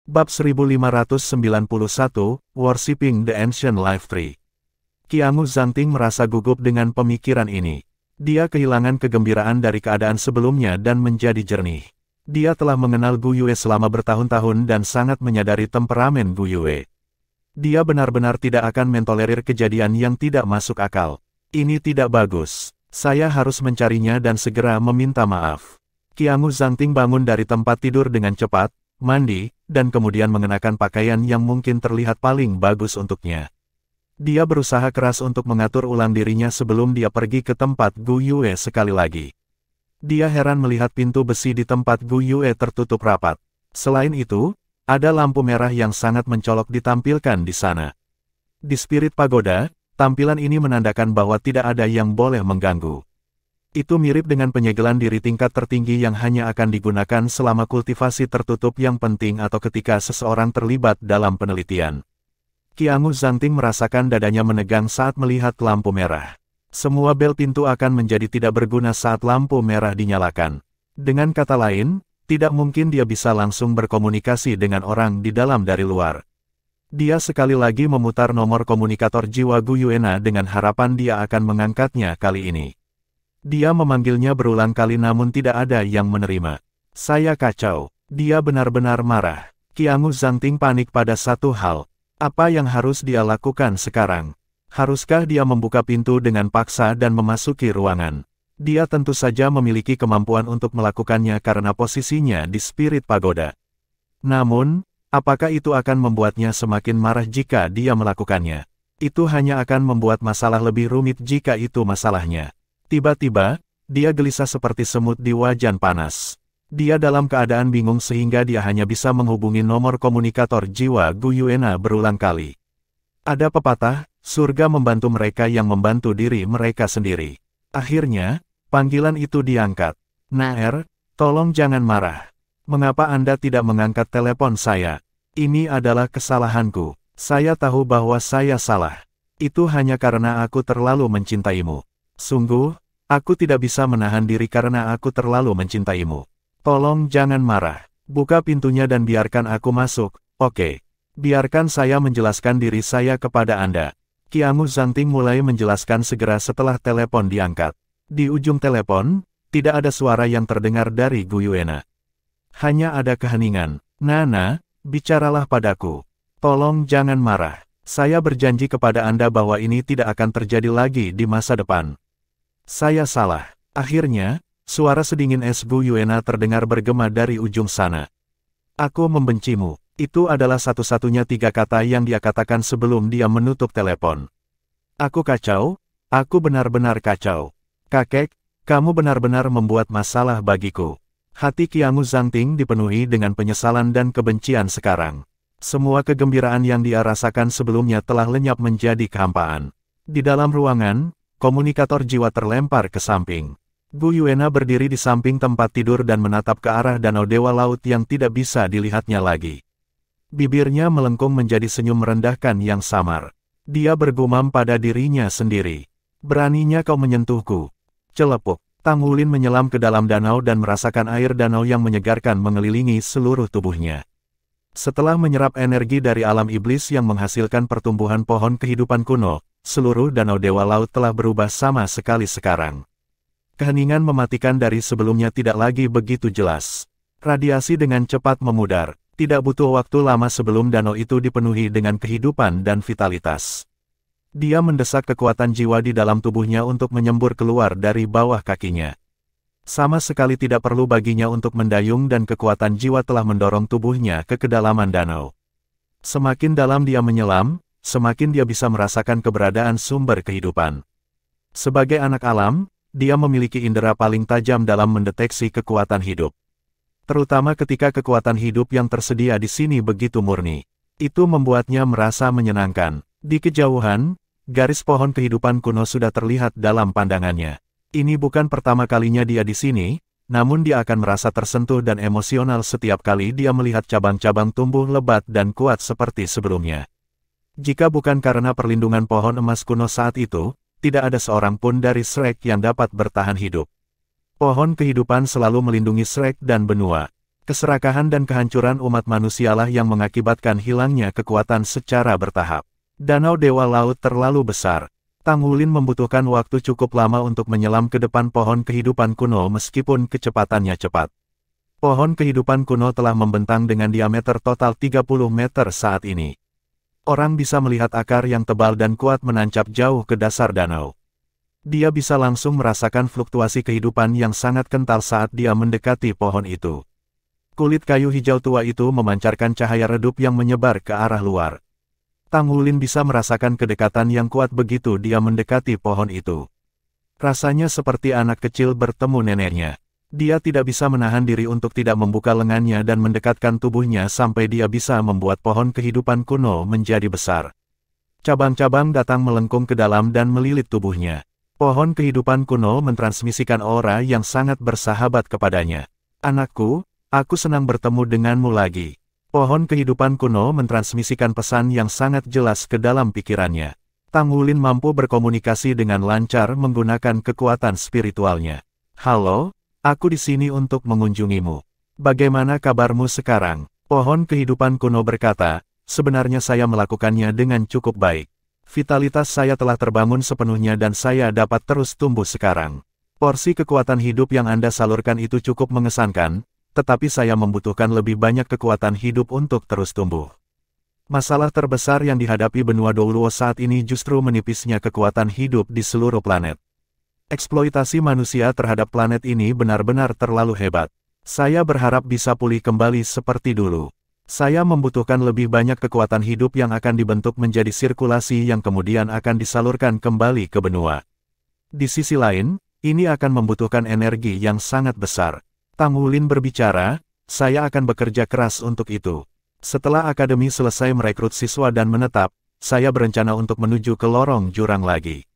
Bab 1591, Worshipping the Ancient Life Tree. Qiangu Zanting merasa gugup dengan pemikiran ini. Dia kehilangan kegembiraan dari keadaan sebelumnya dan menjadi jernih. Dia telah mengenal Gu Yue selama bertahun-tahun dan sangat menyadari temperamen Gu Yue. Dia benar-benar tidak akan mentolerir kejadian yang tidak masuk akal. Ini tidak bagus. Saya harus mencarinya dan segera meminta maaf. Qiangu Zanting bangun dari tempat tidur dengan cepat, mandi, dan kemudian mengenakan pakaian yang mungkin terlihat paling bagus untuknya. Dia berusaha keras untuk mengatur ulang dirinya sebelum dia pergi ke tempat Gu Yue sekali lagi. Dia heran melihat pintu besi di tempat Gu Yue tertutup rapat. Selain itu, ada lampu merah yang sangat mencolok ditampilkan di sana. Di Spirit Pagoda, tampilan ini menandakan bahwa tidak ada yang boleh mengganggu. Itu mirip dengan penyegelan diri tingkat tertinggi yang hanya akan digunakan selama kultivasi tertutup yang penting atau ketika seseorang terlibat dalam penelitian. Qiangu Zanting merasakan dadanya menegang saat melihat lampu merah. Semua bel pintu akan menjadi tidak berguna saat lampu merah dinyalakan. Dengan kata lain, tidak mungkin dia bisa langsung berkomunikasi dengan orang di dalam dari luar. Dia sekali lagi memutar nomor komunikator jiwa Gu Yuena dengan harapan dia akan mengangkatnya kali ini. Dia memanggilnya berulang kali namun tidak ada yang menerima. Saya kacau. Dia benar-benar marah. Qiangu Zanting panik pada satu hal. Apa yang harus dia lakukan sekarang? Haruskah dia membuka pintu dengan paksa dan memasuki ruangan? Dia tentu saja memiliki kemampuan untuk melakukannya karena posisinya di Spirit Pagoda. Namun, apakah itu akan membuatnya semakin marah jika dia melakukannya? Itu hanya akan membuat masalah lebih rumit jika itu masalahnya. Tiba-tiba, dia gelisah seperti semut di wajan panas. Dia dalam keadaan bingung sehingga dia hanya bisa menghubungi nomor komunikator jiwa Gu Yuena berulang kali. Ada pepatah, surga membantu mereka yang membantu diri mereka sendiri. Akhirnya, panggilan itu diangkat. Naer, tolong jangan marah. Mengapa Anda tidak mengangkat telepon saya? Ini adalah kesalahanku. Saya tahu bahwa saya salah. Itu hanya karena aku terlalu mencintaimu. Sungguh, aku tidak bisa menahan diri karena aku terlalu mencintaimu. Tolong jangan marah. Buka pintunya dan biarkan aku masuk, oke? Biarkan saya menjelaskan diri saya kepada Anda. Qiangu Zanting mulai menjelaskan segera setelah telepon diangkat. Di ujung telepon, tidak ada suara yang terdengar dari Gu Yuena. Hanya ada keheningan. Nana, bicaralah padaku. Tolong jangan marah. Saya berjanji kepada Anda bahwa ini tidak akan terjadi lagi di masa depan. Saya salah. Akhirnya, suara sedingin es Gu Yuena terdengar bergema dari ujung sana. Aku membencimu. Itu adalah satu-satunya 3 kata yang dia katakan sebelum dia menutup telepon. Aku kacau, aku benar-benar kacau. Kakek, kamu benar-benar membuat masalah bagiku. Hati Qiangu Zanting dipenuhi dengan penyesalan dan kebencian sekarang. Semua kegembiraan yang dia rasakan sebelumnya telah lenyap menjadi kehampaan. Di dalam ruangan, komunikator jiwa terlempar ke samping. Gu Yuena berdiri di samping tempat tidur dan menatap ke arah danau Dewa Laut yang tidak bisa dilihatnya lagi. Bibirnya melengkung menjadi senyum merendahkan yang samar. Dia bergumam pada dirinya sendiri. Beraninya kau menyentuhku. Celepuk. Tang Wulin menyelam ke dalam danau dan merasakan air danau yang menyegarkan mengelilingi seluruh tubuhnya. Setelah menyerap energi dari alam iblis yang menghasilkan pertumbuhan pohon kehidupan kuno, seluruh danau Dewa Laut telah berubah sama sekali sekarang. Keheningan mematikan dari sebelumnya tidak lagi begitu jelas. Radiasi dengan cepat memudar. Tidak butuh waktu lama sebelum danau itu dipenuhi dengan kehidupan dan vitalitas. Dia mendesak kekuatan jiwa di dalam tubuhnya untuk menyembur keluar dari bawah kakinya. Sama sekali tidak perlu baginya untuk mendayung dan kekuatan jiwa telah mendorong tubuhnya ke kedalaman danau. Semakin dalam dia menyelam, semakin dia bisa merasakan keberadaan sumber kehidupan. Sebagai anak alam, dia memiliki indera paling tajam dalam mendeteksi kekuatan hidup. Terutama ketika kekuatan hidup yang tersedia di sini begitu murni. Itu membuatnya merasa menyenangkan. Di kejauhan, garis pohon kehidupan kuno sudah terlihat dalam pandangannya. Ini bukan pertama kalinya dia di sini, namun dia akan merasa tersentuh dan emosional setiap kali dia melihat cabang-cabang tumbuh lebat dan kuat seperti sebelumnya. Jika bukan karena perlindungan pohon emas kuno saat itu, tidak ada seorang pun dari Shrek yang dapat bertahan hidup. Pohon kehidupan selalu melindungi Shrek dan benua. Keserakahan dan kehancuran umat manusialah yang mengakibatkan hilangnya kekuatan secara bertahap. Danau Dewa Laut terlalu besar. Tang Wulin membutuhkan waktu cukup lama untuk menyelam ke depan pohon kehidupan kuno meskipun kecepatannya cepat. Pohon kehidupan kuno telah membentang dengan diameter total 30 meter saat ini. Orang bisa melihat akar yang tebal dan kuat menancap jauh ke dasar danau. Dia bisa langsung merasakan fluktuasi kehidupan yang sangat kental saat dia mendekati pohon itu. Kulit kayu hijau tua itu memancarkan cahaya redup yang menyebar ke arah luar. Tang Wulin bisa merasakan kedekatan yang kuat begitu dia mendekati pohon itu. Rasanya seperti anak kecil bertemu neneknya. Dia tidak bisa menahan diri untuk tidak membuka lengannya dan mendekatkan tubuhnya sampai dia bisa membuat pohon kehidupan kuno menjadi besar. Cabang-cabang datang melengkung ke dalam dan melilit tubuhnya. Pohon kehidupan kuno mentransmisikan aura yang sangat bersahabat kepadanya. Anakku, aku senang bertemu denganmu lagi. Pohon kehidupan kuno mentransmisikan pesan yang sangat jelas ke dalam pikirannya. Tang Wulin mampu berkomunikasi dengan lancar menggunakan kekuatan spiritualnya. Halo, aku di sini untuk mengunjungimu. Bagaimana kabarmu sekarang? Pohon kehidupan kuno berkata, sebenarnya saya melakukannya dengan cukup baik. Vitalitas saya telah terbangun sepenuhnya dan saya dapat terus tumbuh sekarang. Porsi kekuatan hidup yang Anda salurkan itu cukup mengesankan, tetapi saya membutuhkan lebih banyak kekuatan hidup untuk terus tumbuh. Masalah terbesar yang dihadapi benua Douluo saat ini justru menipisnya kekuatan hidup di seluruh planet. Eksploitasi manusia terhadap planet ini benar-benar terlalu hebat. Saya berharap bisa pulih kembali seperti dulu. Saya membutuhkan lebih banyak kekuatan hidup yang akan dibentuk menjadi sirkulasi yang kemudian akan disalurkan kembali ke benua. Di sisi lain, ini akan membutuhkan energi yang sangat besar. Tang Wulin berbicara, saya akan bekerja keras untuk itu. Setelah akademi selesai merekrut siswa dan menetap, saya berencana untuk menuju ke lorong jurang lagi.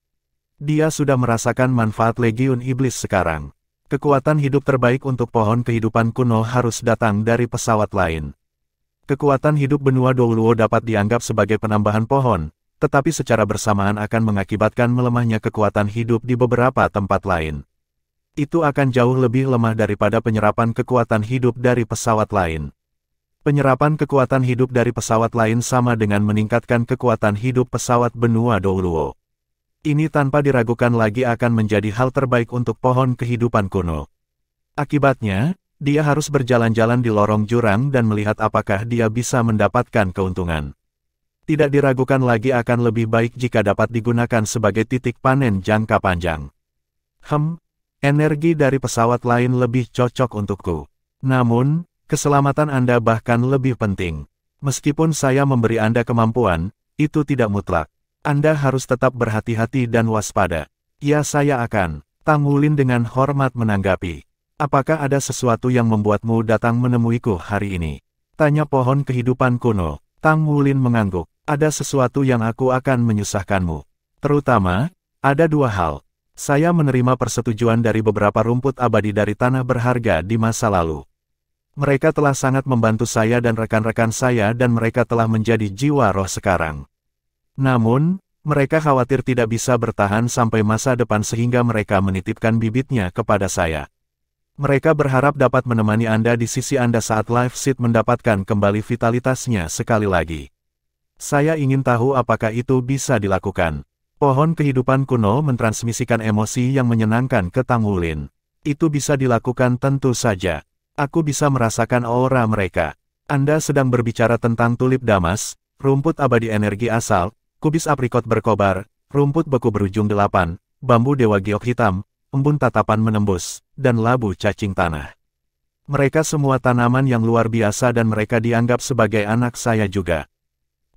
Dia sudah merasakan manfaat Legiun Iblis sekarang. Kekuatan hidup terbaik untuk pohon kehidupan kuno harus datang dari pesawat lain. Kekuatan hidup benua Douluo dapat dianggap sebagai penambahan pohon, tetapi secara bersamaan akan mengakibatkan melemahnya kekuatan hidup di beberapa tempat lain. Itu akan jauh lebih lemah daripada penyerapan kekuatan hidup dari pesawat lain. Penyerapan kekuatan hidup dari pesawat lain sama dengan meningkatkan kekuatan hidup pesawat benua Douluo. Ini tanpa diragukan lagi akan menjadi hal terbaik untuk pohon kehidupan kuno. Akibatnya, dia harus berjalan-jalan di lorong jurang dan melihat apakah dia bisa mendapatkan keuntungan. Tidak diragukan lagi akan lebih baik jika dapat digunakan sebagai titik panen jangka panjang. Energi dari pesawat lain lebih cocok untukku. Namun, keselamatan Anda bahkan lebih penting. Meskipun saya memberi Anda kemampuan, itu tidak mutlak. Anda harus tetap berhati-hati dan waspada. Ya, saya akan. Tang Wulin dengan hormat menanggapi. Apakah ada sesuatu yang membuatmu datang menemuiku hari ini? Tanya pohon kehidupan kuno. Tang Wulin mengangguk. Ada sesuatu yang aku akan menyusahkanmu. Terutama, ada dua hal. Saya menerima persetujuan dari beberapa rumput abadi dari tanah berharga di masa lalu. Mereka telah sangat membantu saya dan rekan-rekan saya dan mereka telah menjadi jiwa roh sekarang. Namun, mereka khawatir tidak bisa bertahan sampai masa depan sehingga mereka menitipkan bibitnya kepada saya. Mereka berharap dapat menemani Anda di sisi Anda saat Life Seed mendapatkan kembali vitalitasnya sekali lagi. Saya ingin tahu apakah itu bisa dilakukan. Pohon kehidupan kuno mentransmisikan emosi yang menyenangkan ke Tang Wulin. Itu bisa dilakukan tentu saja. Aku bisa merasakan aura mereka. Anda sedang berbicara tentang tulip damas, rumput abadi energi asal, kubis aprikot berkobar, rumput beku berujung 8, bambu dewa giok hitam, embun tatapan menembus, dan labu cacing tanah. Mereka semua tanaman yang luar biasa dan mereka dianggap sebagai anak saya juga.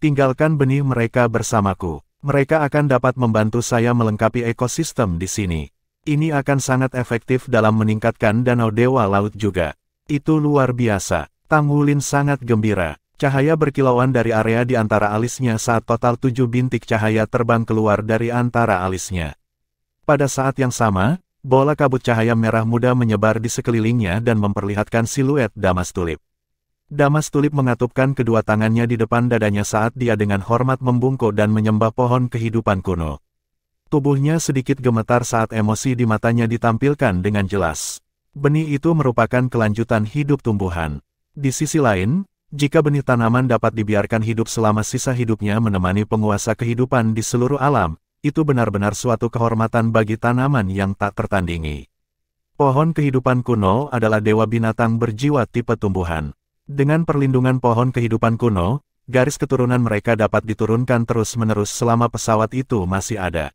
Tinggalkan benih mereka bersamaku. Mereka akan dapat membantu saya melengkapi ekosistem di sini. Ini akan sangat efektif dalam meningkatkan danau dewa laut juga. Itu luar biasa. Tang Wulin sangat gembira. Cahaya berkilauan dari area di antara alisnya saat total 7 bintik cahaya terbang keluar dari antara alisnya. Pada saat yang sama, bola kabut cahaya merah muda menyebar di sekelilingnya dan memperlihatkan siluet Damas Tulip. Damas Tulip mengatupkan kedua tangannya di depan dadanya saat dia dengan hormat membungkuk dan menyembah pohon kehidupan kuno. Tubuhnya sedikit gemetar saat emosi di matanya ditampilkan dengan jelas. Benih itu merupakan kelanjutan hidup tumbuhan. Di sisi lain, jika benih tanaman dapat dibiarkan hidup selama sisa hidupnya menemani penguasa kehidupan di seluruh alam, itu benar-benar suatu kehormatan bagi tanaman yang tak tertandingi. Pohon kehidupan kuno adalah dewa binatang berjiwa tipe tumbuhan. Dengan perlindungan pohon kehidupan kuno, garis keturunan mereka dapat diturunkan terus-menerus selama pesawat itu masih ada.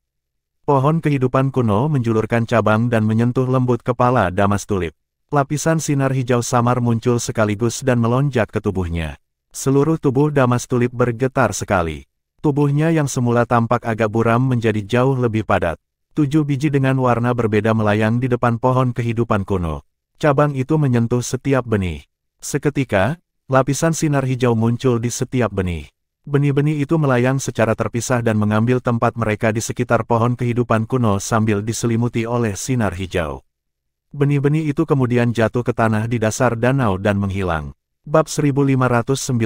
Pohon kehidupan kuno menjulurkan cabang dan menyentuh lembut kepala Damas Tulip. Lapisan sinar hijau samar muncul sekaligus dan melonjak ke tubuhnya. Seluruh tubuh Damas Tulip bergetar sekali. Tubuhnya yang semula tampak agak buram menjadi jauh lebih padat. 7 biji dengan warna berbeda melayang di depan pohon kehidupan kuno. Cabang itu menyentuh setiap benih. Seketika, lapisan sinar hijau muncul di setiap benih. Benih-benih itu melayang secara terpisah dan mengambil tempat mereka di sekitar pohon kehidupan kuno sambil diselimuti oleh sinar hijau. Benih-benih itu kemudian jatuh ke tanah di dasar danau dan menghilang. Bab 1592,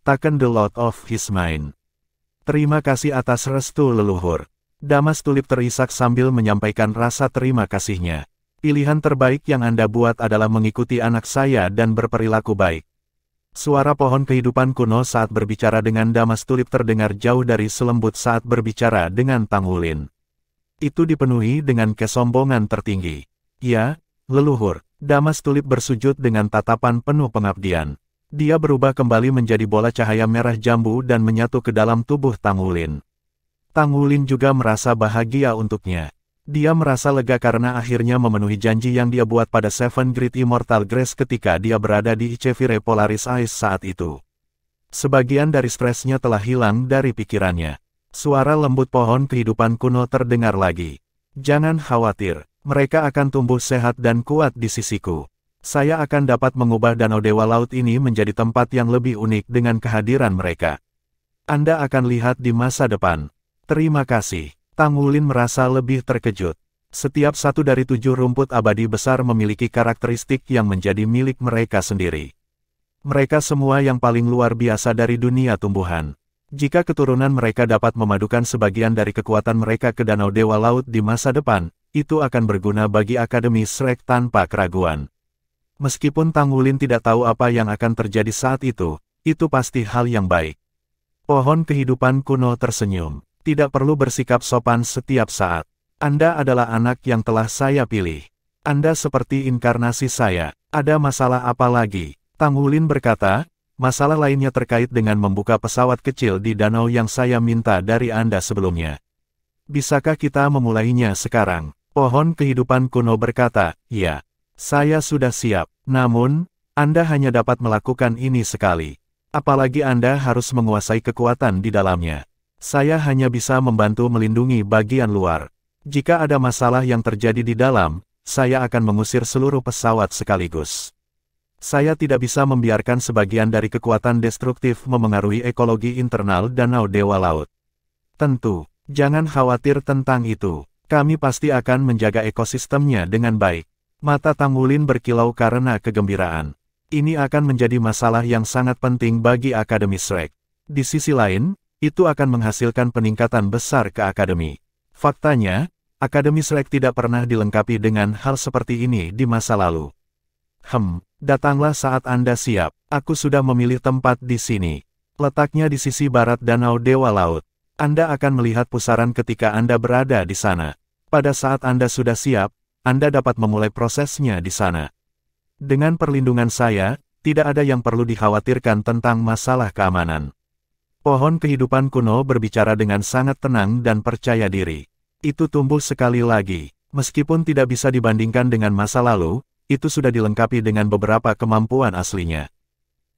Taken the Lot of His Mind. Terima kasih atas restu leluhur. Damas Tulip terisak sambil menyampaikan rasa terima kasihnya. Pilihan terbaik yang Anda buat adalah mengikuti anak saya dan berperilaku baik. Suara pohon kehidupan kuno saat berbicara dengan Damas Tulip terdengar jauh dari selembut saat berbicara dengan Tang Wulin. Itu dipenuhi dengan kesombongan tertinggi. Ya, leluhur, Damas Tulip bersujud dengan tatapan penuh pengabdian. Dia berubah kembali menjadi bola cahaya merah jambu dan menyatu ke dalam tubuh Tang Wulin. Tang Wulin juga merasa bahagia untuknya. Dia merasa lega karena akhirnya memenuhi janji yang dia buat pada Seven Great Immortal Grace ketika dia berada di Ichevire Polaris Ice saat itu. Sebagian dari stresnya telah hilang dari pikirannya. Suara lembut pohon kehidupan kuno terdengar lagi. Jangan khawatir. Mereka akan tumbuh sehat dan kuat di sisiku. Saya akan dapat mengubah Danau Dewa Laut ini menjadi tempat yang lebih unik dengan kehadiran mereka. Anda akan lihat di masa depan. Terima kasih. Tang Wulin merasa lebih terkejut. Setiap satu dari 7 rumput abadi besar memiliki karakteristik yang menjadi milik mereka sendiri. Mereka semua yang paling luar biasa dari dunia tumbuhan. Jika keturunan mereka dapat memadukan sebagian dari kekuatan mereka ke Danau Dewa Laut di masa depan, itu akan berguna bagi Akademi Shrek tanpa keraguan. Meskipun Tang Wulin tidak tahu apa yang akan terjadi saat itu pasti hal yang baik. Pohon kehidupan kuno tersenyum. Tidak perlu bersikap sopan setiap saat. Anda adalah anak yang telah saya pilih. Anda seperti inkarnasi saya. Ada masalah apa lagi? Tang Wulin berkata, masalah lainnya terkait dengan membuka pesawat kecil di danau yang saya minta dari Anda sebelumnya. Bisakah kita memulainya sekarang? Pohon kehidupan kuno berkata, ya, saya sudah siap. Namun, Anda hanya dapat melakukan ini sekali. Apalagi Anda harus menguasai kekuatan di dalamnya. Saya hanya bisa membantu melindungi bagian luar. Jika ada masalah yang terjadi di dalam, saya akan mengusir seluruh pesawat sekaligus. Saya tidak bisa membiarkan sebagian dari kekuatan destruktif memengaruhi ekologi internal Danau Dewa Laut. Tentu, jangan khawatir tentang itu. Kami pasti akan menjaga ekosistemnya dengan baik. Mata Tang Wulin berkilau karena kegembiraan. Ini akan menjadi masalah yang sangat penting bagi Akademi Shrek. Di sisi lain, itu akan menghasilkan peningkatan besar ke Akademi. Faktanya, Akademi Shrek tidak pernah dilengkapi dengan hal seperti ini di masa lalu. Datanglah saat Anda siap. Aku sudah memilih tempat di sini. Letaknya di sisi barat Danau Dewa Laut. Anda akan melihat pusaran ketika Anda berada di sana. Pada saat Anda sudah siap, Anda dapat memulai prosesnya di sana. Dengan perlindungan saya, tidak ada yang perlu dikhawatirkan tentang masalah keamanan. Pohon kehidupan kuno berbicara dengan sangat tenang dan percaya diri. Itu tumbuh sekali lagi. Meskipun tidak bisa dibandingkan dengan masa lalu, itu sudah dilengkapi dengan beberapa kemampuan aslinya.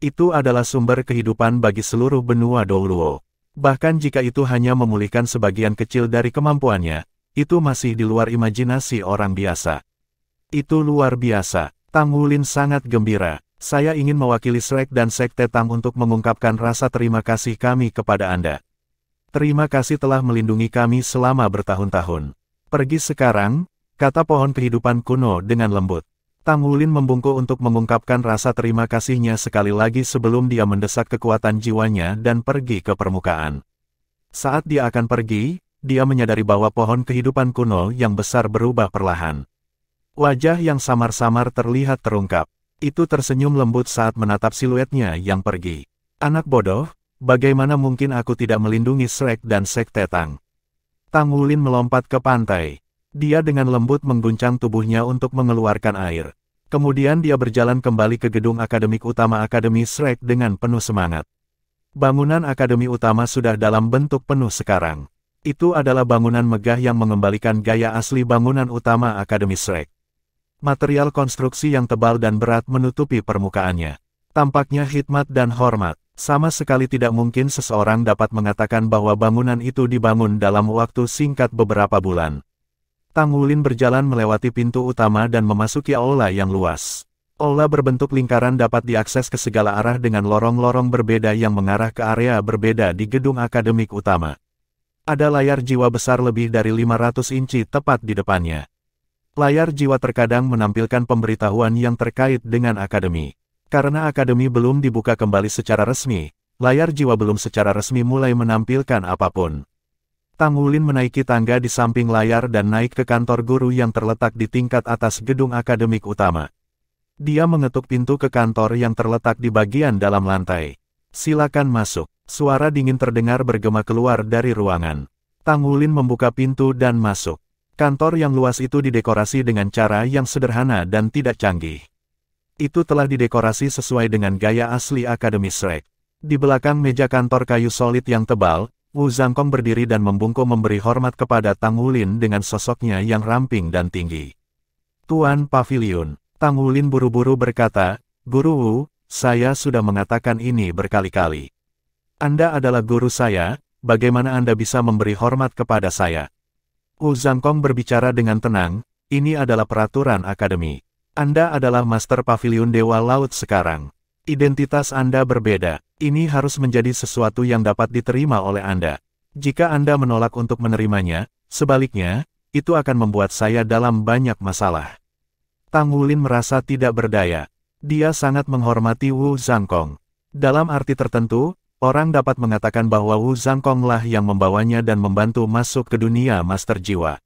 Itu adalah sumber kehidupan bagi seluruh benua Douluo. Bahkan jika itu hanya memulihkan sebagian kecil dari kemampuannya, itu masih di luar imajinasi orang biasa. Itu luar biasa. Tang Wulin sangat gembira. Saya ingin mewakili Shrek dan Sekte Tang untuk mengungkapkan rasa terima kasih kami kepada Anda. Terima kasih telah melindungi kami selama bertahun-tahun. Pergi sekarang, kata pohon kehidupan kuno dengan lembut. Tang Wulin membungkuk untuk mengungkapkan rasa terima kasihnya sekali lagi sebelum dia mendesak kekuatan jiwanya dan pergi ke permukaan. Saat dia akan pergi, dia menyadari bahwa pohon kehidupan kuno yang besar berubah perlahan. Wajah yang samar-samar terlihat terungkap. Itu tersenyum lembut saat menatap siluetnya yang pergi. Anak bodoh, bagaimana mungkin aku tidak melindungi Shrek dan Sekte Tang? Tang Wulin melompat ke pantai. Dia dengan lembut mengguncang tubuhnya untuk mengeluarkan air. Kemudian dia berjalan kembali ke gedung akademik utama Akademi Shrek dengan penuh semangat. Bangunan akademi utama sudah dalam bentuk penuh sekarang. Itu adalah bangunan megah yang mengembalikan gaya asli bangunan utama Akademi Shrek. Material konstruksi yang tebal dan berat menutupi permukaannya. Tampaknya hikmat dan hormat. Sama sekali tidak mungkin seseorang dapat mengatakan bahwa bangunan itu dibangun dalam waktu singkat beberapa bulan. Tang Wulin berjalan melewati pintu utama dan memasuki aula yang luas. Aula berbentuk lingkaran dapat diakses ke segala arah dengan lorong-lorong berbeda yang mengarah ke area berbeda di gedung akademik utama. Ada layar jiwa besar lebih dari 500 inci tepat di depannya. Layar jiwa terkadang menampilkan pemberitahuan yang terkait dengan akademi. Karena akademi belum dibuka kembali secara resmi, layar jiwa belum secara resmi mulai menampilkan apapun. Tang Wulin menaiki tangga di samping layar dan naik ke kantor guru yang terletak di tingkat atas gedung akademik utama. Dia mengetuk pintu ke kantor yang terletak di bagian dalam lantai. "Silakan masuk." Suara dingin terdengar bergema keluar dari ruangan. Tang Wulin membuka pintu dan masuk. Kantor yang luas itu didekorasi dengan cara yang sederhana dan tidak canggih. Itu telah didekorasi sesuai dengan gaya asli Akademi Shrek. Di belakang meja kantor kayu solid yang tebal, Wu Zhangkong berdiri dan membungkuk memberi hormat kepada Tang Wulin dengan sosoknya yang ramping dan tinggi. "Tuan Pavilion," Tang Wulin buru-buru berkata, "Guru Wu, saya sudah mengatakan ini berkali-kali. Anda adalah guru saya, bagaimana Anda bisa memberi hormat kepada saya?" Wu Zhangkong berbicara dengan tenang, "Ini adalah peraturan akademi. Anda adalah Master Pavilion Dewa Laut sekarang. Identitas Anda berbeda. Ini harus menjadi sesuatu yang dapat diterima oleh Anda. Jika Anda menolak untuk menerimanya, sebaliknya, itu akan membuat saya dalam banyak masalah." Tang Wulin merasa tidak berdaya. Dia sangat menghormati Wu Zhangkong. Dalam arti tertentu, orang dapat mengatakan bahwa Wu Zhangkong lah yang membawanya dan membantu masuk ke dunia Master Jiwa.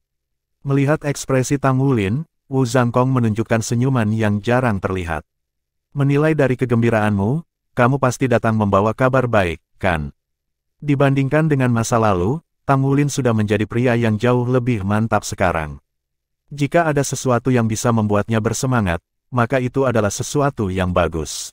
Melihat ekspresi Tang Wulin, Wu Zhangkong menunjukkan senyuman yang jarang terlihat. "Menilai dari kegembiraanmu, kamu pasti datang membawa kabar baik, kan?" Dibandingkan dengan masa lalu, Tang Wulin sudah menjadi pria yang jauh lebih mantap sekarang. Jika ada sesuatu yang bisa membuatnya bersemangat, maka itu adalah sesuatu yang bagus.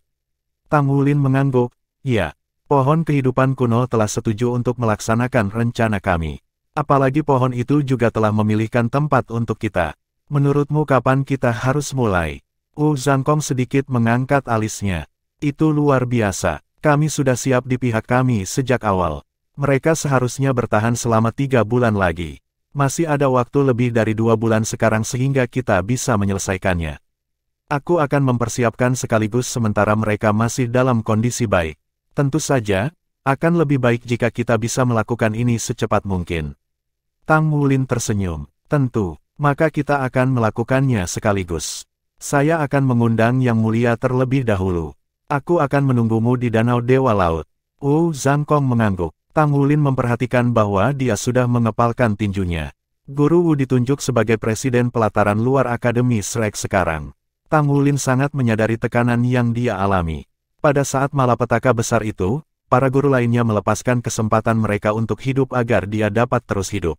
Tang Wulin mengangguk, "Ya, pohon kehidupan kuno telah setuju untuk melaksanakan rencana kami. Apalagi pohon itu juga telah memilihkan tempat untuk kita. Menurutmu kapan kita harus mulai?" Wu Zhangkong sedikit mengangkat alisnya. "Itu luar biasa. Kami sudah siap di pihak kami sejak awal. Mereka seharusnya bertahan selama 3 bulan lagi. Masih ada waktu lebih dari 2 bulan sekarang sehingga kita bisa menyelesaikannya. Aku akan mempersiapkan sekaligus sementara mereka masih dalam kondisi baik. Tentu saja, akan lebih baik jika kita bisa melakukan ini secepat mungkin." Tang Wulin tersenyum. "Tentu, maka kita akan melakukannya sekaligus. Saya akan mengundang Yang Mulia terlebih dahulu. Aku akan menunggumu di Danau Dewa Laut." Wu Zhangkong mengangguk. Tang Wulin memperhatikan bahwa dia sudah mengepalkan tinjunya. Guru Wu ditunjuk sebagai Presiden Pelataran Luar Akademi Shrek sekarang. Tang Wulin sangat menyadari tekanan yang dia alami. Pada saat malapetaka besar itu, para guru lainnya melepaskan kesempatan mereka untuk hidup agar dia dapat terus hidup.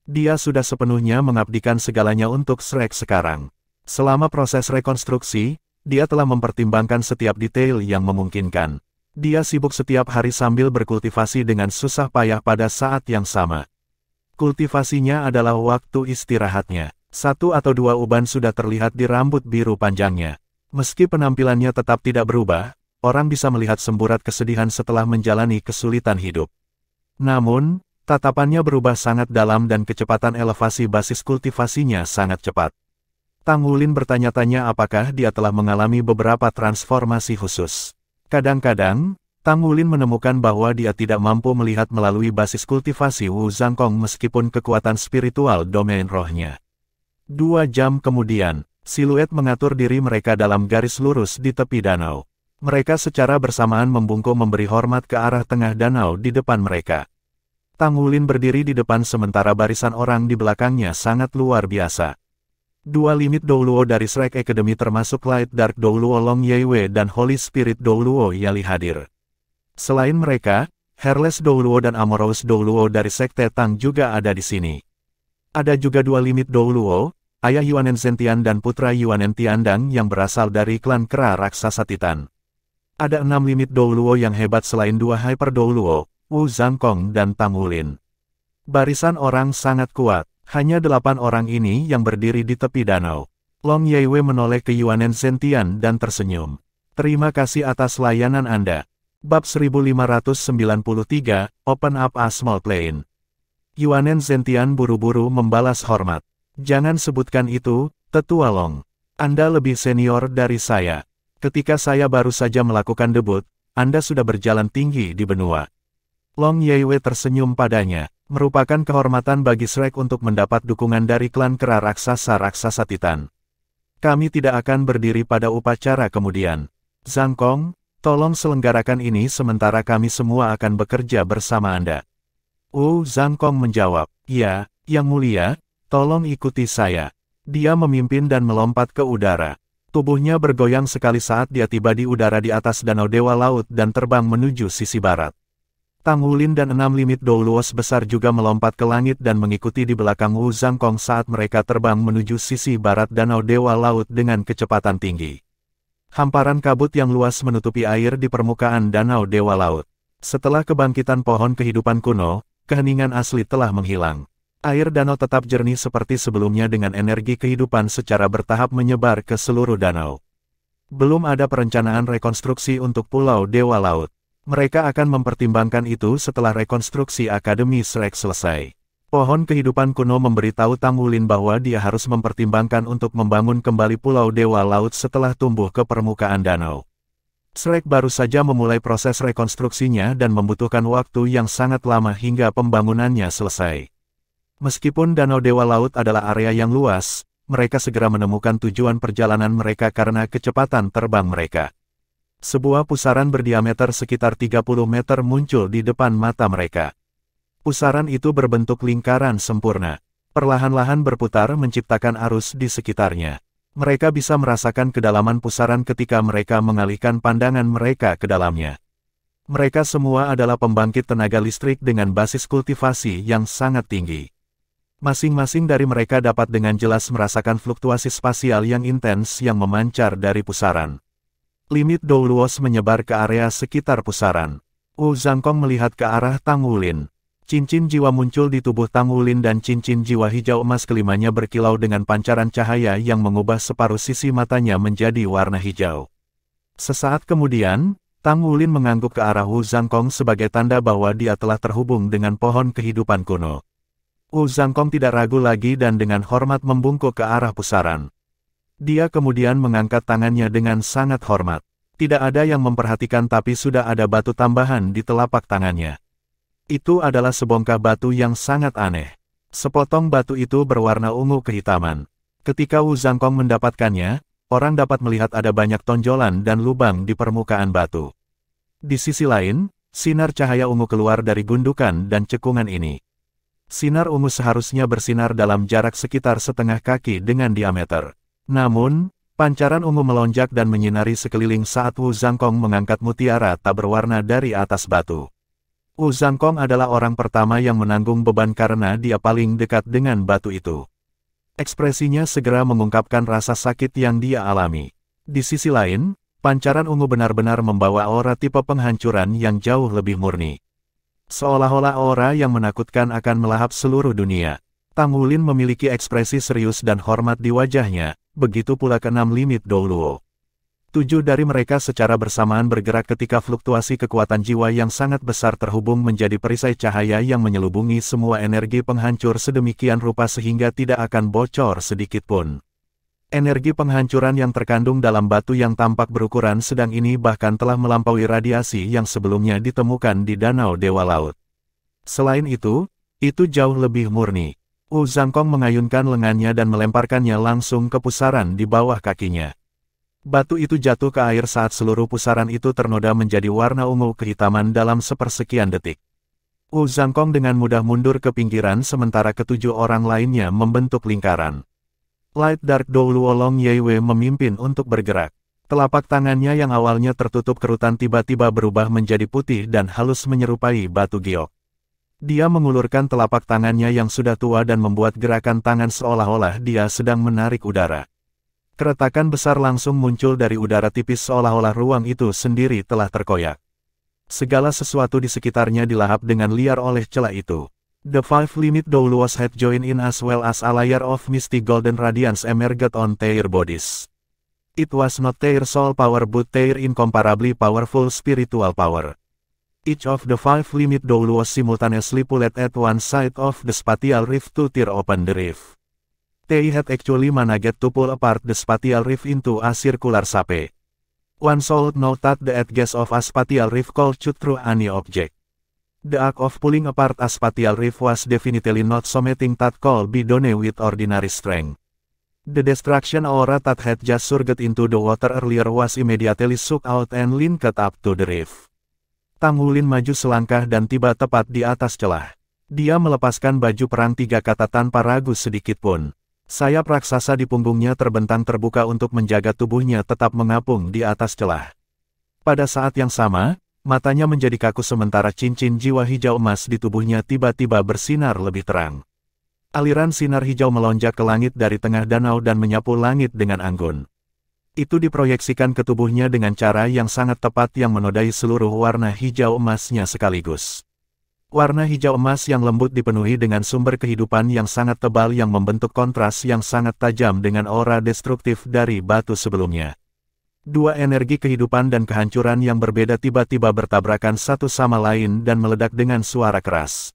Dia sudah sepenuhnya mengabdikan segalanya untuk Shrek sekarang. Selama proses rekonstruksi, dia telah mempertimbangkan setiap detail yang memungkinkan. Dia sibuk setiap hari sambil berkultivasi dengan susah payah pada saat yang sama. Kultivasinya adalah waktu istirahatnya. 1 atau 2 uban sudah terlihat di rambut biru panjangnya. Meski penampilannya tetap tidak berubah, orang bisa melihat semburat kesedihan setelah menjalani kesulitan hidup. Namun, tatapannya berubah sangat dalam dan kecepatan elevasi basis kultivasinya sangat cepat. Tang Wulin bertanya-tanya apakah dia telah mengalami beberapa transformasi khusus. Kadang-kadang, Tang Wulin menemukan bahwa dia tidak mampu melihat melalui basis kultivasi Wu Zhangkong meskipun kekuatan spiritual domain rohnya. 2 jam kemudian, siluet mengatur diri mereka dalam garis lurus di tepi danau. Mereka secara bersamaan membungkuk memberi hormat ke arah tengah danau di depan mereka. Tang Wulin berdiri di depan sementara barisan orang di belakangnya sangat luar biasa. Dua limit Douluo dari Shrek Academy termasuk Light Dark Douluo Long Yeiwei dan Holy Spirit Douluo Yali hadir. Selain mereka, Hairless Douluo dan Amorous Douluo dari Sekte Tang juga ada di sini. Ada juga dua limit Douluo, ayah Yuanen Zentian dan putra Yuanen Tiandang yang berasal dari klan kera raksasa Titan. Ada 6 limit Douluo yang hebat selain dua Hyper Douluo, Wu Zhangkong dan Tang Wulin. Barisan orang sangat kuat. Hanya 8 orang ini yang berdiri di tepi danau. Long Yeiwei menoleh ke Yuanen Zentian dan tersenyum. Terima kasih atas layanan Anda. Bab 1593, Open Up a Small Plane. Yuanen Zentian buru-buru membalas hormat. Jangan sebutkan itu, Tetua Long. Anda lebih senior dari saya. Ketika saya baru saja melakukan debut, Anda sudah berjalan tinggi di benua. Long Yeiwei tersenyum padanya. Merupakan kehormatan bagi Shrek untuk mendapat dukungan dari klan kera raksasa Titan. Kami tidak akan berdiri pada upacara kemudian. Zhangkong, tolong selenggarakan ini sementara kami semua akan bekerja bersama Anda. Zhangkong menjawab, ya, Yang Mulia, tolong ikuti saya. Dia memimpin dan melompat ke udara. Tubuhnya bergoyang sekali saat dia tiba di udara di atas Danau Dewa Laut dan terbang menuju sisi barat. Tang Wulin dan 6 limit Douluo besar juga melompat ke langit dan mengikuti di belakang Wu Zhangkong saat mereka terbang menuju sisi barat Danau Dewa Laut dengan kecepatan tinggi. Hamparan kabut yang luas menutupi air di permukaan Danau Dewa Laut. Setelah kebangkitan pohon kehidupan kuno, keheningan asli telah menghilang. Air danau tetap jernih seperti sebelumnya dengan energi kehidupan secara bertahap menyebar ke seluruh danau. Belum ada perencanaan rekonstruksi untuk Pulau Dewa Laut. Mereka akan mempertimbangkan itu setelah rekonstruksi Akademi Shrek selesai. Pohon kehidupan kuno memberitahu Tang Wulin bahwa dia harus mempertimbangkan untuk membangun kembali Pulau Dewa Laut setelah tumbuh ke permukaan danau. Shrek baru saja memulai proses rekonstruksinya dan membutuhkan waktu yang sangat lama hingga pembangunannya selesai. Meskipun Danau Dewa Laut adalah area yang luas, mereka segera menemukan tujuan perjalanan mereka karena kecepatan terbang mereka. Sebuah pusaran berdiameter sekitar 30 meter muncul di depan mata mereka. Pusaran itu berbentuk lingkaran sempurna. Perlahan-lahan berputar menciptakan arus di sekitarnya. Mereka bisa merasakan kedalaman pusaran ketika mereka mengalihkan pandangan mereka ke dalamnya. Mereka semua adalah pembangkit tenaga listrik dengan basis kultivasi yang sangat tinggi. Masing-masing dari mereka dapat dengan jelas merasakan fluktuasi spasial yang intens yang memancar dari pusaran. Limit Douluo menyebar ke area sekitar pusaran. Wu Zhangkong melihat ke arah Tang Wulin. Cincin jiwa muncul di tubuh Tang Wulin dan cincin jiwa hijau emas kelimanya berkilau dengan pancaran cahaya yang mengubah separuh sisi matanya menjadi warna hijau. Sesaat kemudian, Tang Wulin mengangguk ke arah Wu Zhangkong sebagai tanda bahwa dia telah terhubung dengan pohon kehidupan kuno. Wu Zhangkong tidak ragu lagi dan dengan hormat membungkuk ke arah pusaran. Dia kemudian mengangkat tangannya dengan sangat hormat. Tidak ada yang memperhatikan tapi sudah ada batu tambahan di telapak tangannya. Itu adalah sebongkah batu yang sangat aneh. Sepotong batu itu berwarna ungu kehitaman. Ketika Wu Zhangkong mendapatkannya, orang dapat melihat ada banyak tonjolan dan lubang di permukaan batu. Di sisi lain, sinar cahaya ungu keluar dari gundukan dan cekungan ini. Sinar ungu seharusnya bersinar dalam jarak sekitar setengah kaki dengan diameter. Namun, pancaran ungu melonjak dan menyinari sekeliling saat Wu Zhangkong mengangkat mutiara tak berwarna dari atas batu. Wu Zhangkong adalah orang pertama yang menanggung beban karena dia paling dekat dengan batu itu. Ekspresinya segera mengungkapkan rasa sakit yang dia alami. Di sisi lain, pancaran ungu benar-benar membawa aura tipe penghancuran yang jauh lebih murni. Seolah-olah aura yang menakutkan akan melahap seluruh dunia. Tang Wulin memiliki ekspresi serius dan hormat di wajahnya. Begitu pula ke-6 limit Douluo. 7 dari mereka secara bersamaan bergerak ketika fluktuasi kekuatan jiwa yang sangat besar terhubung menjadi perisai cahaya yang menyelubungi semua energi penghancur sedemikian rupa sehingga tidak akan bocor sedikit pun. Energi penghancuran yang terkandung dalam batu yang tampak berukuran sedang ini bahkan telah melampaui radiasi yang sebelumnya ditemukan di Danau Dewa Laut. Selain itu jauh lebih murni. Wu Zhangkong mengayunkan lengannya dan melemparkannya langsung ke pusaran di bawah kakinya. Batu itu jatuh ke air saat seluruh pusaran itu ternoda menjadi warna ungu kehitaman dalam sepersekian detik. Wu Zhangkong dengan mudah mundur ke pinggiran sementara ketujuh orang lainnya membentuk lingkaran. Light Dark Douluo Long Yeiwei memimpin untuk bergerak. Telapak tangannya yang awalnya tertutup kerutan tiba-tiba berubah menjadi putih dan halus menyerupai batu giok. Dia mengulurkan telapak tangannya yang sudah tua dan membuat gerakan tangan seolah-olah dia sedang menarik udara. Keretakan besar langsung muncul dari udara tipis seolah-olah ruang itu sendiri telah terkoyak. Segala sesuatu di sekitarnya dilahap dengan liar oleh celah itu. The five limit Douluos had joined in as well as a layer of misty golden radiance emerged on their bodies. It was not their soul power but their incomparably powerful spiritual power. Each of the five limit Douluos simultaneously pulled at one side of the spatial rift to tear open the rift. They had actually managed to pull apart the spatial rift into a circular shape. One should know that the edges of a spatial rift could shoot through any object. The act of pulling apart a spatial rift was definitely not something that could be done with ordinary strength. The destruction aura that had just surged into the water earlier was immediately sucked out and linked up to the rift. Tang Wulin maju selangkah dan tiba tepat di atas celah. Dia melepaskan baju perang 3 kata tanpa ragu sedikitpun. Sayap raksasa di punggungnya terbentang terbuka untuk menjaga tubuhnya tetap mengapung di atas celah. Pada saat yang sama, matanya menjadi kaku sementara cincin jiwa hijau emas di tubuhnya tiba-tiba bersinar lebih terang. Aliran sinar hijau melonjak ke langit dari tengah danau dan menyapu langit dengan anggun. Itu diproyeksikan ke tubuhnya dengan cara yang sangat tepat yang menodai seluruh warna hijau emasnya sekaligus. Warna hijau emas yang lembut dipenuhi dengan sumber kehidupan yang sangat tebal yang membentuk kontras yang sangat tajam dengan aura destruktif dari batu sebelumnya. Dua energi kehidupan dan kehancuran yang berbeda tiba-tiba bertabrakan satu sama lain dan meledak dengan suara keras.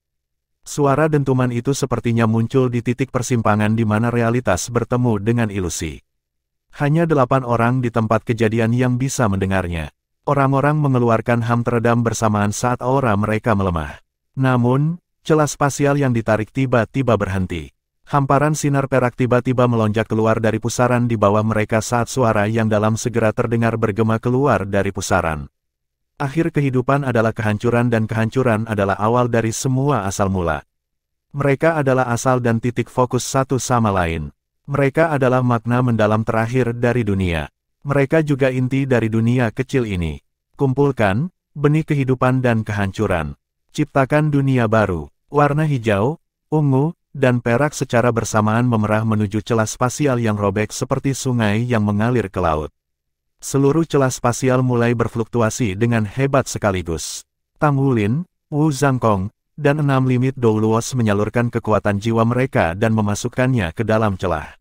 Suara dentuman itu sepertinya muncul di titik persimpangan di mana realitas bertemu dengan ilusi. Hanya 8 orang di tempat kejadian yang bisa mendengarnya. Orang-orang mengeluarkan ham teredam bersamaan saat aura mereka melemah. Namun, celah spasial yang ditarik tiba-tiba berhenti. Hamparan sinar perak tiba-tiba melonjak keluar dari pusaran di bawah mereka saat suara yang dalam segera terdengar bergema keluar dari pusaran. Akhir kehidupan adalah kehancuran dan kehancuran adalah awal dari semua asal mula. Mereka adalah asal dan titik fokus satu sama lain. Mereka adalah makna mendalam terakhir dari dunia. Mereka juga inti dari dunia kecil ini. Kumpulkan benih kehidupan dan kehancuran. Ciptakan dunia baru. Warna hijau, ungu, dan perak secara bersamaan memerah menuju celah spasial yang robek seperti sungai yang mengalir ke laut. Seluruh celah spasial mulai berfluktuasi dengan hebat sekaligus. Tang Wulin, Wu Zhangkong, dan 6 limit Douluos menyalurkan kekuatan jiwa mereka dan memasukkannya ke dalam celah.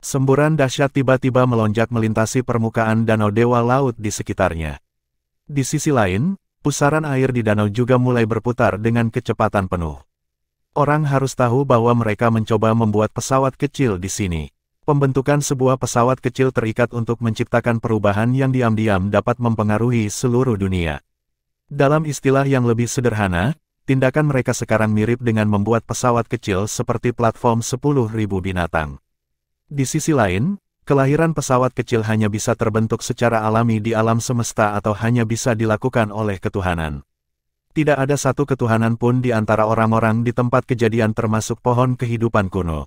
Semburan dahsyat tiba-tiba melonjak melintasi permukaan danau dewa laut di sekitarnya. Di sisi lain, pusaran air di danau juga mulai berputar dengan kecepatan penuh. Orang harus tahu bahwa mereka mencoba membuat pesawat kecil di sini. Pembentukan sebuah pesawat kecil terikat untuk menciptakan perubahan yang diam-diam dapat mempengaruhi seluruh dunia. Dalam istilah yang lebih sederhana, tindakan mereka sekarang mirip dengan membuat pesawat kecil seperti platform 10.000 binatang. Di sisi lain, kelahiran pesawat kecil hanya bisa terbentuk secara alami di alam semesta atau hanya bisa dilakukan oleh ketuhanan. Tidak ada satu ketuhanan pun di antara orang-orang di tempat kejadian termasuk pohon kehidupan kuno.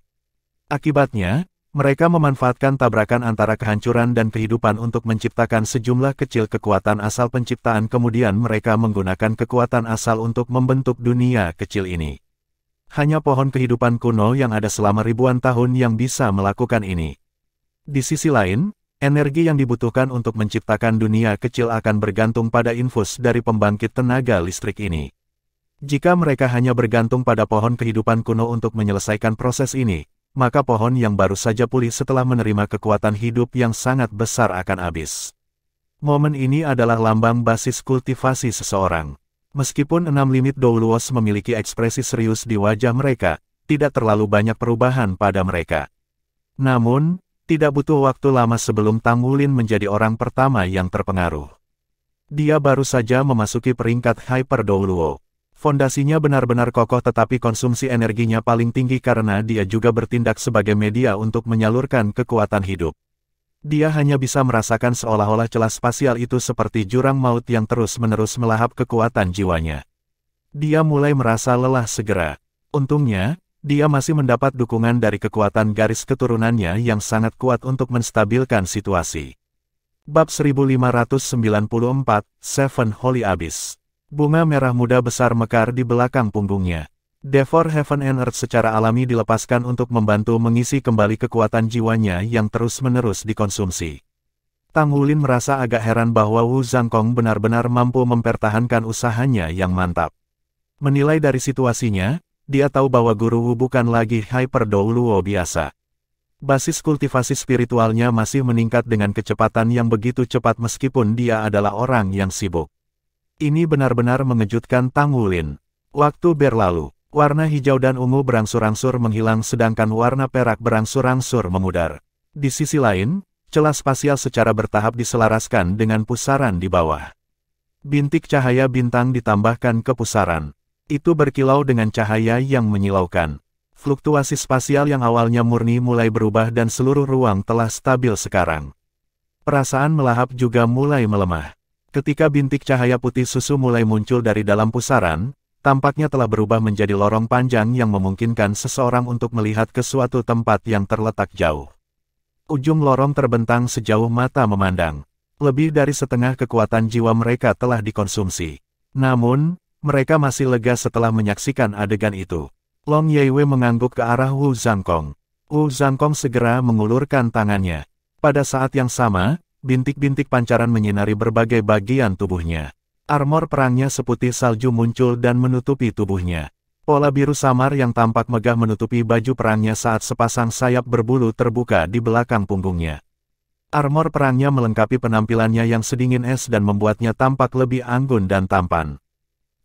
Akibatnya, mereka memanfaatkan tabrakan antara kehancuran dan kehidupan untuk menciptakan sejumlah kecil kekuatan asal penciptaan kemudian mereka menggunakan kekuatan asal untuk membentuk dunia kecil ini. Hanya pohon kehidupan kuno yang ada selama ribuan tahun yang bisa melakukan ini. Di sisi lain, energi yang dibutuhkan untuk menciptakan dunia kecil akan bergantung pada infus dari pembangkit tenaga listrik ini. Jika mereka hanya bergantung pada pohon kehidupan kuno untuk menyelesaikan proses ini, maka pohon yang baru saja pulih setelah menerima kekuatan hidup yang sangat besar akan habis. Momen ini adalah lambang basis kultivasi seseorang. Meskipun 6 limit Douluos memiliki ekspresi serius di wajah mereka, tidak terlalu banyak perubahan pada mereka. Namun, tidak butuh waktu lama sebelum Tang Wulin menjadi orang pertama yang terpengaruh. Dia baru saja memasuki peringkat Hyper Douluo. Fondasinya benar-benar kokoh tetapi konsumsi energinya paling tinggi karena dia juga bertindak sebagai media untuk menyalurkan kekuatan hidup. Dia hanya bisa merasakan seolah-olah celah spasial itu seperti jurang maut yang terus-menerus melahap kekuatan jiwanya. Dia mulai merasa lelah segera. Untungnya, Dia masih mendapat dukungan dari kekuatan garis keturunannya yang sangat kuat untuk menstabilkan situasi. Bab 1594, Seven Holy Abyss. Bunga merah muda besar mekar di belakang punggungnya. Devor Heaven and Earth secara alami dilepaskan untuk membantu mengisi kembali kekuatan jiwanya yang terus-menerus dikonsumsi. Tang Wulin merasa agak heran bahwa Wu Zhangkong benar-benar mampu mempertahankan usahanya yang mantap. Menilai dari situasinya, dia tahu bahwa Guru Wu bukan lagi Hyper Dou Luo biasa. Basis kultivasi spiritualnya masih meningkat dengan kecepatan yang begitu cepat meskipun dia adalah orang yang sibuk. Ini benar-benar mengejutkan Tang Wulin. Waktu berlalu, warna hijau dan ungu berangsur-angsur menghilang sedangkan warna perak berangsur-angsur memudar. Di sisi lain, celah spasial secara bertahap diselaraskan dengan pusaran di bawah. Bintik cahaya bintang ditambahkan ke pusaran. Itu berkilau dengan cahaya yang menyilaukan. Fluktuasi spasial yang awalnya murni mulai berubah dan seluruh ruang telah stabil sekarang. Perasaan melahap juga mulai melemah. Ketika bintik cahaya putih susu mulai muncul dari dalam pusaran, tampaknya telah berubah menjadi lorong panjang yang memungkinkan seseorang untuk melihat ke suatu tempat yang terletak jauh. Ujung lorong terbentang sejauh mata memandang. Lebih dari setengah kekuatan jiwa mereka telah dikonsumsi. Namun, mereka masih lega setelah menyaksikan adegan itu. Long Yeiwei mengangguk ke arah Wu Zhangkong. Wu Zhangkong segera mengulurkan tangannya. Pada saat yang sama, bintik-bintik pancaran menyinari berbagai bagian tubuhnya. Armor perangnya seputih salju muncul dan menutupi tubuhnya. Pola biru samar yang tampak megah menutupi baju perangnya saat sepasang sayap berbulu terbuka di belakang punggungnya. Armor perangnya melengkapi penampilannya yang sedingin es dan membuatnya tampak lebih anggun dan tampan.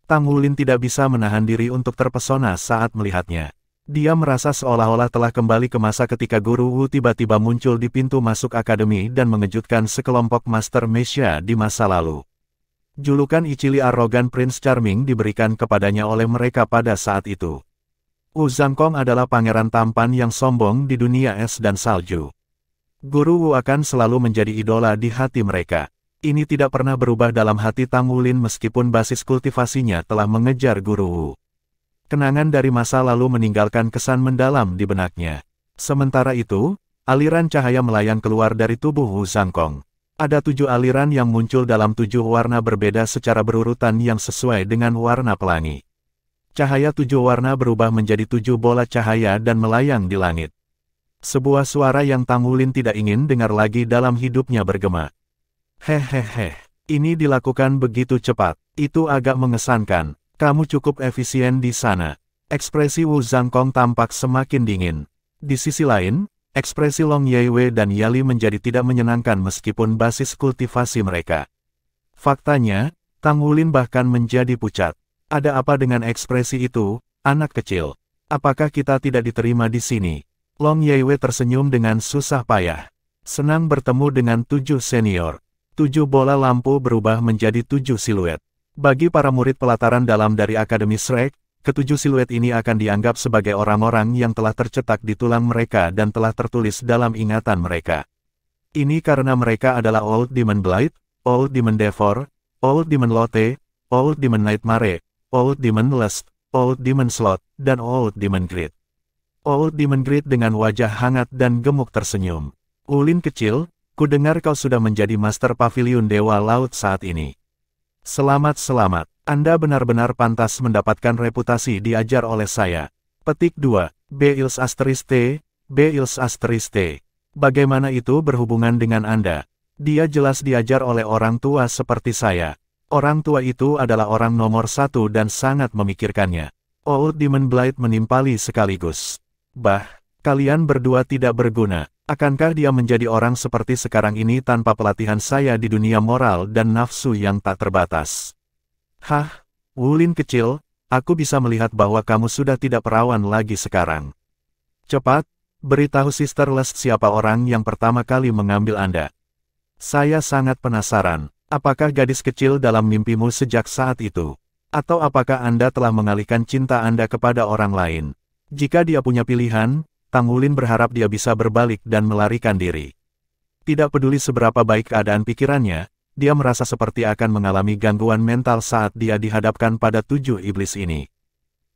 Tang Wulin tidak bisa menahan diri untuk terpesona saat melihatnya. Dia merasa seolah-olah telah kembali ke masa ketika Guru Wu tiba-tiba muncul di pintu masuk akademi dan mengejutkan sekelompok Master Mesha di masa lalu. Julukan Ichili Arrogant Prince Charming diberikan kepadanya oleh mereka pada saat itu. Wu Zhangkong adalah pangeran tampan yang sombong di dunia es dan salju. Guru Wu akan selalu menjadi idola di hati mereka. Ini tidak pernah berubah dalam hati Tang Wulin meskipun basis kultivasinya telah mengejar Guru Wu. Kenangan dari masa lalu meninggalkan kesan mendalam di benaknya. Sementara itu, aliran cahaya melayang keluar dari tubuh Wu Zhangkong. Ada 7 aliran yang muncul dalam 7 warna berbeda secara berurutan yang sesuai dengan warna pelangi. Cahaya 7 warna berubah menjadi 7 bola cahaya dan melayang di langit. Sebuah suara yang Tang Wulin tidak ingin dengar lagi dalam hidupnya bergema. Hehehe, ini dilakukan begitu cepat, itu agak mengesankan, kamu cukup efisien di sana. Ekspresi Wu Zhangkong tampak semakin dingin. Di sisi lain, ekspresi Long Yeiwei dan Yali menjadi tidak menyenangkan meskipun basis kultivasi mereka. Faktanya, Tang Wulin bahkan menjadi pucat. Ada apa dengan ekspresi itu, anak kecil? Apakah kita tidak diterima di sini? Long Yeiwei tersenyum dengan susah payah. Senang bertemu dengan 7 senior. 7 bola lampu berubah menjadi 7 siluet. Bagi para murid pelataran dalam dari Akademi Shrek, ke-7 siluet ini akan dianggap sebagai orang-orang yang telah tercetak di tulang mereka dan telah tertulis dalam ingatan mereka. Ini karena mereka adalah Old Demon Blight, Old Demon Devor, Old Demon Lotte, Old Demon Nightmare, Old Demon Lust, Old Demon Sloth, dan Old Demon Greed. Old Demon Greed dengan wajah hangat dan gemuk tersenyum. Wulin kecil, ku dengar kau sudah menjadi Master Pavilion Dewa Laut saat ini. Selamat. Anda benar-benar pantas mendapatkan reputasi diajar oleh saya. Petik 2. Beils Asteriste. Bagaimana itu berhubungan dengan Anda? Dia jelas diajar oleh orang tua seperti saya. Orang tua itu adalah orang nomor 1 dan sangat memikirkannya. Old Demon Blight menimpali sekaligus. Kalian berdua tidak berguna. Akankah dia menjadi orang seperti sekarang ini tanpa pelatihan saya di dunia moral dan nafsu yang tak terbatas? Hah, Wulin kecil, aku bisa melihat bahwa kamu sudah tidak perawan lagi sekarang. Cepat, beritahu Sister Lust siapa orang yang pertama kali mengambil Anda. Saya sangat penasaran, apakah gadis kecil dalam mimpimu sejak saat itu? Atau apakah Anda telah mengalihkan cinta Anda kepada orang lain? Jika dia punya pilihan, Tang Wulin berharap dia bisa berbalik dan melarikan diri. Tidak peduli seberapa baik keadaan pikirannya, dia merasa seperti akan mengalami gangguan mental saat dia dihadapkan pada 7 iblis ini.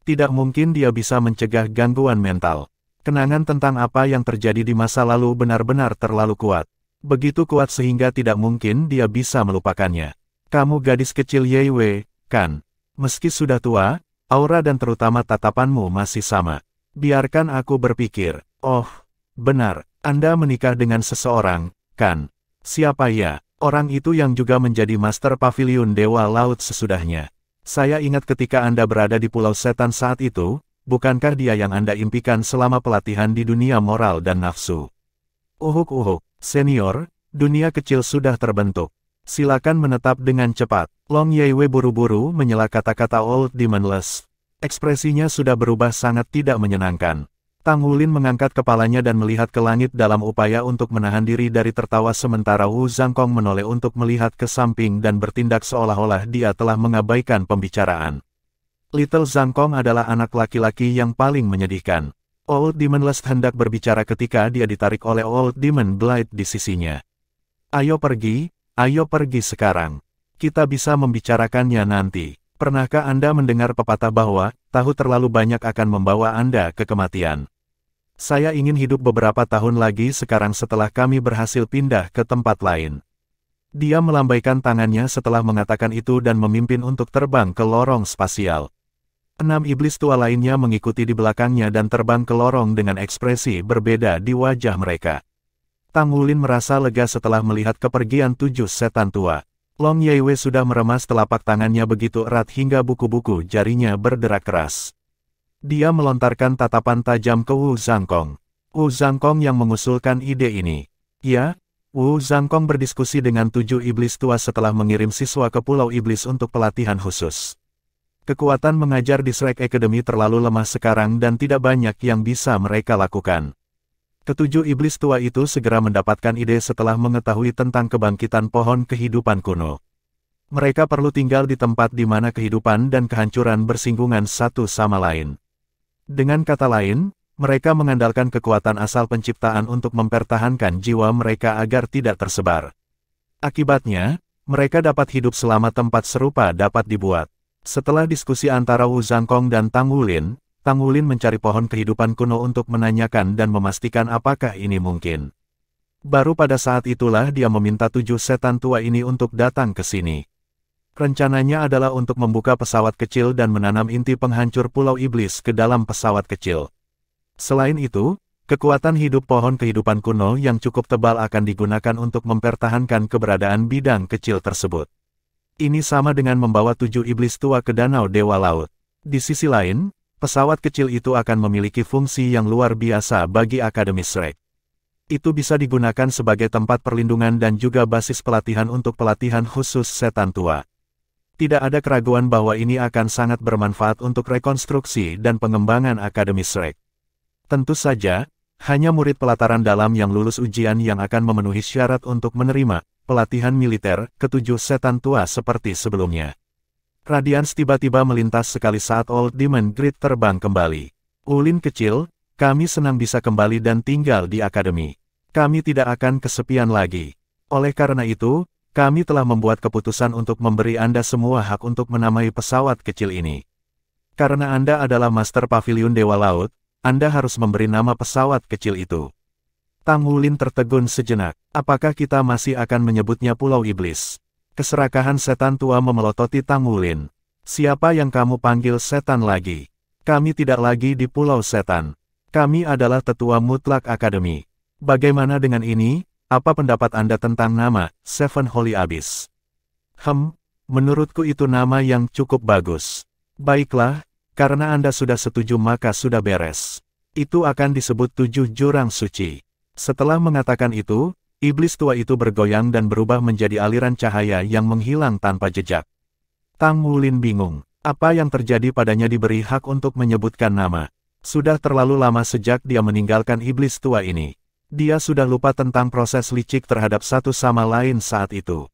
Tidak mungkin dia bisa mencegah gangguan mental. Kenangan tentang apa yang terjadi di masa lalu benar-benar terlalu kuat. Begitu kuat sehingga tidak mungkin dia bisa melupakannya. Kamu gadis kecil Ye Wei, kan? Meski sudah tua, aura dan terutama tatapanmu masih sama. Biarkan aku berpikir. Oh, benar, Anda menikah dengan seseorang, kan? Siapa ya? Orang itu yang juga menjadi Master Pavilion Dewa Laut sesudahnya. Saya ingat ketika Anda berada di Pulau Setan saat itu, bukankah dia yang Anda impikan selama pelatihan di dunia moral dan nafsu? Uhuk, senior, dunia kecil sudah terbentuk. Silakan menetap dengan cepat. Long Yeiwei buru-buru menyela kata-kata Old Demonless. Ekspresinya sudah berubah sangat tidak menyenangkan. Tang Wulin mengangkat kepalanya dan melihat ke langit dalam upaya untuk menahan diri dari tertawa sementara Wu Zhangkong menoleh untuk melihat ke samping dan bertindak seolah-olah dia telah mengabaikan pembicaraan. Little Zhangkong adalah anak laki-laki yang paling menyedihkan. Old Demonless hendak berbicara ketika dia ditarik oleh Old Demon Blight di sisinya. Ayo pergi sekarang. Kita bisa membicarakannya nanti. Pernahkah Anda mendengar pepatah bahwa, tahu terlalu banyak akan membawa Anda ke kematian? Saya ingin hidup beberapa tahun lagi sekarang setelah kami berhasil pindah ke tempat lain. Dia melambaikan tangannya setelah mengatakan itu dan memimpin untuk terbang ke lorong spasial. 6 iblis tua lainnya mengikuti di belakangnya dan terbang ke lorong dengan ekspresi berbeda di wajah mereka. Tang Wulin merasa lega setelah melihat kepergian 7 setan tua. Long Yeiwei sudah meremas telapak tangannya begitu erat hingga buku-buku jarinya berderak keras. Dia melontarkan tatapan tajam ke Wu Zhangkong. Wu Zhangkong yang mengusulkan ide ini. Ya, Wu Zhangkong berdiskusi dengan 7 iblis tua setelah mengirim siswa ke Pulau Iblis untuk pelatihan khusus. Kekuatan mengajar di Shrek Academy terlalu lemah sekarang dan tidak banyak yang bisa mereka lakukan. Ketujuh iblis tua itu segera mendapatkan ide setelah mengetahui tentang kebangkitan pohon kehidupan kuno. Mereka perlu tinggal di tempat di mana kehidupan dan kehancuran bersinggungan satu sama lain. Dengan kata lain, mereka mengandalkan kekuatan asal penciptaan untuk mempertahankan jiwa mereka agar tidak tersebar. Akibatnya, mereka dapat hidup selama tempat serupa dapat dibuat. Setelah diskusi antara Wu Zhangkong dan Tang Wulin mencari pohon kehidupan kuno untuk menanyakan dan memastikan apakah ini mungkin. Baru pada saat itulah dia meminta 7 setan tua ini untuk datang ke sini. Rencananya adalah untuk membuka pesawat kecil dan menanam inti penghancur Pulau Iblis ke dalam pesawat kecil. Selain itu, kekuatan hidup pohon kehidupan kuno yang cukup tebal akan digunakan untuk mempertahankan keberadaan bidang kecil tersebut. Ini sama dengan membawa 7 iblis tua ke Danau Dewa Laut. Di sisi lain, pesawat kecil itu akan memiliki fungsi yang luar biasa bagi Akademi Shrek. Itu bisa digunakan sebagai tempat perlindungan dan juga basis pelatihan untuk pelatihan khusus setan tua. Tidak ada keraguan bahwa ini akan sangat bermanfaat untuk rekonstruksi dan pengembangan Akademi Shrek. Tentu saja, hanya murid pelataran dalam yang lulus ujian yang akan memenuhi syarat untuk menerima pelatihan militer ketujuh setan tua seperti sebelumnya. Radians tiba-tiba melintas sekali saat Old Demon Grid terbang kembali. Wulin kecil, kami senang bisa kembali dan tinggal di akademi. Kami tidak akan kesepian lagi. Oleh karena itu, kami telah membuat keputusan untuk memberi Anda semua hak untuk menamai pesawat kecil ini. Karena Anda adalah Master Pavilion Dewa Laut, Anda harus memberi nama pesawat kecil itu. Tang Wulin tertegun sejenak. Apakah kita masih akan menyebutnya Pulau Iblis? Keserakahan setan tua memelototi Tang Wulin. Siapa yang kamu panggil setan lagi? Kami tidak lagi di Pulau Setan. Kami adalah tetua mutlak akademi. Bagaimana dengan ini? Apa pendapat Anda tentang nama Seven Holy Abyss? Menurutku itu nama yang cukup bagus. Baiklah, karena Anda sudah setuju maka sudah beres. Itu akan disebut 7 jurang suci. Setelah mengatakan itu, iblis tua itu bergoyang dan berubah menjadi aliran cahaya yang menghilang tanpa jejak. Tang Wulin bingung. Apa yang terjadi padanya diberi hak untuk menyebutkan nama. Sudah terlalu lama sejak dia meninggalkan iblis tua ini. Dia sudah lupa tentang proses licik terhadap satu sama lain saat itu.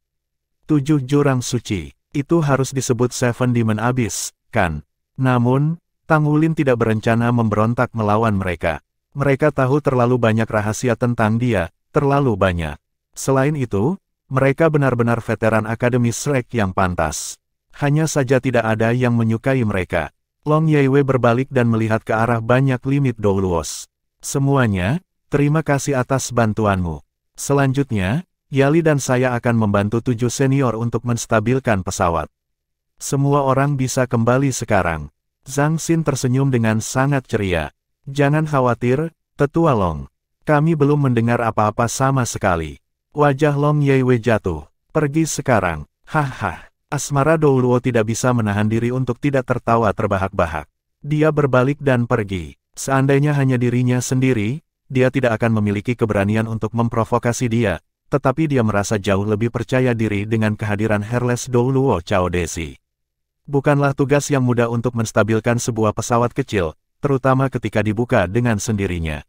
7 jurang suci, itu harus disebut Seven Demon Abyss, kan? Namun, Tang Wulin tidak berencana memberontak melawan mereka. Mereka tahu terlalu banyak rahasia tentang dia, terlalu banyak. Selain itu, mereka benar-benar veteran Akademi Shrek yang pantas. Hanya saja tidak ada yang menyukai mereka. Long Yaiwei berbalik dan melihat ke arah banyak limit Doulos. Semuanya, terima kasih atas bantuanmu. Selanjutnya, Yali dan saya akan membantu 7 senior untuk menstabilkan pesawat. Semua orang bisa kembali sekarang. Zhang Xin tersenyum dengan sangat ceria. Jangan khawatir, Tetua Long. Kami belum mendengar apa-apa sama sekali. Wajah Long Yaiwei jatuh. Pergi sekarang. Haha. Asmara Douluo tidak bisa menahan diri untuk tidak tertawa terbahak-bahak. Dia berbalik dan pergi. Seandainya hanya dirinya sendiri, dia tidak akan memiliki keberanian untuk memprovokasi dia, tetapi dia merasa jauh lebih percaya diri dengan kehadiran Herles Douluo Cao Desi. Bukanlah tugas yang mudah untuk menstabilkan sebuah pesawat kecil, terutama ketika dibuka dengan sendirinya.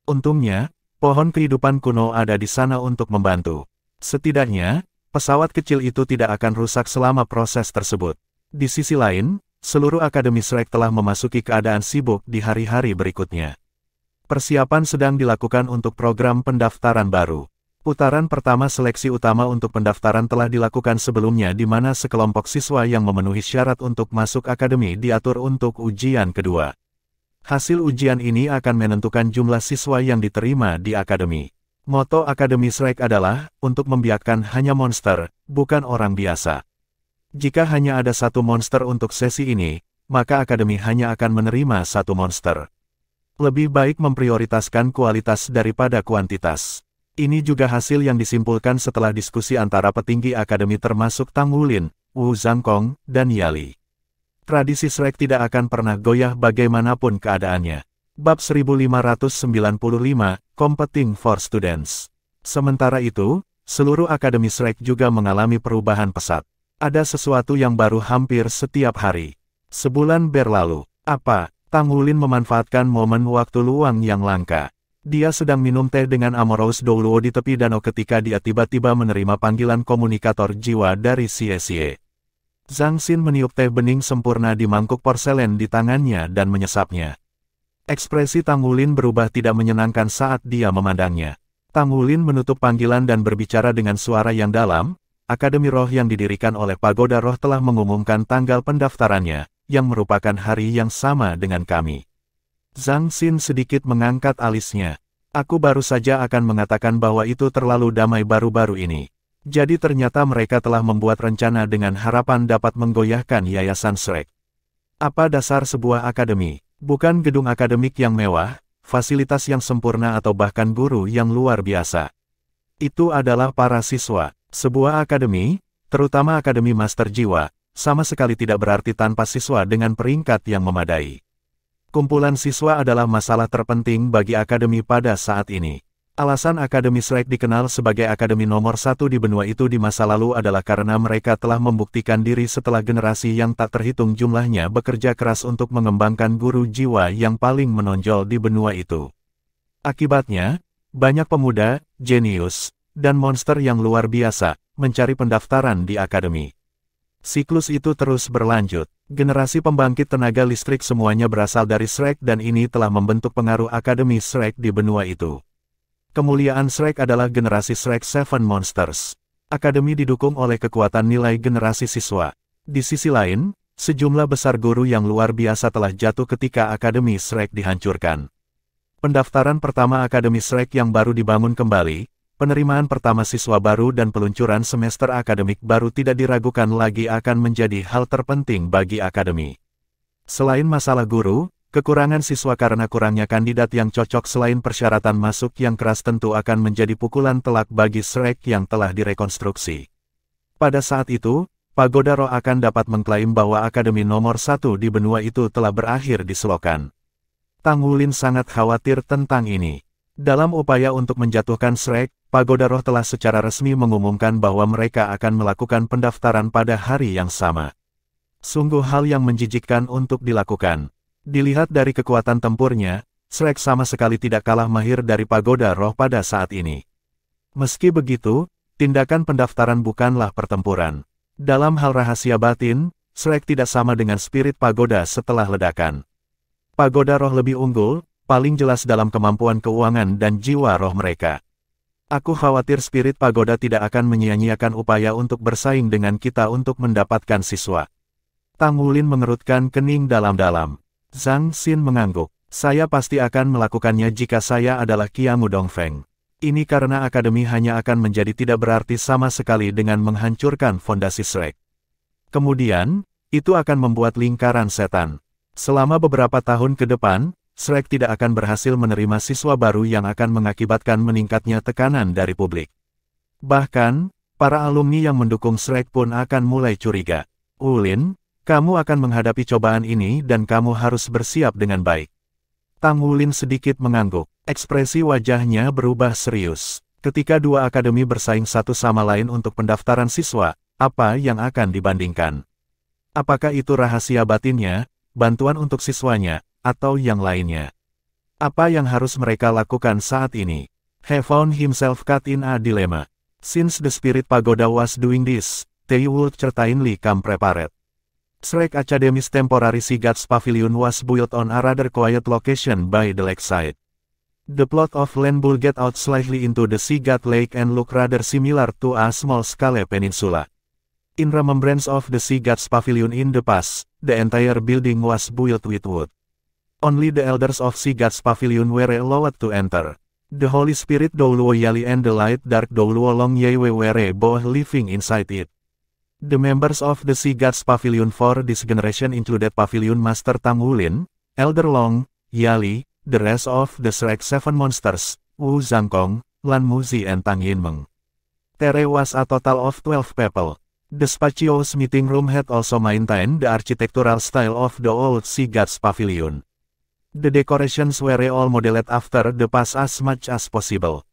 Untungnya, pohon kehidupan kuno ada di sana untuk membantu. Setidaknya, pesawat kecil itu tidak akan rusak selama proses tersebut. Di sisi lain, seluruh Akademi Shrek telah memasuki keadaan sibuk di hari-hari berikutnya. Persiapan sedang dilakukan untuk program pendaftaran baru. Putaran pertama seleksi utama untuk pendaftaran telah dilakukan sebelumnya di mana sekelompok siswa yang memenuhi syarat untuk masuk akademi diatur untuk ujian kedua. Hasil ujian ini akan menentukan jumlah siswa yang diterima di akademi. Moto Akademi Shrek adalah, untuk membiakkan hanya monster, bukan orang biasa. Jika hanya ada satu monster untuk sesi ini, maka akademi hanya akan menerima satu monster. Lebih baik memprioritaskan kualitas daripada kuantitas. Ini juga hasil yang disimpulkan setelah diskusi antara petinggi akademi termasuk Tang Wulin, Wu Zhangkong, dan Yali. Tradisi Shrek tidak akan pernah goyah bagaimanapun keadaannya. Bab 1595, Competing for Students. Sementara itu, seluruh Akademi Shrek juga mengalami perubahan pesat. Ada sesuatu yang baru hampir setiap hari. Sebulan berlalu. Apa? Tang Wulin memanfaatkan momen waktu luang yang langka. Dia sedang minum teh dengan Amorous Douluo di tepi danau ketika dia tiba-tiba menerima panggilan komunikator jiwa dari Xie. Zhang Xin meniup teh bening sempurna di mangkuk porselen di tangannya dan menyesapnya. Ekspresi Tang Wulin berubah tidak menyenangkan saat dia memandangnya. Tang Wulin menutup panggilan dan berbicara dengan suara yang dalam. Akademi Roh yang didirikan oleh Pagoda Roh telah mengumumkan tanggal pendaftarannya, yang merupakan hari yang sama dengan kami. Zhang Xin sedikit mengangkat alisnya. Aku baru saja akan mengatakan bahwa itu terlalu damai baru-baru ini. Jadi ternyata mereka telah membuat rencana dengan harapan dapat menggoyahkan Yayasan Shrek. Apa dasar sebuah akademi? Bukan gedung akademik yang mewah, fasilitas yang sempurna atau bahkan guru yang luar biasa. Itu adalah para siswa. Sebuah akademi, terutama akademi master jiwa, sama sekali tidak berarti tanpa siswa dengan peringkat yang memadai. Kumpulan siswa adalah masalah terpenting bagi akademi pada saat ini. Alasan Akademi Shrek dikenal sebagai akademi nomor 1 di benua itu di masa lalu adalah karena mereka telah membuktikan diri setelah generasi yang tak terhitung jumlahnya bekerja keras untuk mengembangkan guru jiwa yang paling menonjol di benua itu. Akibatnya, banyak pemuda, jenius, dan monster yang luar biasa mencari pendaftaran di akademi. Siklus itu terus berlanjut. Generasi pembangkit tenaga listrik semuanya berasal dari Shrek dan ini telah membentuk pengaruh Akademi Shrek di benua itu. Kemuliaan Shrek adalah generasi Shrek Seven Monsters. Akademi didukung oleh kekuatan nilai generasi siswa. Di sisi lain, sejumlah besar guru yang luar biasa telah jatuh ketika Akademi Shrek dihancurkan. Pendaftaran pertama Akademi Shrek yang baru dibangun kembali, penerimaan pertama siswa baru dan peluncuran semester akademik baru tidak diragukan lagi akan menjadi hal terpenting bagi akademi. Selain masalah guru, kekurangan siswa karena kurangnya kandidat yang cocok selain persyaratan masuk yang keras tentu akan menjadi pukulan telak bagi Shrek yang telah direkonstruksi. Pada saat itu, Pagoda Roh akan dapat mengklaim bahwa akademi nomor 1 di benua itu telah berakhir di selokan. Tang Wulin sangat khawatir tentang ini. Dalam upaya untuk menjatuhkan Shrek, Pagoda Roh telah secara resmi mengumumkan bahwa mereka akan melakukan pendaftaran pada hari yang sama. Sungguh hal yang menjijikkan untuk dilakukan. Dilihat dari kekuatan tempurnya, Shrek sama sekali tidak kalah mahir dari Pagoda Roh pada saat ini. Meski begitu, tindakan pendaftaran bukanlah pertempuran. Dalam hal rahasia batin, Shrek tidak sama dengan spirit Pagoda setelah ledakan. Pagoda Roh lebih unggul, paling jelas dalam kemampuan keuangan dan jiwa roh mereka. Aku khawatir spirit Pagoda tidak akan menyia-nyiakan upaya untuk bersaing dengan kita untuk mendapatkan siswa. Tang Wulin mengerutkan kening dalam-dalam. Zhang Xin mengangguk. Saya pasti akan melakukannya jika saya adalah Qiamu Dongfeng. Ini karena akademi hanya akan menjadi tidak berarti sama sekali dengan menghancurkan fondasi Shrek. Kemudian, itu akan membuat lingkaran setan. Selama beberapa tahun ke depan, Shrek tidak akan berhasil menerima siswa baru yang akan mengakibatkan meningkatnya tekanan dari publik. Bahkan, para alumni yang mendukung Shrek pun akan mulai curiga. Wulin, kamu akan menghadapi cobaan ini dan kamu harus bersiap dengan baik. Tang Wulin sedikit mengangguk. Ekspresi wajahnya berubah serius. Ketika dua akademi bersaing satu sama lain untuk pendaftaran siswa, apa yang akan dibandingkan? Apakah itu rahasia batinnya, bantuan untuk siswanya, atau yang lainnya? Apa yang harus mereka lakukan saat ini? He found himself caught in a dilemma. Since the Spirit Pagoda was doing this, they would certainly come prepared. Shrek Academy's temporary Sea Gods Pavilion was built on a rather quiet location by the lakeside. The plot of land bulged out slightly into the Sea God Lake and looked rather similar to a small-scale peninsula. In remembrance of the Sea Gods Pavilion in the past, the entire building was built with wood. Only the elders of Sea Gods Pavilion were allowed to enter. The Holy Spirit Douluo Yali and the Light Dark Douluo Long Yewe were both living inside it. The members of the Sea Gods Pavilion for this generation included Pavilion Master Tang Wulin, Elder Long, Yali, the rest of the Shrek Seven Monsters, Wu Zhangkong, Lan Muzi and Tang Yinmeng. There was a total of 12 people. The spacious meeting room had also maintained the architectural style of the old Sea Gods Pavilion. The decorations were all modeled after the past as much as possible.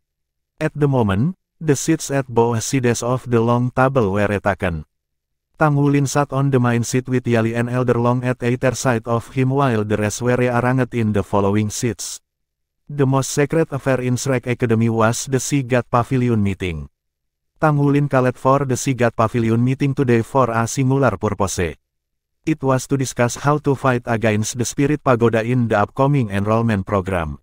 At the moment, the seats at both sides of the long table were taken. Tang Wulin sat on the main seat with Yali and Elder Long at either side of him while the rest were arranged in the following seats. The most sacred affair in Shrek Academy was the Sea God Pavilion meeting. Tang Wulin called for the Sea God Pavilion meeting today for a singular purpose. It was to discuss how to fight against the Spirit Pagoda in the upcoming enrollment program.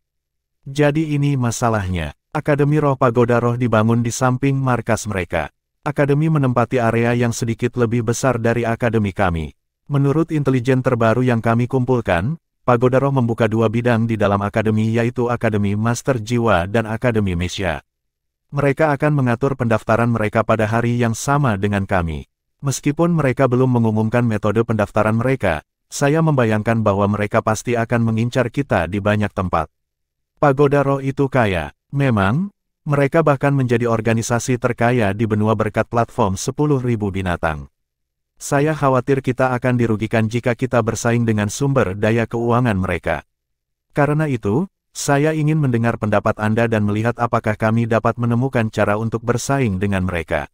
Jadi ini masalahnya. Akademi Roh Pagoda Roh dibangun di samping markas mereka. Akademi menempati area yang sedikit lebih besar dari akademi kami. Menurut intelijen terbaru yang kami kumpulkan, Pagoda Roh membuka dua bidang di dalam akademi yaitu Akademi Master Jiwa dan Akademi Mesya. Mereka akan mengatur pendaftaran mereka pada hari yang sama dengan kami. Meskipun mereka belum mengumumkan metode pendaftaran mereka, saya membayangkan bahwa mereka pasti akan mengincar kita di banyak tempat. Pagoda Roh itu kaya, memang. Mereka bahkan menjadi organisasi terkaya di benua berkat platform 10.000 binatang. Saya khawatir kita akan dirugikan jika kita bersaing dengan sumber daya keuangan mereka. Karena itu, saya ingin mendengar pendapat Anda dan melihat apakah kami dapat menemukan cara untuk bersaing dengan mereka.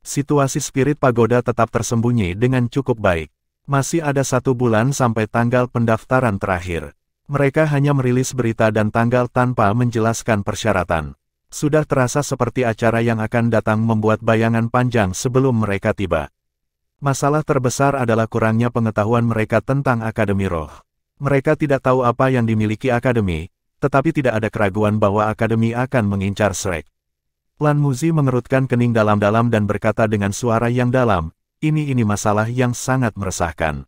Situasi Spirit Pagoda tetap tersembunyi dengan cukup baik. Masih ada 1 bulan sampai tanggal pendaftaran terakhir. Mereka hanya merilis berita dan tanggal tanpa menjelaskan persyaratan. Sudah terasa seperti acara yang akan datang membuat bayangan panjang sebelum mereka tiba. Masalah terbesar adalah kurangnya pengetahuan mereka tentang Akademi Roh. Mereka tidak tahu apa yang dimiliki Akademi, tetapi tidak ada keraguan bahwa Akademi akan mengincar Shrek. Lan Muzi mengerutkan kening dalam-dalam dan berkata dengan suara yang dalam, ini masalah yang sangat meresahkan.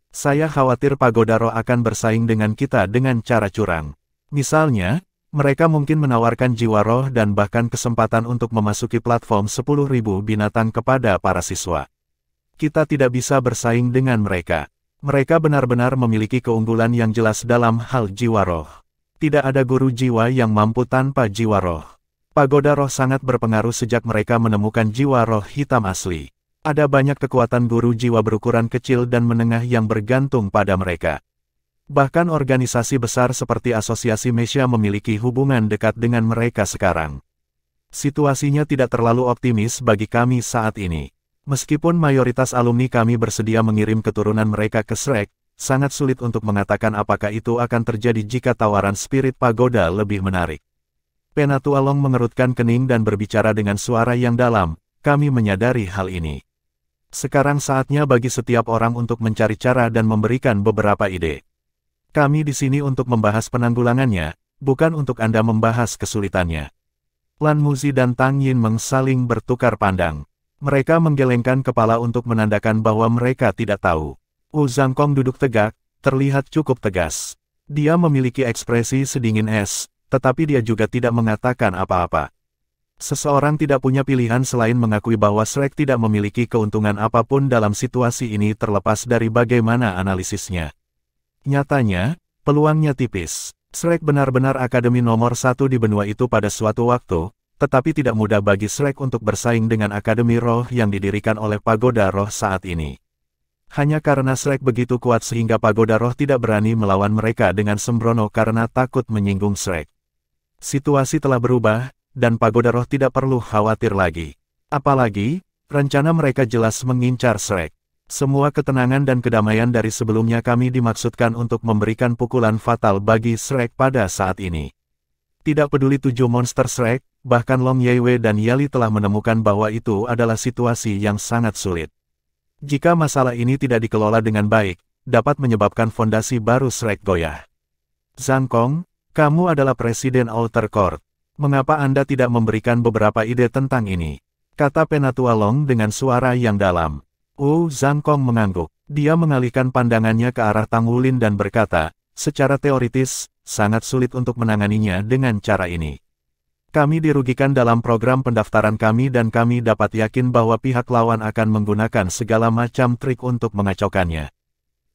Saya khawatir Pagoda Roh akan bersaing dengan kita dengan cara curang. Misalnya, mereka mungkin menawarkan jiwa roh dan bahkan kesempatan untuk memasuki platform 10.000 binatang kepada para siswa. Kita tidak bisa bersaing dengan mereka. Mereka benar-benar memiliki keunggulan yang jelas dalam hal jiwa roh. Tidak ada guru jiwa yang mampu tanpa jiwa roh. Pagoda Roh sangat berpengaruh sejak mereka menemukan jiwa roh hitam asli. Ada banyak kekuatan guru jiwa berukuran kecil dan menengah yang bergantung pada mereka. Bahkan organisasi besar seperti Asosiasi Mesya memiliki hubungan dekat dengan mereka sekarang. Situasinya tidak terlalu optimis bagi kami saat ini. Meskipun mayoritas alumni kami bersedia mengirim keturunan mereka ke Shrek, sangat sulit untuk mengatakan apakah itu akan terjadi jika tawaran Spirit Pagoda lebih menarik. Penatua Long mengerutkan kening dan berbicara dengan suara yang dalam, kami menyadari hal ini. Sekarang saatnya bagi setiap orang untuk mencari cara dan memberikan beberapa ide. Kami di sini untuk membahas penanggulangannya, bukan untuk Anda membahas kesulitannya. Lan Muzi dan Tang Yinmeng saling bertukar pandang. Mereka menggelengkan kepala untuk menandakan bahwa mereka tidak tahu. Wu Zhangkong duduk tegak, terlihat cukup tegas. Dia memiliki ekspresi sedingin es, tetapi dia juga tidak mengatakan apa-apa. Seseorang tidak punya pilihan selain mengakui bahwa Shrek tidak memiliki keuntungan apapun dalam situasi ini terlepas dari bagaimana analisisnya. Nyatanya, peluangnya tipis. Shrek benar-benar akademi nomor 1 di benua itu pada suatu waktu, tetapi tidak mudah bagi Shrek untuk bersaing dengan Akademi Roh yang didirikan oleh Pagoda Roh saat ini. Hanya karena Shrek begitu kuat sehingga Pagoda Roh tidak berani melawan mereka dengan sembrono karena takut menyinggung Shrek. Situasi telah berubah, dan Pagoda Roh tidak perlu khawatir lagi. Apalagi, rencana mereka jelas mengincar Shrek. Semua ketenangan dan kedamaian dari sebelumnya kami dimaksudkan untuk memberikan pukulan fatal bagi Shrek pada saat ini. Tidak peduli 7 monster Shrek, bahkan Long Yeiwei dan Yali telah menemukan bahwa itu adalah situasi yang sangat sulit. Jika masalah ini tidak dikelola dengan baik, dapat menyebabkan fondasi baru Shrek goyah. Zhangkong, kamu adalah Presiden Outer Court. Mengapa Anda tidak memberikan beberapa ide tentang ini? Kata Penatua Long dengan suara yang dalam. Wu Zhangkong mengangguk. Dia mengalihkan pandangannya ke arah Tang Wulin dan berkata, secara teoritis, sangat sulit untuk menanganinya dengan cara ini. Kami dirugikan dalam program pendaftaran kami dan kami dapat yakin bahwa pihak lawan akan menggunakan segala macam trik untuk mengacaukannya.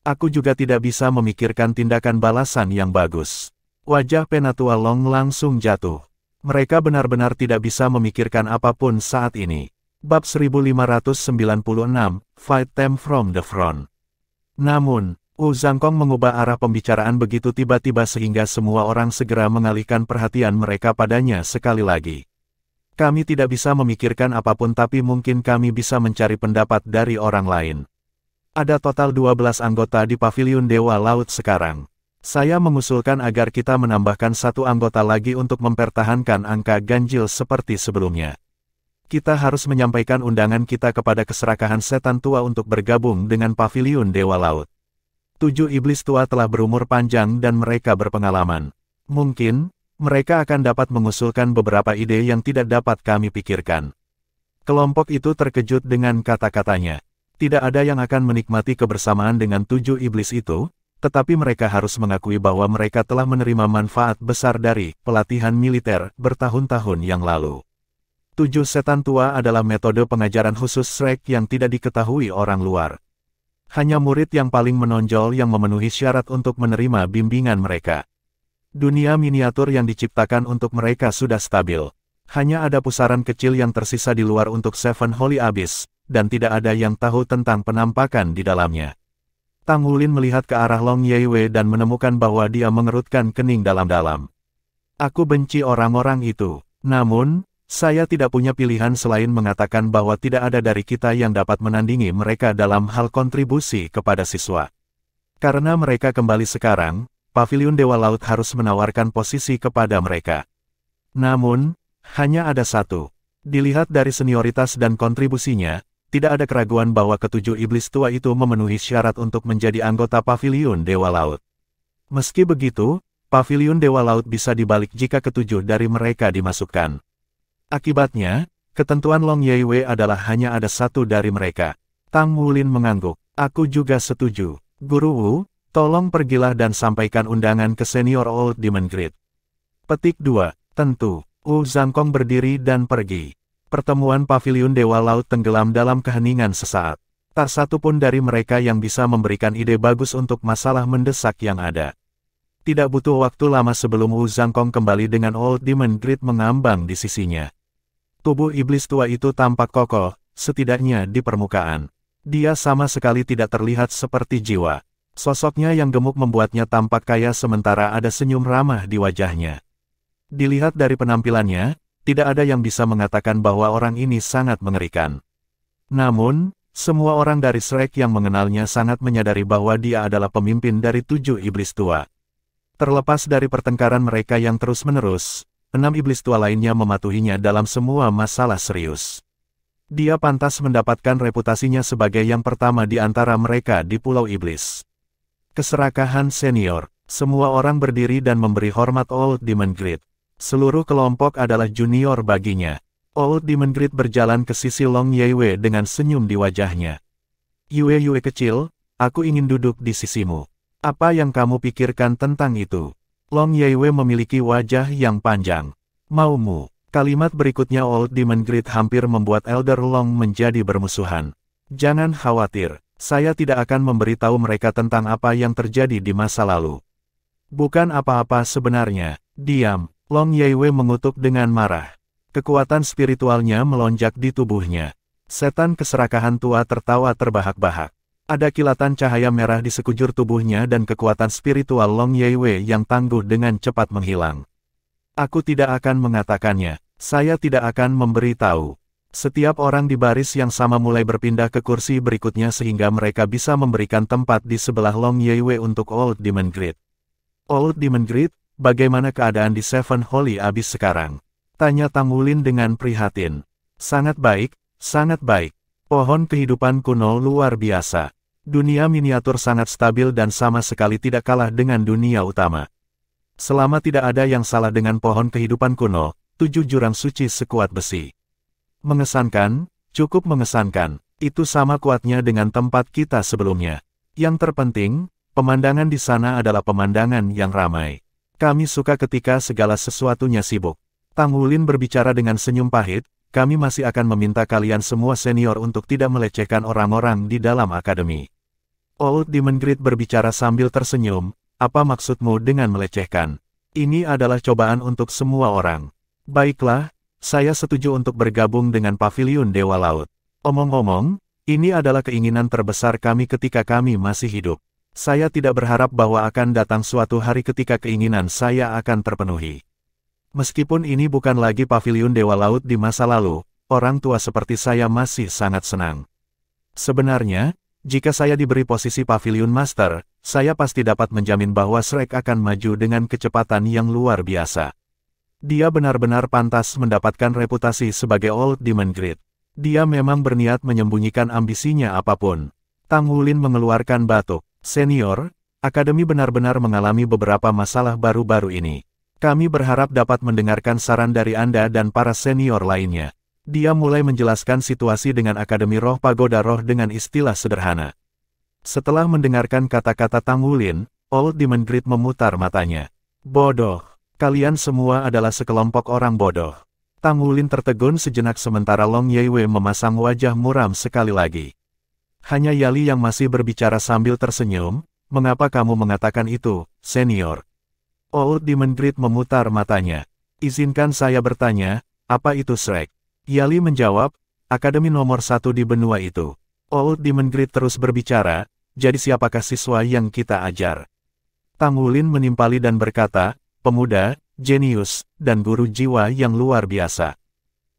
Aku juga tidak bisa memikirkan tindakan balasan yang bagus. Wajah Penatua Long langsung jatuh. Mereka benar-benar tidak bisa memikirkan apapun saat ini. Bab 1596, Fight Them from the Front. Namun, Wu Zhangkong mengubah arah pembicaraan begitu tiba-tiba sehingga semua orang segera mengalihkan perhatian mereka padanya sekali lagi. Kami tidak bisa memikirkan apapun tapi mungkin kami bisa mencari pendapat dari orang lain. Ada total 12 anggota di Paviliun Dewa Laut sekarang. Saya mengusulkan agar kita menambahkan 1 anggota lagi untuk mempertahankan angka ganjil seperti sebelumnya. Kita harus menyampaikan undangan kita kepada keserakahan setan tua untuk bergabung dengan Paviliun Dewa Laut. 7 iblis tua telah berumur panjang dan mereka berpengalaman. Mungkin, mereka akan dapat mengusulkan beberapa ide yang tidak dapat kami pikirkan. Kelompok itu terkejut dengan kata-katanya. Tidak ada yang akan menikmati kebersamaan dengan 7 iblis itu, tetapi mereka harus mengakui bahwa mereka telah menerima manfaat besar dari pelatihan militer bertahun-tahun yang lalu. 7 setan tua adalah metode pengajaran khusus Shrek yang tidak diketahui orang luar. Hanya murid yang paling menonjol yang memenuhi syarat untuk menerima bimbingan mereka. Dunia miniatur yang diciptakan untuk mereka sudah stabil. Hanya ada pusaran kecil yang tersisa di luar untuk Seven Holy Abyss, dan tidak ada yang tahu tentang penampakan di dalamnya. Tang Wulin melihat ke arah Long Yeiwei dan menemukan bahwa dia mengerutkan kening dalam-dalam. Aku benci orang-orang itu. Namun, saya tidak punya pilihan selain mengatakan bahwa tidak ada dari kita yang dapat menandingi mereka dalam hal kontribusi kepada siswa. Karena mereka kembali sekarang, Paviliun Dewa Laut harus menawarkan posisi kepada mereka. Namun, hanya ada satu. Dilihat dari senioritas dan kontribusinya, tidak ada keraguan bahwa ketujuh iblis tua itu memenuhi syarat untuk menjadi anggota Paviliun Dewa Laut. Meski begitu, Paviliun Dewa Laut bisa dibalik jika ketujuh dari mereka dimasukkan. Akibatnya, ketentuan Long Yeiwei adalah hanya ada satu dari mereka. Tang Wulin mengangguk. Aku juga setuju. Guru Wu, tolong pergilah dan sampaikan undangan ke senior Old Demon Grid. Petik 2. Tentu. Wu Zhangkong berdiri dan pergi. Pertemuan Paviliun Dewa Laut tenggelam dalam keheningan sesaat. Tak satu pun dari mereka yang bisa memberikan ide bagus untuk masalah mendesak yang ada. Tidak butuh waktu lama sebelum Wu Zhangkong kembali dengan Old Demon Grid mengambang di sisinya. Tubuh iblis tua itu tampak kokoh, setidaknya di permukaan. Dia sama sekali tidak terlihat seperti jiwa. Sosoknya yang gemuk membuatnya tampak kaya sementara ada senyum ramah di wajahnya. Dilihat dari penampilannya, tidak ada yang bisa mengatakan bahwa orang ini sangat mengerikan. Namun, semua orang dari Shrek yang mengenalnya sangat menyadari bahwa dia adalah pemimpin dari 7 iblis tua. Terlepas dari pertengkaran mereka yang terus-menerus, 6 iblis tua lainnya mematuhinya dalam semua masalah serius. Dia pantas mendapatkan reputasinya sebagai yang pertama di antara mereka di Pulau Iblis. Keserakahan senior. Semua orang berdiri dan memberi hormat Old Demon Grid. Seluruh kelompok adalah junior baginya. Old Demon Grid berjalan ke sisi Long Yeiwei dengan senyum di wajahnya. Yue kecil, aku ingin duduk di sisimu. Apa yang kamu pikirkan tentang itu? Long Yeiwei memiliki wajah yang panjang. Maumu. Kalimat berikutnya Old Demon Grid hampir membuat Elder Long menjadi bermusuhan. Jangan khawatir, saya tidak akan memberitahu mereka tentang apa yang terjadi di masa lalu. Bukan apa-apa sebenarnya. Diam. Long Yeiwei mengutuk dengan marah. Kekuatan spiritualnya melonjak di tubuhnya. Setan keserakahan tua tertawa terbahak-bahak. Ada kilatan cahaya merah di sekujur tubuhnya dan kekuatan spiritual Long Yeiwei yang tangguh dengan cepat menghilang. Aku tidak akan mengatakannya. Saya tidak akan memberitahu. Setiap orang di baris yang sama mulai berpindah ke kursi berikutnya sehingga mereka bisa memberikan tempat di sebelah Long Yeiwei untuk Old Demon Grid. Old Demon Grid, bagaimana keadaan di Seven Holy Abyss sekarang? Tanya Tang Wulin dengan prihatin. Sangat baik, sangat baik. Pohon kehidupan kuno luar biasa. Dunia miniatur sangat stabil dan sama sekali tidak kalah dengan dunia utama. Selama tidak ada yang salah dengan pohon kehidupan kuno, 7 jurang suci sekuat besi. Mengesankan, cukup mengesankan. Itu sama kuatnya dengan tempat kita sebelumnya. Yang terpenting, pemandangan di sana adalah pemandangan yang ramai. Kami suka ketika segala sesuatunya sibuk. Tang Wulin berbicara dengan senyum pahit, kami masih akan meminta kalian semua senior untuk tidak melecehkan orang-orang di dalam akademi. Old Demon Grid berbicara sambil tersenyum, apa maksudmu dengan melecehkan? Ini adalah cobaan untuk semua orang. Baiklah, saya setuju untuk bergabung dengan Paviliun Dewa Laut. Omong-omong, ini adalah keinginan terbesar kami ketika kami masih hidup. Saya tidak berharap bahwa akan datang suatu hari ketika keinginan saya akan terpenuhi. Meskipun ini bukan lagi Paviliun Dewa Laut di masa lalu, orang tua seperti saya masih sangat senang. Sebenarnya, jika saya diberi posisi Paviliun Master, saya pasti dapat menjamin bahwa Shrek akan maju dengan kecepatan yang luar biasa. Dia benar-benar pantas mendapatkan reputasi sebagai Old Demon Grid. Dia memang berniat menyembunyikan ambisinya apapun. Tang Wulin mengeluarkan batuk. Senior, Akademi benar-benar mengalami beberapa masalah baru-baru ini. Kami berharap dapat mendengarkan saran dari Anda dan para senior lainnya. Dia mulai menjelaskan situasi dengan Akademi Roh Pagoda Roh dengan istilah sederhana. Setelah mendengarkan kata-kata Tang Wulin, Old Demon Grid memutar matanya. Bodoh. Kalian semua adalah sekelompok orang bodoh. Tang Wulin tertegun sejenak sementara Long Yeiwei memasang wajah muram sekali lagi. Hanya Yali yang masih berbicara sambil tersenyum, mengapa kamu mengatakan itu, senior? Old Demon Grid memutar matanya. Izinkan saya bertanya, apa itu Shrek? Yali menjawab, Akademi nomor 1 di benua itu. Old Demon Grid terus berbicara, jadi siapakah siswa yang kita ajar? Tang Wulin menimpali dan berkata, pemuda, jenius, dan guru jiwa yang luar biasa.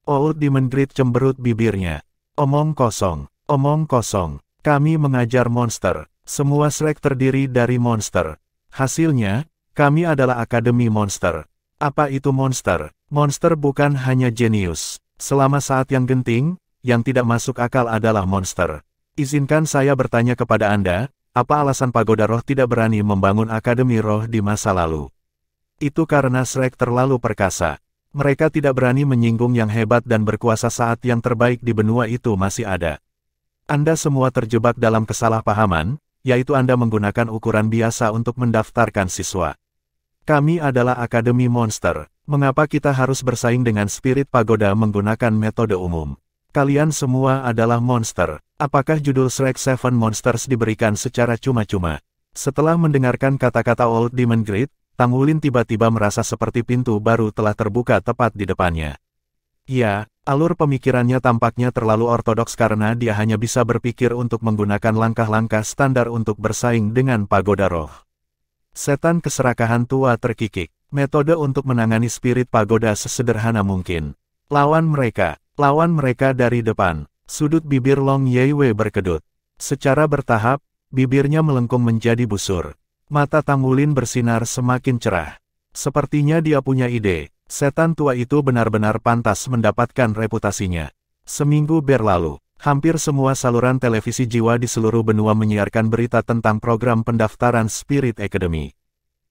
Old Demon Grid cemberut bibirnya. Omong kosong, kami mengajar monster. Semua Shrek terdiri dari monster. Hasilnya, kami adalah Akademi Monster. Apa itu monster? Monster bukan hanya jenius. Selama saat yang genting, yang tidak masuk akal adalah monster. Izinkan saya bertanya kepada Anda, apa alasan Pagoda Roh tidak berani membangun Akademi Roh di masa lalu? Itu karena Shrek terlalu perkasa. Mereka tidak berani menyinggung yang hebat dan berkuasa saat yang terbaik di benua itu masih ada. Anda semua terjebak dalam kesalahpahaman, yaitu Anda menggunakan ukuran biasa untuk mendaftarkan siswa. Kami adalah Akademi Monster. Mengapa kita harus bersaing dengan Spirit Pagoda menggunakan metode umum? Kalian semua adalah monster. Apakah judul Shrek Seven Monsters diberikan secara cuma-cuma? Setelah mendengarkan kata-kata Old Demon Grid, Tang Wulin tiba-tiba merasa seperti pintu baru telah terbuka tepat di depannya. Ya, alur pemikirannya tampaknya terlalu ortodoks karena dia hanya bisa berpikir untuk menggunakan langkah-langkah standar untuk bersaing dengan Pagoda Roh. Setan keserakahan tua terkikik. Metode untuk menangani spirit pagoda sesederhana mungkin. Lawan mereka dari depan. Sudut bibir Long Yeiwei berkedut. Secara bertahap, bibirnya melengkung menjadi busur. Mata Tang Wulin bersinar semakin cerah. Sepertinya dia punya ide. Setan tua itu benar-benar pantas mendapatkan reputasinya. Seminggu berlalu, hampir semua saluran televisi jiwa di seluruh benua menyiarkan berita tentang program pendaftaran Spirit Academy.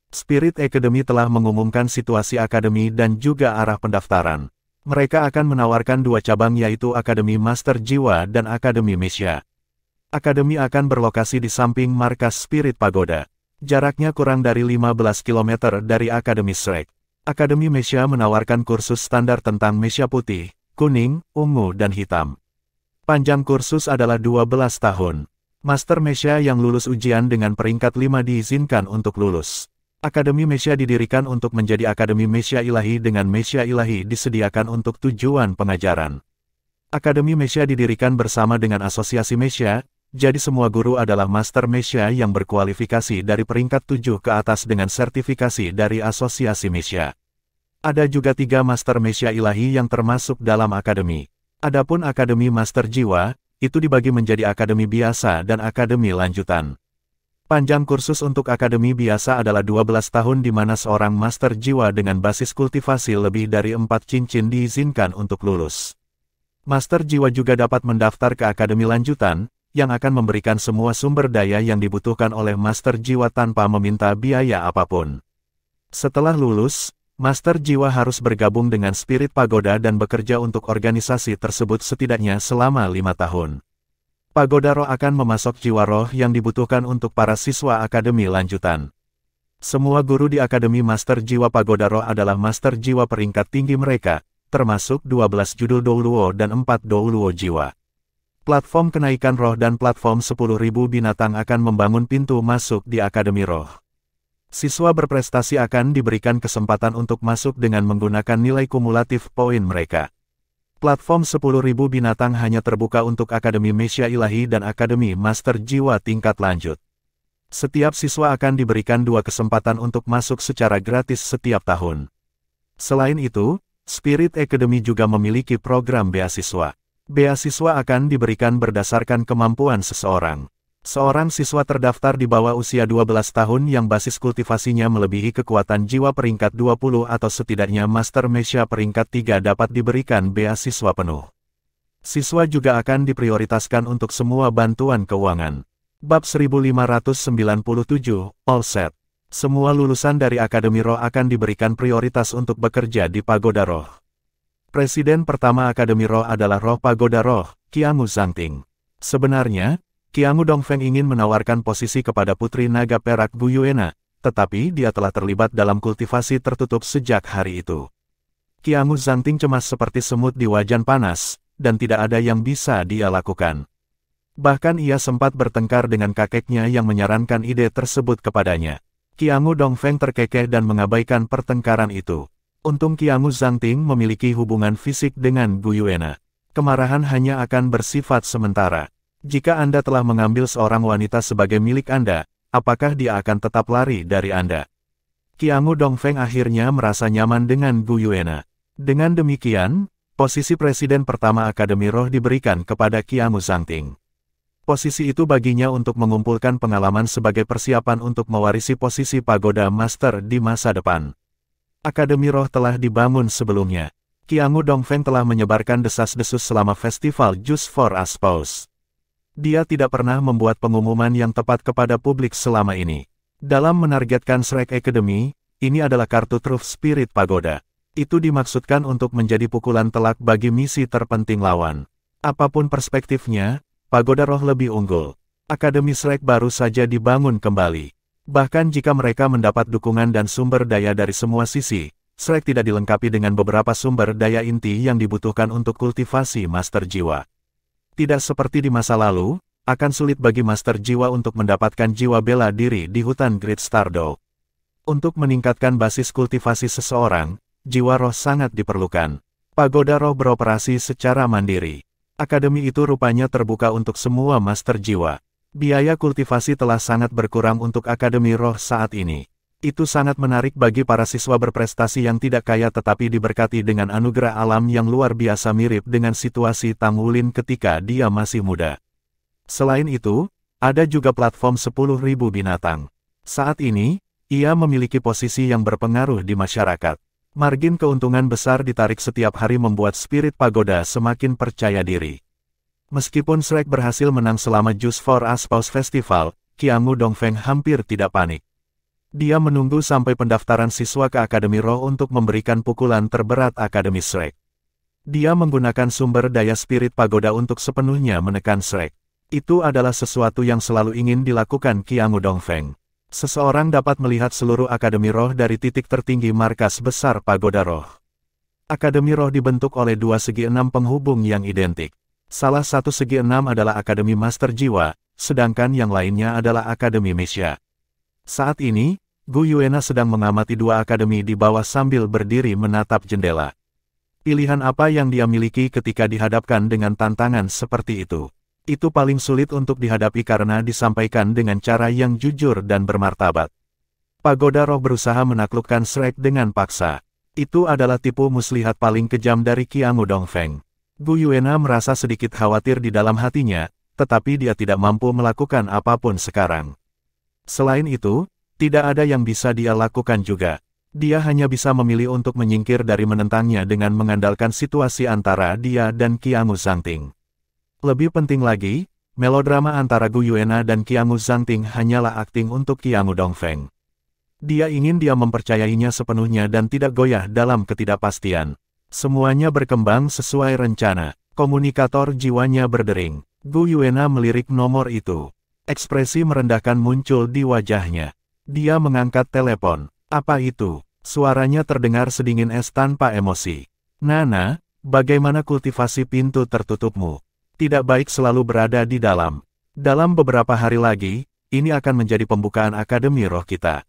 Spirit Academy telah mengumumkan situasi akademi dan juga arah pendaftaran. Mereka akan menawarkan 2 cabang yaitu Akademi Master Jiwa dan Akademi Mesya. Akademi akan berlokasi di samping markas Spirit Pagoda. Jaraknya kurang dari 15 km dari Akademi Shrek. Akademi Mesya menawarkan kursus standar tentang Mesya putih, kuning, ungu dan hitam. Panjang kursus adalah 12 tahun. Master Mesya yang lulus ujian dengan peringkat 5 diizinkan untuk lulus. Akademi Mesya didirikan untuk menjadi Akademi Mesya Ilahi dengan Mesya Ilahi disediakan untuk tujuan pengajaran. Akademi Mesya didirikan bersama dengan Asosiasi Mesya, jadi semua guru adalah Master Mesya yang berkualifikasi dari peringkat 7 ke atas dengan sertifikasi dari Asosiasi Mesya. Ada juga 3 Master Mesya Ilahi yang termasuk dalam Akademi. Adapun Akademi Master Jiwa, itu dibagi menjadi Akademi Biasa dan Akademi Lanjutan. Panjang kursus untuk Akademi Biasa adalah 12 tahun di mana seorang Master Jiwa dengan basis kultivasi lebih dari 4 cincin diizinkan untuk lulus. Master Jiwa juga dapat mendaftar ke Akademi Lanjutan, yang akan memberikan semua sumber daya yang dibutuhkan oleh Master Jiwa tanpa meminta biaya apapun. Setelah lulus, Master Jiwa harus bergabung dengan Spirit Pagoda dan bekerja untuk organisasi tersebut setidaknya selama 5 tahun. Pagoda Roh akan memasok jiwa roh yang dibutuhkan untuk para siswa Akademi Lanjutan. Semua guru di Akademi Master Jiwa Pagoda Roh adalah Master Jiwa peringkat tinggi mereka, termasuk 12 judul Douluo dan 4 Douluo Jiwa. Platform Kenaikan Roh dan platform 10.000 binatang akan membangun pintu masuk di Akademi Roh. Siswa berprestasi akan diberikan kesempatan untuk masuk dengan menggunakan nilai kumulatif poin mereka. Platform 10.000 binatang hanya terbuka untuk Akademi Mesya Ilahi dan Akademi Master Jiwa tingkat lanjut. Setiap siswa akan diberikan 2 kesempatan untuk masuk secara gratis setiap tahun. Selain itu, Spirit Academy juga memiliki program beasiswa. Beasiswa akan diberikan berdasarkan kemampuan seseorang. Seorang siswa terdaftar di bawah usia 12 tahun yang basis kultivasinya melebihi kekuatan jiwa peringkat 20 atau setidaknya Master Mesya peringkat 3 dapat diberikan beasiswa penuh. Siswa juga akan diprioritaskan untuk semua bantuan keuangan. Bab 1597, All Set. Semua lulusan dari Akademi Roh akan diberikan prioritas untuk bekerja di Pagoda Roh. Presiden pertama Akademi Roh adalah Roh Pagoda Roh, Qiangu Zhangting. Sebenarnya, Qiangu Dongfeng ingin menawarkan posisi kepada Putri Naga Perak Gu Yuena, tetapi dia telah terlibat dalam kultivasi tertutup sejak hari itu. Qiangu Zhangting cemas seperti semut di wajan panas, dan tidak ada yang bisa dia lakukan. Bahkan ia sempat bertengkar dengan kakeknya yang menyarankan ide tersebut kepadanya. Qiangu Dongfeng terkekeh dan mengabaikan pertengkaran itu. Untung Qiangu Zhangting memiliki hubungan fisik dengan Gu Yuena. Kemarahan hanya akan bersifat sementara. Jika Anda telah mengambil seorang wanita sebagai milik Anda, apakah dia akan tetap lari dari Anda? Qiangu Dongfeng akhirnya merasa nyaman dengan Gu Yuena. Dengan demikian, posisi presiden pertama Akademi Roh diberikan kepada Qiangu Zhangting. Posisi itu baginya untuk mengumpulkan pengalaman sebagai persiapan untuk mewarisi posisi Pagoda Master di masa depan. Akademi Roh telah dibangun sebelumnya. Qiangu Dongfeng telah menyebarkan desas-desus selama festival Just for a Spouse. Dia tidak pernah membuat pengumuman yang tepat kepada publik selama ini. Dalam menargetkan Shrek Academy, ini adalah kartu truf Spirit Pagoda. Itu dimaksudkan untuk menjadi pukulan telak bagi misi terpenting lawan. Apapun perspektifnya, Pagoda Roh lebih unggul. Akademi Shrek baru saja dibangun kembali. Bahkan jika mereka mendapat dukungan dan sumber daya dari semua sisi, Shrek tidak dilengkapi dengan beberapa sumber daya inti yang dibutuhkan untuk kultivasi Master Jiwa. Tidak seperti di masa lalu, akan sulit bagi Master Jiwa untuk mendapatkan jiwa bela diri di hutan Great Stardow. Untuk meningkatkan basis kultivasi seseorang, jiwa roh sangat diperlukan. Pagoda Roh beroperasi secara mandiri. Akademi itu rupanya terbuka untuk semua Master Jiwa. Biaya kultivasi telah sangat berkurang untuk Akademi Roh saat ini. Itu sangat menarik bagi para siswa berprestasi yang tidak kaya tetapi diberkati dengan anugerah alam yang luar biasa mirip dengan situasi Tang Wulin ketika dia masih muda. Selain itu, ada juga platform 10.000 binatang. Saat ini, ia memiliki posisi yang berpengaruh di masyarakat. Margin keuntungan besar ditarik setiap hari membuat Spirit Pagoda semakin percaya diri. Meskipun Shrek berhasil menang selama Just for a Spouse Festival, Qiangu Dongfeng hampir tidak panik. Dia menunggu sampai pendaftaran siswa ke Akademi Roh untuk memberikan pukulan terberat Akademi Shrek. Dia menggunakan sumber daya Spirit Pagoda untuk sepenuhnya menekan Shrek. Itu adalah sesuatu yang selalu ingin dilakukan Qiangu Dongfeng. Seseorang dapat melihat seluruh Akademi Roh dari titik tertinggi markas besar Pagoda Roh. Akademi Roh dibentuk oleh dua segi enam penghubung yang identik. Salah satu segi enam adalah Akademi Master Jiwa, sedangkan yang lainnya adalah Akademi Mesya. Saat ini, Gu Yuena sedang mengamati dua akademi di bawah sambil berdiri menatap jendela. Pilihan apa yang dia miliki ketika dihadapkan dengan tantangan seperti itu? Itu paling sulit untuk dihadapi karena disampaikan dengan cara yang jujur dan bermartabat. Pagoda Roh berusaha menaklukkan Shrek dengan paksa. Itu adalah tipu muslihat paling kejam dari Qiangu Dongfeng. Gu Yuena merasa sedikit khawatir di dalam hatinya, tetapi dia tidak mampu melakukan apapun sekarang. Selain itu, tidak ada yang bisa dia lakukan juga. Dia hanya bisa memilih untuk menyingkir dari menentangnya dengan mengandalkan situasi antara dia dan Qiangu Zhangting. Lebih penting lagi, melodrama antara Gu Yuena dan Qiangu Zhangting hanyalah akting untuk Qiangu Dongfeng. Dia ingin dia mempercayainya sepenuhnya dan tidak goyah dalam ketidakpastian. Semuanya berkembang sesuai rencana. Komunikator jiwanya berdering. Gu Yuena melirik nomor itu. Ekspresi merendahkan muncul di wajahnya. Dia mengangkat telepon. Apa itu? Suaranya terdengar sedingin es tanpa emosi. Nana, bagaimana kultivasi pintu tertutupmu? Tidak baik selalu berada di dalam. Dalam beberapa hari lagi, ini akan menjadi pembukaan Akademi Roh kita.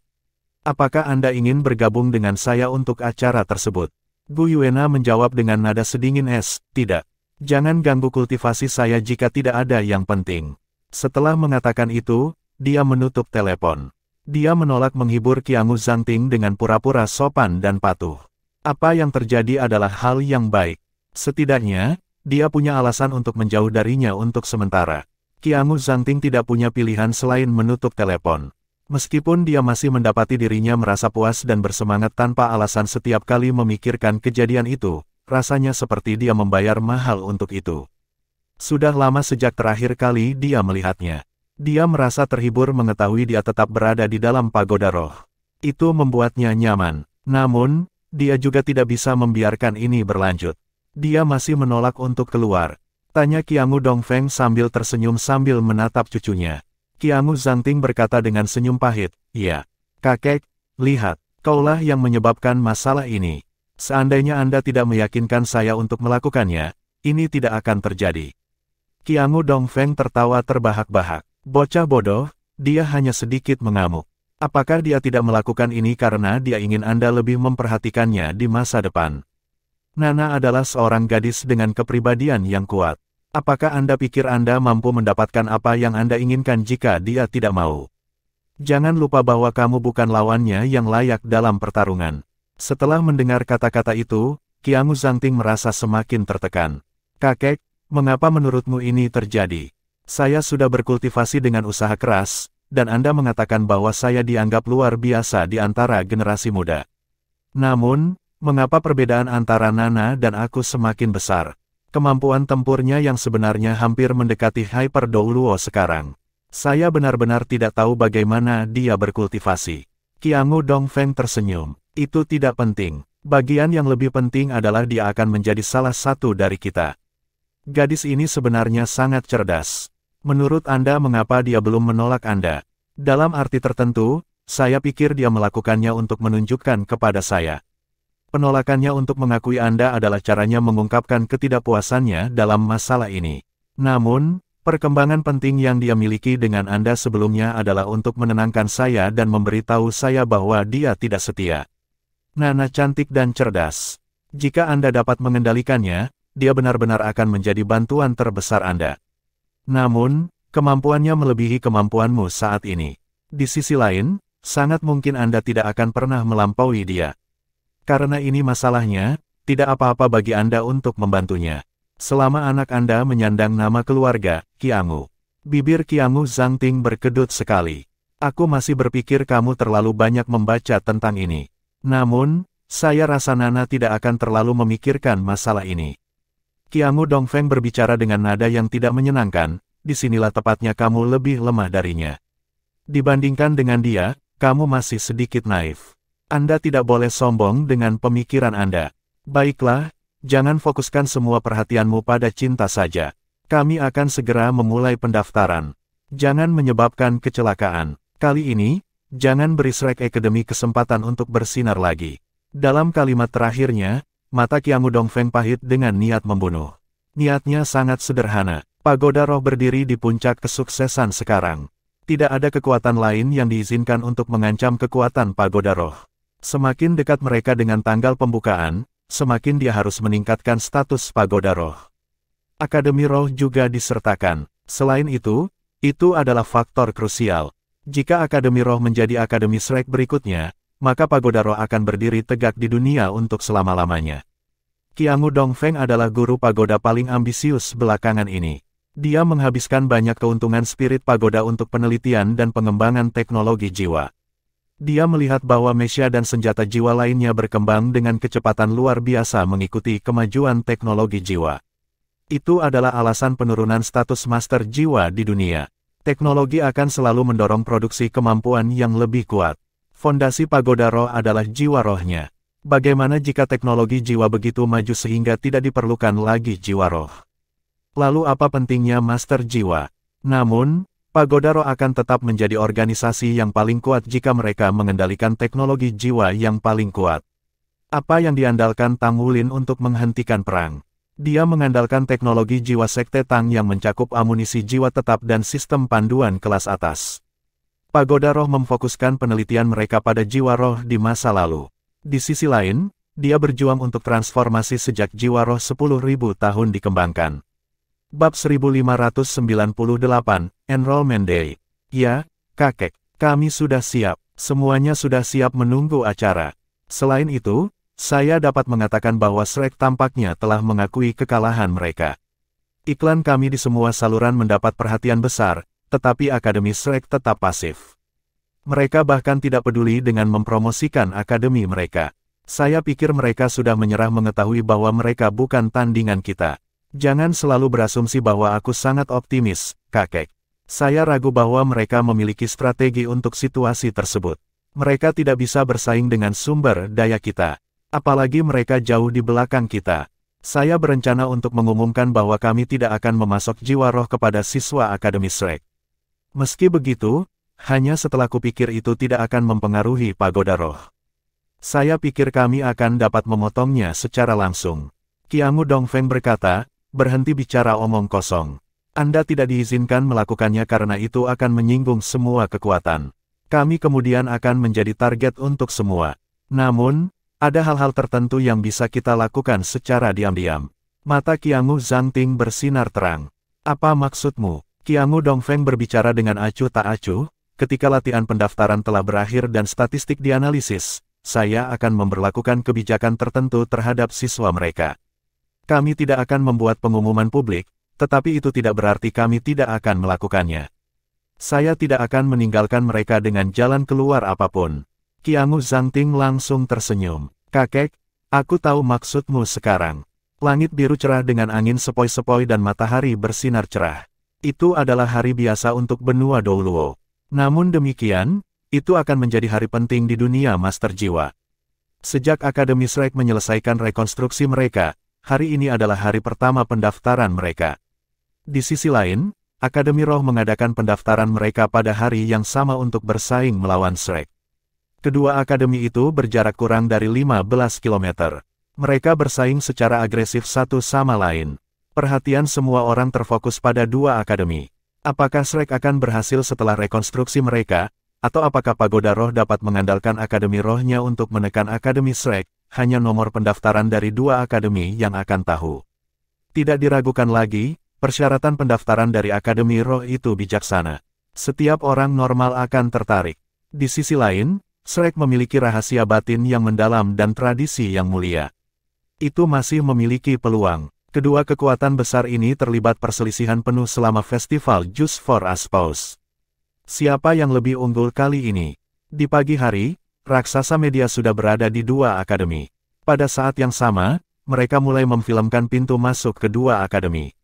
Apakah Anda ingin bergabung dengan saya untuk acara tersebut? Gu Yuena menjawab dengan nada sedingin es, tidak. Jangan ganggu kultivasi saya jika tidak ada yang penting. Setelah mengatakan itu, dia menutup telepon. Dia menolak menghibur Qiangu Zhangting dengan pura-pura sopan dan patuh. Apa yang terjadi adalah hal yang baik. Setidaknya, dia punya alasan untuk menjauh darinya untuk sementara. Qiangu Zhangting tidak punya pilihan selain menutup telepon. Meskipun dia masih mendapati dirinya merasa puas dan bersemangat tanpa alasan setiap kali memikirkan kejadian itu, rasanya seperti dia membayar mahal untuk itu. Sudah lama sejak terakhir kali dia melihatnya. Dia merasa terhibur mengetahui dia tetap berada di dalam Pagoda Roh. Itu membuatnya nyaman. Namun, dia juga tidak bisa membiarkan ini berlanjut. Dia masih menolak untuk keluar. Tanya Qiangu Dongfeng sambil tersenyum sambil menatap cucunya. Qiangu Zhangting berkata dengan senyum pahit, "Ya, kakek, lihat, kaulah yang menyebabkan masalah ini. Seandainya Anda tidak meyakinkan saya untuk melakukannya, ini tidak akan terjadi." Qiangu Dongfeng tertawa terbahak-bahak. Bocah bodoh, dia hanya sedikit mengamuk. Apakah dia tidak melakukan ini karena dia ingin Anda lebih memperhatikannya di masa depan? Nana adalah seorang gadis dengan kepribadian yang kuat. Apakah Anda pikir Anda mampu mendapatkan apa yang Anda inginkan jika dia tidak mau? Jangan lupa bahwa kamu bukan lawannya yang layak dalam pertarungan. Setelah mendengar kata-kata itu, Qiangu Zhangting merasa semakin tertekan. Kakek, mengapa menurutmu ini terjadi? Saya sudah berkultivasi dengan usaha keras, dan Anda mengatakan bahwa saya dianggap luar biasa di antara generasi muda. Namun, mengapa perbedaan antara Nana dan aku semakin besar? Kemampuan tempurnya yang sebenarnya hampir mendekati Hyper Douluo sekarang. Saya benar-benar tidak tahu bagaimana dia berkultivasi. Qiangu Dongfeng tersenyum. Itu tidak penting. Bagian yang lebih penting adalah dia akan menjadi salah satu dari kita. Gadis ini sebenarnya sangat cerdas. Menurut Anda mengapa dia belum menolak Anda? Dalam arti tertentu, saya pikir dia melakukannya untuk menunjukkan kepada saya. Penolakannya untuk mengakui Anda adalah caranya mengungkapkan ketidakpuasannya dalam masalah ini. Namun, perkembangan penting yang dia miliki dengan Anda sebelumnya adalah untuk menenangkan saya dan memberitahu saya bahwa dia tidak setia. Nana cantik dan cerdas. Jika Anda dapat mengendalikannya, dia benar-benar akan menjadi bantuan terbesar Anda. Namun, kemampuannya melebihi kemampuanmu saat ini. Di sisi lain, sangat mungkin Anda tidak akan pernah melampaui dia. Karena ini masalahnya, tidak apa-apa bagi Anda untuk membantunya. Selama anak Anda menyandang nama keluarga, Qiangu. Bibir Qiangu Zhangting berkedut sekali. Aku masih berpikir kamu terlalu banyak membaca tentang ini. Namun, saya rasa Nana tidak akan terlalu memikirkan masalah ini. Qiangu Dongfeng berbicara dengan nada yang tidak menyenangkan, disinilah tepatnya kamu lebih lemah darinya. Dibandingkan dengan dia, kamu masih sedikit naif. Anda tidak boleh sombong dengan pemikiran Anda. Baiklah, jangan fokuskan semua perhatianmu pada cinta saja. Kami akan segera memulai pendaftaran. Jangan menyebabkan kecelakaan. Kali ini, jangan beri Shrek Academy kesempatan untuk bersinar lagi. Dalam kalimat terakhirnya, mata Qiangu Dongfeng pahit dengan niat membunuh. Niatnya sangat sederhana. Pagoda roh berdiri di puncak kesuksesan sekarang. Tidak ada kekuatan lain yang diizinkan untuk mengancam kekuatan pagoda roh. Semakin dekat mereka dengan tanggal pembukaan, semakin dia harus meningkatkan status pagoda roh. Akademi roh juga disertakan. Selain itu adalah faktor krusial. Jika Akademi Roh menjadi Akademi Shrek berikutnya, maka pagoda roh akan berdiri tegak di dunia untuk selama-lamanya. Qiangu Dongfeng adalah guru pagoda paling ambisius belakangan ini. Dia menghabiskan banyak keuntungan spirit pagoda untuk penelitian dan pengembangan teknologi jiwa. Dia melihat bahwa Mesya dan senjata jiwa lainnya berkembang dengan kecepatan luar biasa mengikuti kemajuan teknologi jiwa. Itu adalah alasan penurunan status master jiwa di dunia. Teknologi akan selalu mendorong produksi kemampuan yang lebih kuat. Fondasi pagoda roh adalah jiwa rohnya. Bagaimana jika teknologi jiwa begitu maju sehingga tidak diperlukan lagi jiwa roh? Lalu apa pentingnya master jiwa? Namun, pagoda roh akan tetap menjadi organisasi yang paling kuat jika mereka mengendalikan teknologi jiwa yang paling kuat. Apa yang diandalkan Tang Wulin untuk menghentikan perang? Dia mengandalkan teknologi jiwa Sekte Tang yang mencakup amunisi jiwa tetap dan sistem panduan kelas atas. Pagoda roh memfokuskan penelitian mereka pada jiwa roh di masa lalu. Di sisi lain, dia berjuang untuk transformasi sejak jiwa roh 10.000 tahun dikembangkan. Bab 1598, Enrollment Day. Ya, kakek, kami sudah siap. Semuanya sudah siap menunggu acara. Selain itu, saya dapat mengatakan bahwa Shrek tampaknya telah mengakui kekalahan mereka. Iklan kami di semua saluran mendapat perhatian besar, tetapi Akademi Shrek tetap pasif. Mereka bahkan tidak peduli dengan mempromosikan akademi mereka. Saya pikir mereka sudah menyerah mengetahui bahwa mereka bukan tandingan kita. Jangan selalu berasumsi bahwa aku sangat optimis, kakek. Saya ragu bahwa mereka memiliki strategi untuk situasi tersebut. Mereka tidak bisa bersaing dengan sumber daya kita. Apalagi mereka jauh di belakang kita. Saya berencana untuk mengumumkan bahwa kami tidak akan memasok jiwa roh kepada siswa Akademi Shrek. Meski begitu, hanya setelah kupikir itu tidak akan mempengaruhi pagoda roh. Saya pikir kami akan dapat memotongnya secara langsung. Qiangu Dongfeng berkata, berhenti bicara omong kosong. Anda tidak diizinkan melakukannya karena itu akan menyinggung semua kekuatan. Kami kemudian akan menjadi target untuk semua. Namun, ada hal-hal tertentu yang bisa kita lakukan secara diam-diam. Mata Qiangu Zhangting bersinar terang. Apa maksudmu? Qiangu Dongfeng berbicara dengan acuh tak acuh. Ketika latihan pendaftaran telah berakhir dan statistik dianalisis, saya akan memberlakukan kebijakan tertentu terhadap siswa mereka. Kami tidak akan membuat pengumuman publik, tetapi itu tidak berarti kami tidak akan melakukannya. Saya tidak akan meninggalkan mereka dengan jalan keluar apapun. Qiangu Zhangting langsung tersenyum. Kakek, aku tahu maksudmu sekarang. Langit biru cerah dengan angin sepoi-sepoi dan matahari bersinar cerah. Itu adalah hari biasa untuk benua Douluo. Namun demikian, itu akan menjadi hari penting di dunia Master Jiwa. Sejak Akademi Shrek menyelesaikan rekonstruksi mereka, hari ini adalah hari pertama pendaftaran mereka. Di sisi lain, Akademi Roh mengadakan pendaftaran mereka pada hari yang sama untuk bersaing melawan Shrek. Kedua akademi itu berjarak kurang dari 15 km. Mereka bersaing secara agresif satu sama lain. Perhatian semua orang terfokus pada dua akademi. Apakah Shrek akan berhasil setelah rekonstruksi mereka, atau apakah Pagoda Roh dapat mengandalkan Akademi Rohnya untuk menekan Akademi Shrek? Hanya nomor pendaftaran dari dua akademi yang akan tahu. Tidak diragukan lagi, persyaratan pendaftaran dari Akademi Roh itu bijaksana. Setiap orang normal akan tertarik. Di sisi lain, Shrek memiliki rahasia batin yang mendalam dan tradisi yang mulia. Itu masih memiliki peluang. Kedua kekuatan besar ini terlibat perselisihan penuh selama festival Just for a Spouse. Siapa yang lebih unggul kali ini? Di pagi hari, raksasa media sudah berada di dua akademi. Pada saat yang sama, mereka mulai memfilmkan pintu masuk kedua akademi.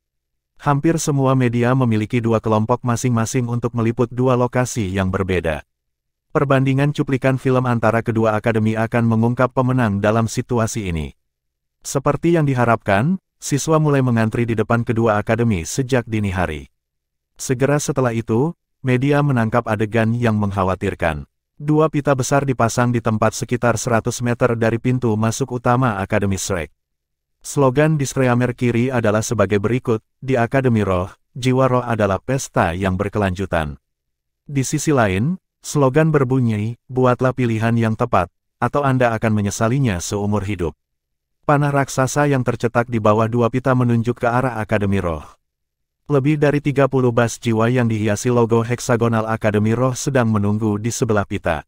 Hampir semua media memiliki dua kelompok masing-masing untuk meliput dua lokasi yang berbeda. Perbandingan cuplikan film antara kedua akademi akan mengungkap pemenang dalam situasi ini. Seperti yang diharapkan, siswa mulai mengantri di depan kedua akademi sejak dini hari. Segera setelah itu, media menangkap adegan yang mengkhawatirkan. Dua pita besar dipasang di tempat sekitar 100 meter dari pintu masuk utama Akademi Shrek. Slogan di Streamer kiri adalah sebagai berikut, di Akademi Roh, jiwa roh adalah pesta yang berkelanjutan. Di sisi lain, slogan berbunyi, buatlah pilihan yang tepat, atau Anda akan menyesalinya seumur hidup. Panah raksasa yang tercetak di bawah dua pita menunjuk ke arah Akademi Roh. Lebih dari 30 bas jiwa yang dihiasi logo heksagonal Akademi Roh sedang menunggu di sebelah pita.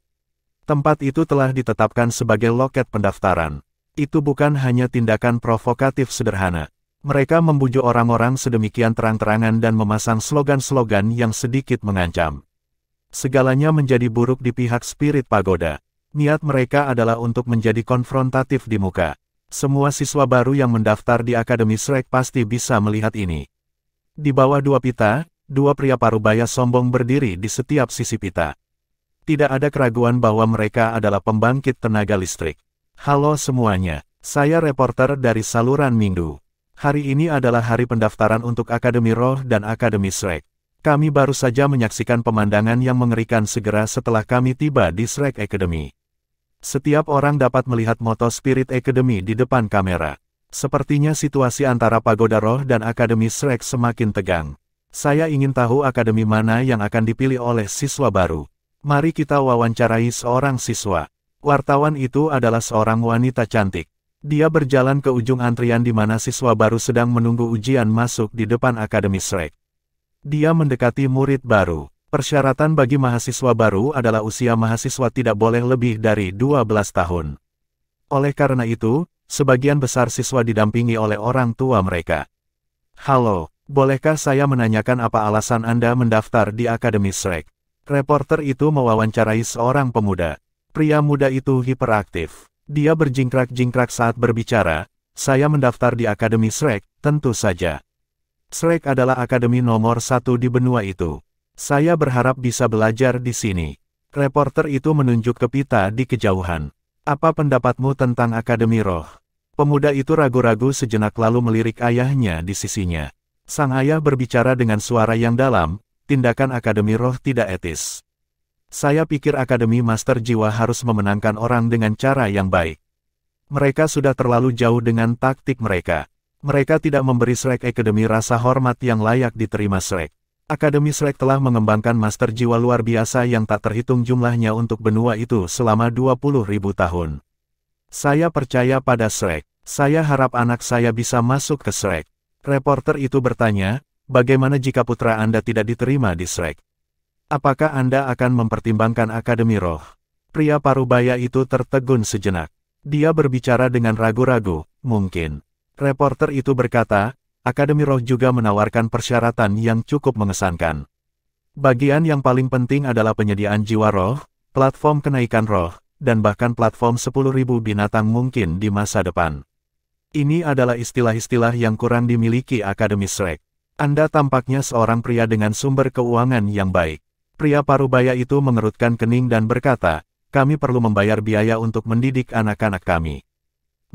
Tempat itu telah ditetapkan sebagai loket pendaftaran. Itu bukan hanya tindakan provokatif sederhana. Mereka membujuk orang-orang sedemikian terang-terangan dan memasang slogan-slogan yang sedikit mengancam. Segalanya menjadi buruk di pihak spirit pagoda. Niat mereka adalah untuk menjadi konfrontatif di muka. Semua siswa baru yang mendaftar di Akademi Shrek pasti bisa melihat ini. Di bawah dua pita, dua pria parubaya sombong berdiri di setiap sisi pita. Tidak ada keraguan bahwa mereka adalah pembangkit tenaga listrik. Halo semuanya, saya reporter dari saluran Minggu. Hari ini adalah hari pendaftaran untuk Akademi Roh dan Akademi Shrek. Kami baru saja menyaksikan pemandangan yang mengerikan segera setelah kami tiba di Shrek Academy. Setiap orang dapat melihat moto Spirit Academy di depan kamera. Sepertinya situasi antara Pagoda Roh dan Akademi Shrek semakin tegang. Saya ingin tahu akademi mana yang akan dipilih oleh siswa baru. Mari kita wawancarai seorang siswa. Wartawan itu adalah seorang wanita cantik. Dia berjalan ke ujung antrian di mana siswa baru sedang menunggu ujian masuk di depan Akademi Shrek. Dia mendekati murid baru. Persyaratan bagi mahasiswa baru adalah usia mahasiswa tidak boleh lebih dari 12 tahun. Oleh karena itu, sebagian besar siswa didampingi oleh orang tua mereka. Halo, bolehkah saya menanyakan apa alasan Anda mendaftar di Akademi Shrek? Reporter itu mewawancarai seorang pemuda. Pria muda itu hiperaktif. Dia berjingkrak-jingkrak saat berbicara. Saya mendaftar di Akademi Shrek, tentu saja. Shrek adalah akademi nomor 1 di benua itu. Saya berharap bisa belajar di sini. Reporter itu menunjuk ke pita di kejauhan. Apa pendapatmu tentang Akademi Roh? Pemuda itu ragu-ragu sejenak lalu melirik ayahnya di sisinya. Sang ayah berbicara dengan suara yang dalam, tindakan Akademi Roh tidak etis. Saya pikir Akademi Master Jiwa harus memenangkan orang dengan cara yang baik. Mereka sudah terlalu jauh dengan taktik mereka. Mereka tidak memberi Shrek Academy rasa hormat yang layak diterima Shrek. Akademi Shrek telah mengembangkan Master Jiwa luar biasa yang tak terhitung jumlahnya untuk benua itu selama 20.000 tahun. Saya percaya pada Shrek. Saya harap anak saya bisa masuk ke Shrek. Reporter itu bertanya, bagaimana jika putra Anda tidak diterima di Shrek? Apakah Anda akan mempertimbangkan Akademi Roh? Pria parubaya itu tertegun sejenak. Dia berbicara dengan ragu-ragu, mungkin. Reporter itu berkata, Akademi Roh juga menawarkan persyaratan yang cukup mengesankan. Bagian yang paling penting adalah penyediaan jiwa roh, platform kenaikan roh, dan bahkan platform 10.000 binatang mungkin di masa depan. Ini adalah istilah-istilah yang kurang dimiliki Akademi Shrek. Anda tampaknya seorang pria dengan sumber keuangan yang baik. Pria parubaya itu mengerutkan kening dan berkata, kami perlu membayar biaya untuk mendidik anak-anak kami.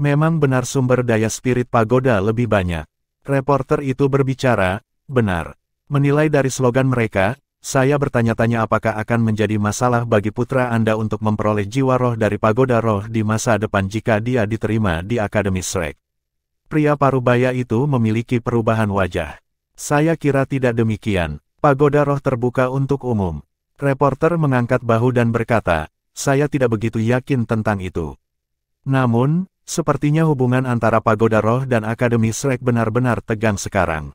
Memang benar sumber daya spirit pagoda lebih banyak. Reporter itu berbicara, benar. Menilai dari slogan mereka, saya bertanya-tanya apakah akan menjadi masalah bagi putra Anda untuk memperoleh jiwa roh dari Pagoda Roh di masa depan jika dia diterima di Akademi Shrek. Pria parubaya itu memiliki perubahan wajah. Saya kira tidak demikian. Pagoda Roh terbuka untuk umum. Reporter mengangkat bahu dan berkata, saya tidak begitu yakin tentang itu. Namun, sepertinya hubungan antara Pagoda Roh dan Akademi Shrek benar-benar tegang sekarang.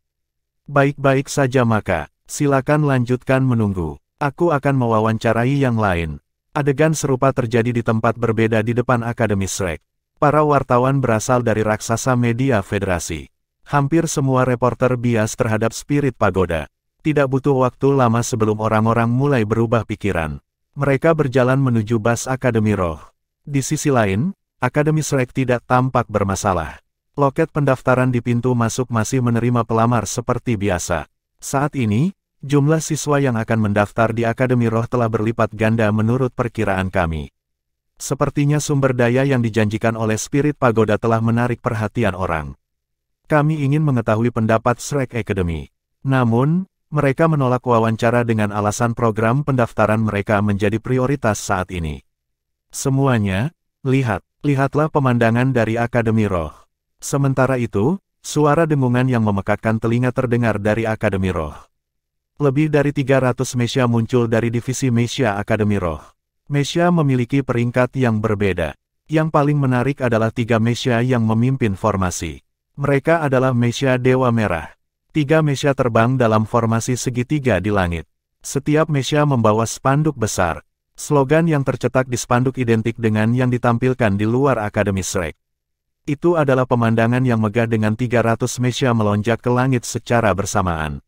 Baik-baik saja maka, silakan lanjutkan menunggu. Aku akan mewawancarai yang lain. Adegan serupa terjadi di tempat berbeda di depan Akademi Shrek. Para wartawan berasal dari raksasa media federasi. Hampir semua reporter bias terhadap spirit pagoda. Tidak butuh waktu lama sebelum orang-orang mulai berubah pikiran. Mereka berjalan menuju bas Akademi Roh. Di sisi lain, Akademi Shrek tidak tampak bermasalah. Loket pendaftaran di pintu masuk masih menerima pelamar seperti biasa. Saat ini, jumlah siswa yang akan mendaftar di Akademi Roh telah berlipat ganda menurut perkiraan kami. Sepertinya sumber daya yang dijanjikan oleh Spirit Pagoda telah menarik perhatian orang. Kami ingin mengetahui pendapat Shrek Academy. Namun, mereka menolak wawancara dengan alasan program pendaftaran mereka menjadi prioritas saat ini. Semuanya, lihatlah pemandangan dari Akademi Roh. Sementara itu, suara dengungan yang memekakkan telinga terdengar dari Akademi Roh. Lebih dari 300 Mesya muncul dari divisi Mesya Akademi Roh. Mesya memiliki peringkat yang berbeda. Yang paling menarik adalah 3 Mesya yang memimpin formasi. Mereka adalah Mesya Dewa Merah. 3 Mesya terbang dalam formasi segitiga di langit. Setiap Mesya membawa spanduk besar. Slogan yang tercetak di spanduk identik dengan yang ditampilkan di luar Akademi Shrek. Itu adalah pemandangan yang megah dengan 300 Mesya melonjak ke langit secara bersamaan.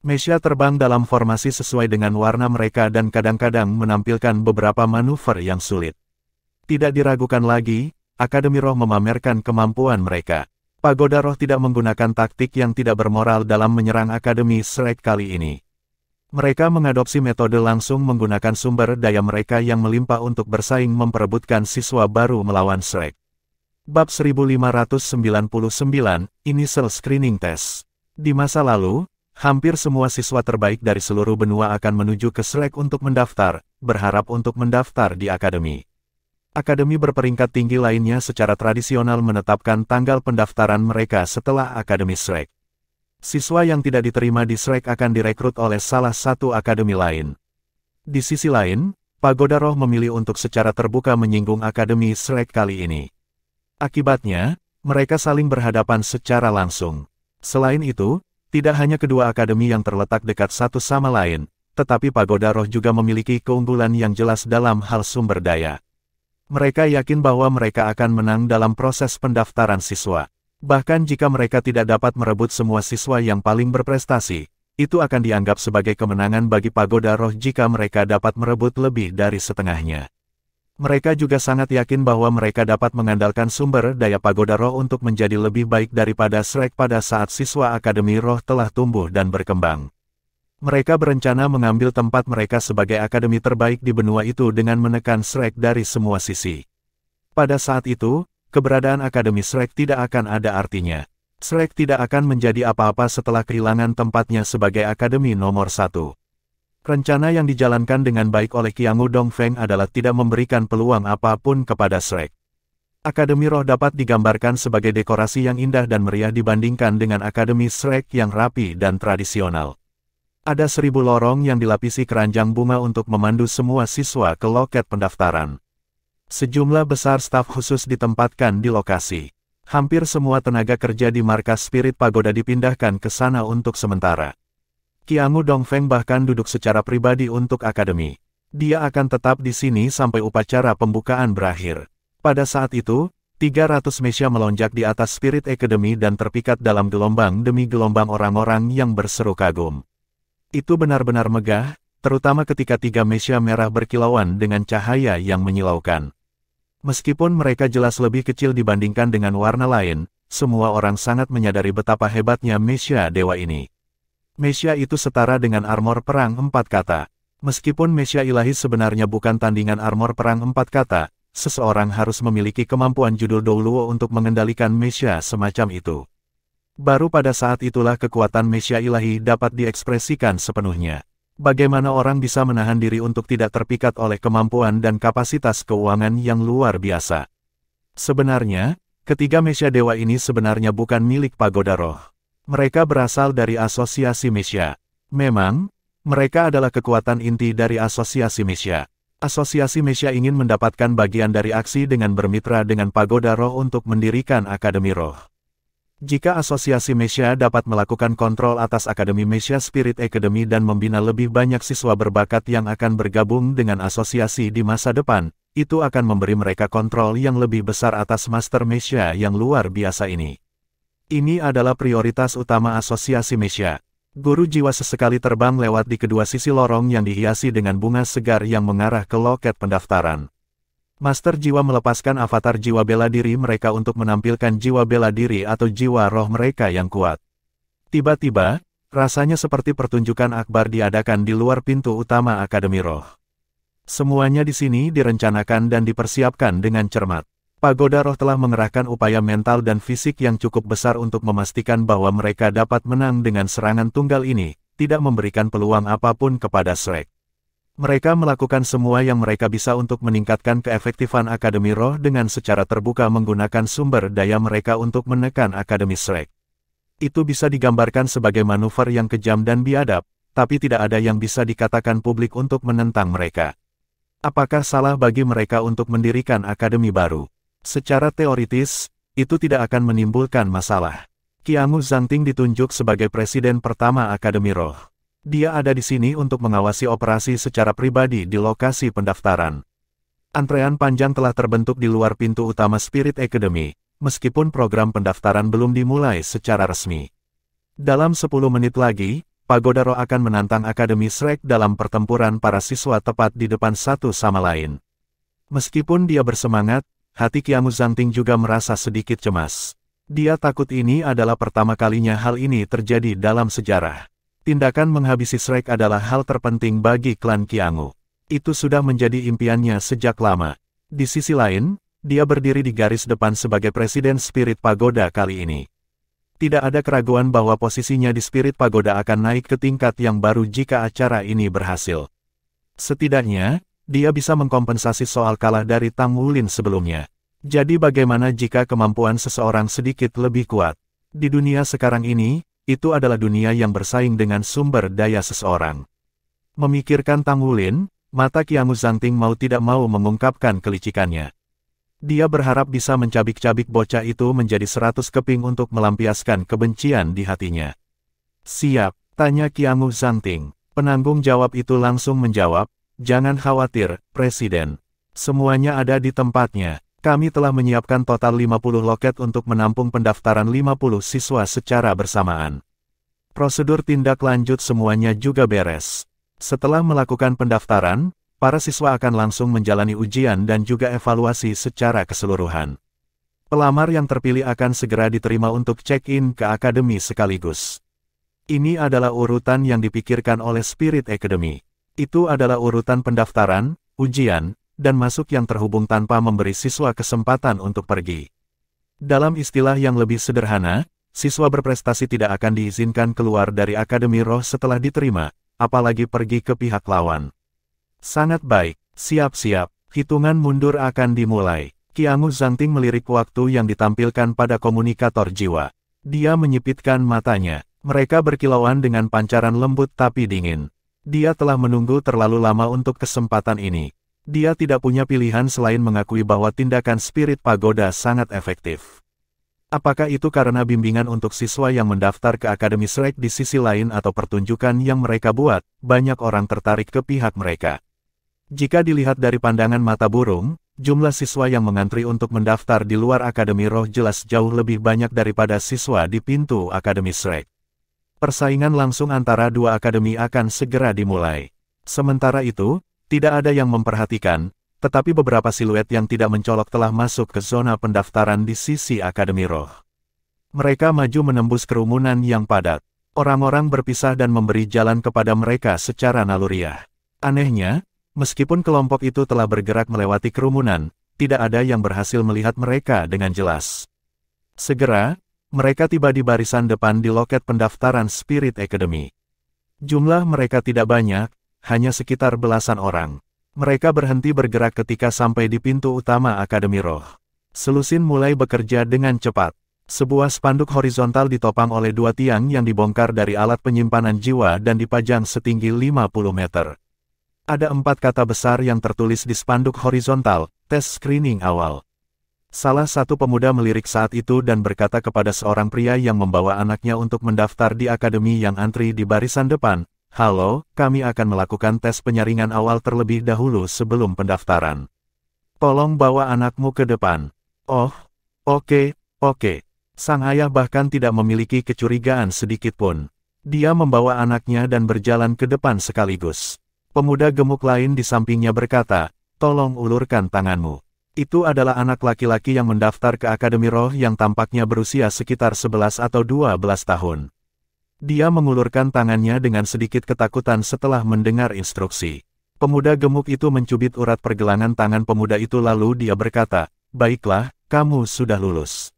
Mesya terbang dalam formasi sesuai dengan warna mereka dan kadang-kadang menampilkan beberapa manuver yang sulit. Tidak diragukan lagi, Akademi Roh memamerkan kemampuan mereka. Pagoda Roh tidak menggunakan taktik yang tidak bermoral dalam menyerang Akademi Shrek kali ini. Mereka mengadopsi metode langsung menggunakan sumber daya mereka yang melimpah untuk bersaing memperebutkan siswa baru melawan Shrek. Bab 1599, Initial Screening Test. Di masa lalu, hampir semua siswa terbaik dari seluruh benua akan menuju ke Shrek untuk mendaftar, berharap untuk mendaftar di Akademi. Akademi berperingkat tinggi lainnya secara tradisional menetapkan tanggal pendaftaran mereka setelah Akademi Shrek. Siswa yang tidak diterima di Shrek akan direkrut oleh salah satu akademi lain. Di sisi lain, Pagoda Roh memilih untuk secara terbuka menyinggung Akademi Shrek kali ini. Akibatnya, mereka saling berhadapan secara langsung. Selain itu, tidak hanya kedua akademi yang terletak dekat satu sama lain, tetapi Pagoda Roh juga memiliki keunggulan yang jelas dalam hal sumber daya. Mereka yakin bahwa mereka akan menang dalam proses pendaftaran siswa. Bahkan jika mereka tidak dapat merebut semua siswa yang paling berprestasi, itu akan dianggap sebagai kemenangan bagi Pagoda Roh jika mereka dapat merebut lebih dari setengahnya. Mereka juga sangat yakin bahwa mereka dapat mengandalkan sumber daya Pagoda Roh untuk menjadi lebih baik daripada Shrek pada saat siswa Akademi Roh telah tumbuh dan berkembang. Mereka berencana mengambil tempat mereka sebagai akademi terbaik di benua itu dengan menekan Shrek dari semua sisi. Pada saat itu, keberadaan Akademi Shrek tidak akan ada artinya. Shrek tidak akan menjadi apa-apa setelah kehilangan tempatnya sebagai akademi nomor 1. Rencana yang dijalankan dengan baik oleh Qiangu Dongfeng adalah tidak memberikan peluang apapun kepada Shrek. Akademi Roh dapat digambarkan sebagai dekorasi yang indah dan meriah dibandingkan dengan Akademi Shrek yang rapi dan tradisional. Ada 1000 lorong yang dilapisi keranjang bunga untuk memandu semua siswa ke loket pendaftaran. Sejumlah besar staf khusus ditempatkan di lokasi. Hampir semua tenaga kerja di markas Spirit Pagoda dipindahkan ke sana untuk sementara. Qiangu Dongfeng bahkan duduk secara pribadi untuk akademi. Dia akan tetap di sini sampai upacara pembukaan berakhir. Pada saat itu, 300 Mesya melonjak di atas Spirit Academy dan terpikat dalam gelombang demi gelombang orang-orang yang berseru kagum. Itu benar-benar megah, terutama ketika 3 Mesya merah berkilauan dengan cahaya yang menyilaukan. Meskipun mereka jelas lebih kecil dibandingkan dengan warna lain, semua orang sangat menyadari betapa hebatnya Mesya Dewa ini. Mesya itu setara dengan armor perang 4 kata. Meskipun Mesya ilahi sebenarnya bukan tandingan armor perang 4 kata, seseorang harus memiliki kemampuan judul Douluo untuk mengendalikan Mesya semacam itu. Baru pada saat itulah kekuatan Mesya ilahi dapat diekspresikan sepenuhnya. Bagaimana orang bisa menahan diri untuk tidak terpikat oleh kemampuan dan kapasitas keuangan yang luar biasa? Sebenarnya, ketiga Mesya Dewa ini sebenarnya bukan milik Pagoda Roh. Mereka berasal dari Asosiasi Mesya. Memang, mereka adalah kekuatan inti dari Asosiasi Mesya. Asosiasi Mesya ingin mendapatkan bagian dari aksi dengan bermitra dengan Pagoda Roh untuk mendirikan Akademi Roh. Jika Asosiasi Mesya dapat melakukan kontrol atas Akademi Mesya Spirit Academy dan membina lebih banyak siswa berbakat yang akan bergabung dengan asosiasi di masa depan, itu akan memberi mereka kontrol yang lebih besar atas Master Mesya yang luar biasa ini. Ini adalah prioritas utama Asosiasi Mesya. Guru jiwa sesekali terbang lewat di kedua sisi lorong yang dihiasi dengan bunga segar yang mengarah ke loket pendaftaran. Master jiwa melepaskan avatar jiwa bela diri mereka untuk menampilkan jiwa bela diri atau jiwa roh mereka yang kuat. Tiba-tiba, rasanya seperti pertunjukan akbar diadakan di luar pintu utama Akademi Roh. Semuanya di sini direncanakan dan dipersiapkan dengan cermat. Pagoda Roh telah mengerahkan upaya mental dan fisik yang cukup besar untuk memastikan bahwa mereka dapat menang dengan serangan tunggal ini, tidak memberikan peluang apapun kepada Shrek. Mereka melakukan semua yang mereka bisa untuk meningkatkan keefektifan Akademi Roh dengan secara terbuka menggunakan sumber daya mereka untuk menekan Akademi Shrek. Itu bisa digambarkan sebagai manuver yang kejam dan biadab, tapi tidak ada yang bisa dikatakan publik untuk menentang mereka. Apakah salah bagi mereka untuk mendirikan akademi baru? Secara teoritis, itu tidak akan menimbulkan masalah. Qiangu Zhangting ditunjuk sebagai presiden pertama Akademi Roh. Dia ada di sini untuk mengawasi operasi secara pribadi di lokasi pendaftaran. Antrean panjang telah terbentuk di luar pintu utama Spirit Academy, meskipun program pendaftaran belum dimulai secara resmi. Dalam 10 menit lagi, Pagoda Roh akan menantang Akademi Shrek dalam pertempuran para siswa tepat di depan satu sama lain. Meskipun dia bersemangat, hati Qiangu Zhangting juga merasa sedikit cemas. Dia takut ini adalah pertama kalinya hal ini terjadi dalam sejarah. Tindakan menghabisi Shrek adalah hal terpenting bagi klan Qiangu. Itu sudah menjadi impiannya sejak lama. Di sisi lain, dia berdiri di garis depan sebagai Presiden Spirit Pagoda kali ini. Tidak ada keraguan bahwa posisinya di Spirit Pagoda akan naik ke tingkat yang baru jika acara ini berhasil. Setidaknya, dia bisa mengkompensasi soal kalah dari Tang Wulin sebelumnya. Jadi bagaimana jika kemampuan seseorang sedikit lebih kuat? Di dunia sekarang ini, itu adalah dunia yang bersaing dengan sumber daya seseorang. Memikirkan Tang Wulin, mata Qiangu Zhangting mau tidak mau mengungkapkan kelicikannya. Dia berharap bisa mencabik-cabik bocah itu menjadi 100 keping untuk melampiaskan kebencian di hatinya. Siap, tanya Qiangu Zhangting. Penanggung jawab itu langsung menjawab, jangan khawatir, Presiden. Semuanya ada di tempatnya. Kami telah menyiapkan total 50 loket untuk menampung pendaftaran 50 siswa secara bersamaan. Prosedur tindak lanjut semuanya juga beres. Setelah melakukan pendaftaran, para siswa akan langsung menjalani ujian dan juga evaluasi secara keseluruhan. Pelamar yang terpilih akan segera diterima untuk check-in ke akademi sekaligus. Ini adalah urutan yang dipikirkan oleh Spirit Academy. Itu adalah urutan pendaftaran, ujian, dan masuk yang terhubung tanpa memberi siswa kesempatan untuk pergi. Dalam istilah yang lebih sederhana, siswa berprestasi tidak akan diizinkan keluar dari Akademi Roh setelah diterima, apalagi pergi ke pihak lawan. Sangat baik, siap-siap, hitungan mundur akan dimulai. Qiangu Zhangting melirik waktu yang ditampilkan pada komunikator jiwa. Dia menyipitkan matanya. Mereka berkilauan dengan pancaran lembut tapi dingin. Dia telah menunggu terlalu lama untuk kesempatan ini. Dia tidak punya pilihan selain mengakui bahwa tindakan Spirit Pagoda sangat efektif. Apakah itu karena bimbingan untuk siswa yang mendaftar ke Akademi Shrek di sisi lain atau pertunjukan yang mereka buat, banyak orang tertarik ke pihak mereka. Jika dilihat dari pandangan mata burung, jumlah siswa yang mengantri untuk mendaftar di luar Akademi Roh jelas jauh lebih banyak daripada siswa di pintu Akademi Shrek. Persaingan langsung antara dua akademi akan segera dimulai. Sementara itu, tidak ada yang memperhatikan, tetapi beberapa siluet yang tidak mencolok telah masuk ke zona pendaftaran di sisi Akademi Roh. Mereka maju menembus kerumunan yang padat. Orang-orang berpisah dan memberi jalan kepada mereka secara naluriah. Anehnya, meskipun kelompok itu telah bergerak melewati kerumunan, tidak ada yang berhasil melihat mereka dengan jelas. Segera, mereka tiba di barisan depan di loket pendaftaran Spirit Academy. Jumlah mereka tidak banyak, hanya sekitar belasan orang. Mereka berhenti bergerak ketika sampai di pintu utama Akademi Roh. Selusin mulai bekerja dengan cepat. Sebuah spanduk horizontal ditopang oleh dua tiang yang dibongkar dari alat penyimpanan jiwa dan dipajang setinggi 50 meter. Ada 4 kata besar yang tertulis di spanduk horizontal, tes screening awal. Salah satu pemuda melirik saat itu dan berkata kepada seorang pria yang membawa anaknya untuk mendaftar di akademi yang antri di barisan depan, "Halo, kami akan melakukan tes penyaringan awal terlebih dahulu sebelum pendaftaran. Tolong bawa anakmu ke depan." "Oh, oke. Sang ayah bahkan tidak memiliki kecurigaan sedikitpun. Dia membawa anaknya dan berjalan ke depan sekaligus. Pemuda gemuk lain di sampingnya berkata, "Tolong ulurkan tanganmu." Itu adalah anak laki-laki yang mendaftar ke Akademi Roh yang tampaknya berusia sekitar 11 atau 12 tahun. Dia mengulurkan tangannya dengan sedikit ketakutan setelah mendengar instruksi. Pemuda gemuk itu mencubit urat pergelangan tangan pemuda itu lalu dia berkata, baiklah, kamu sudah lulus.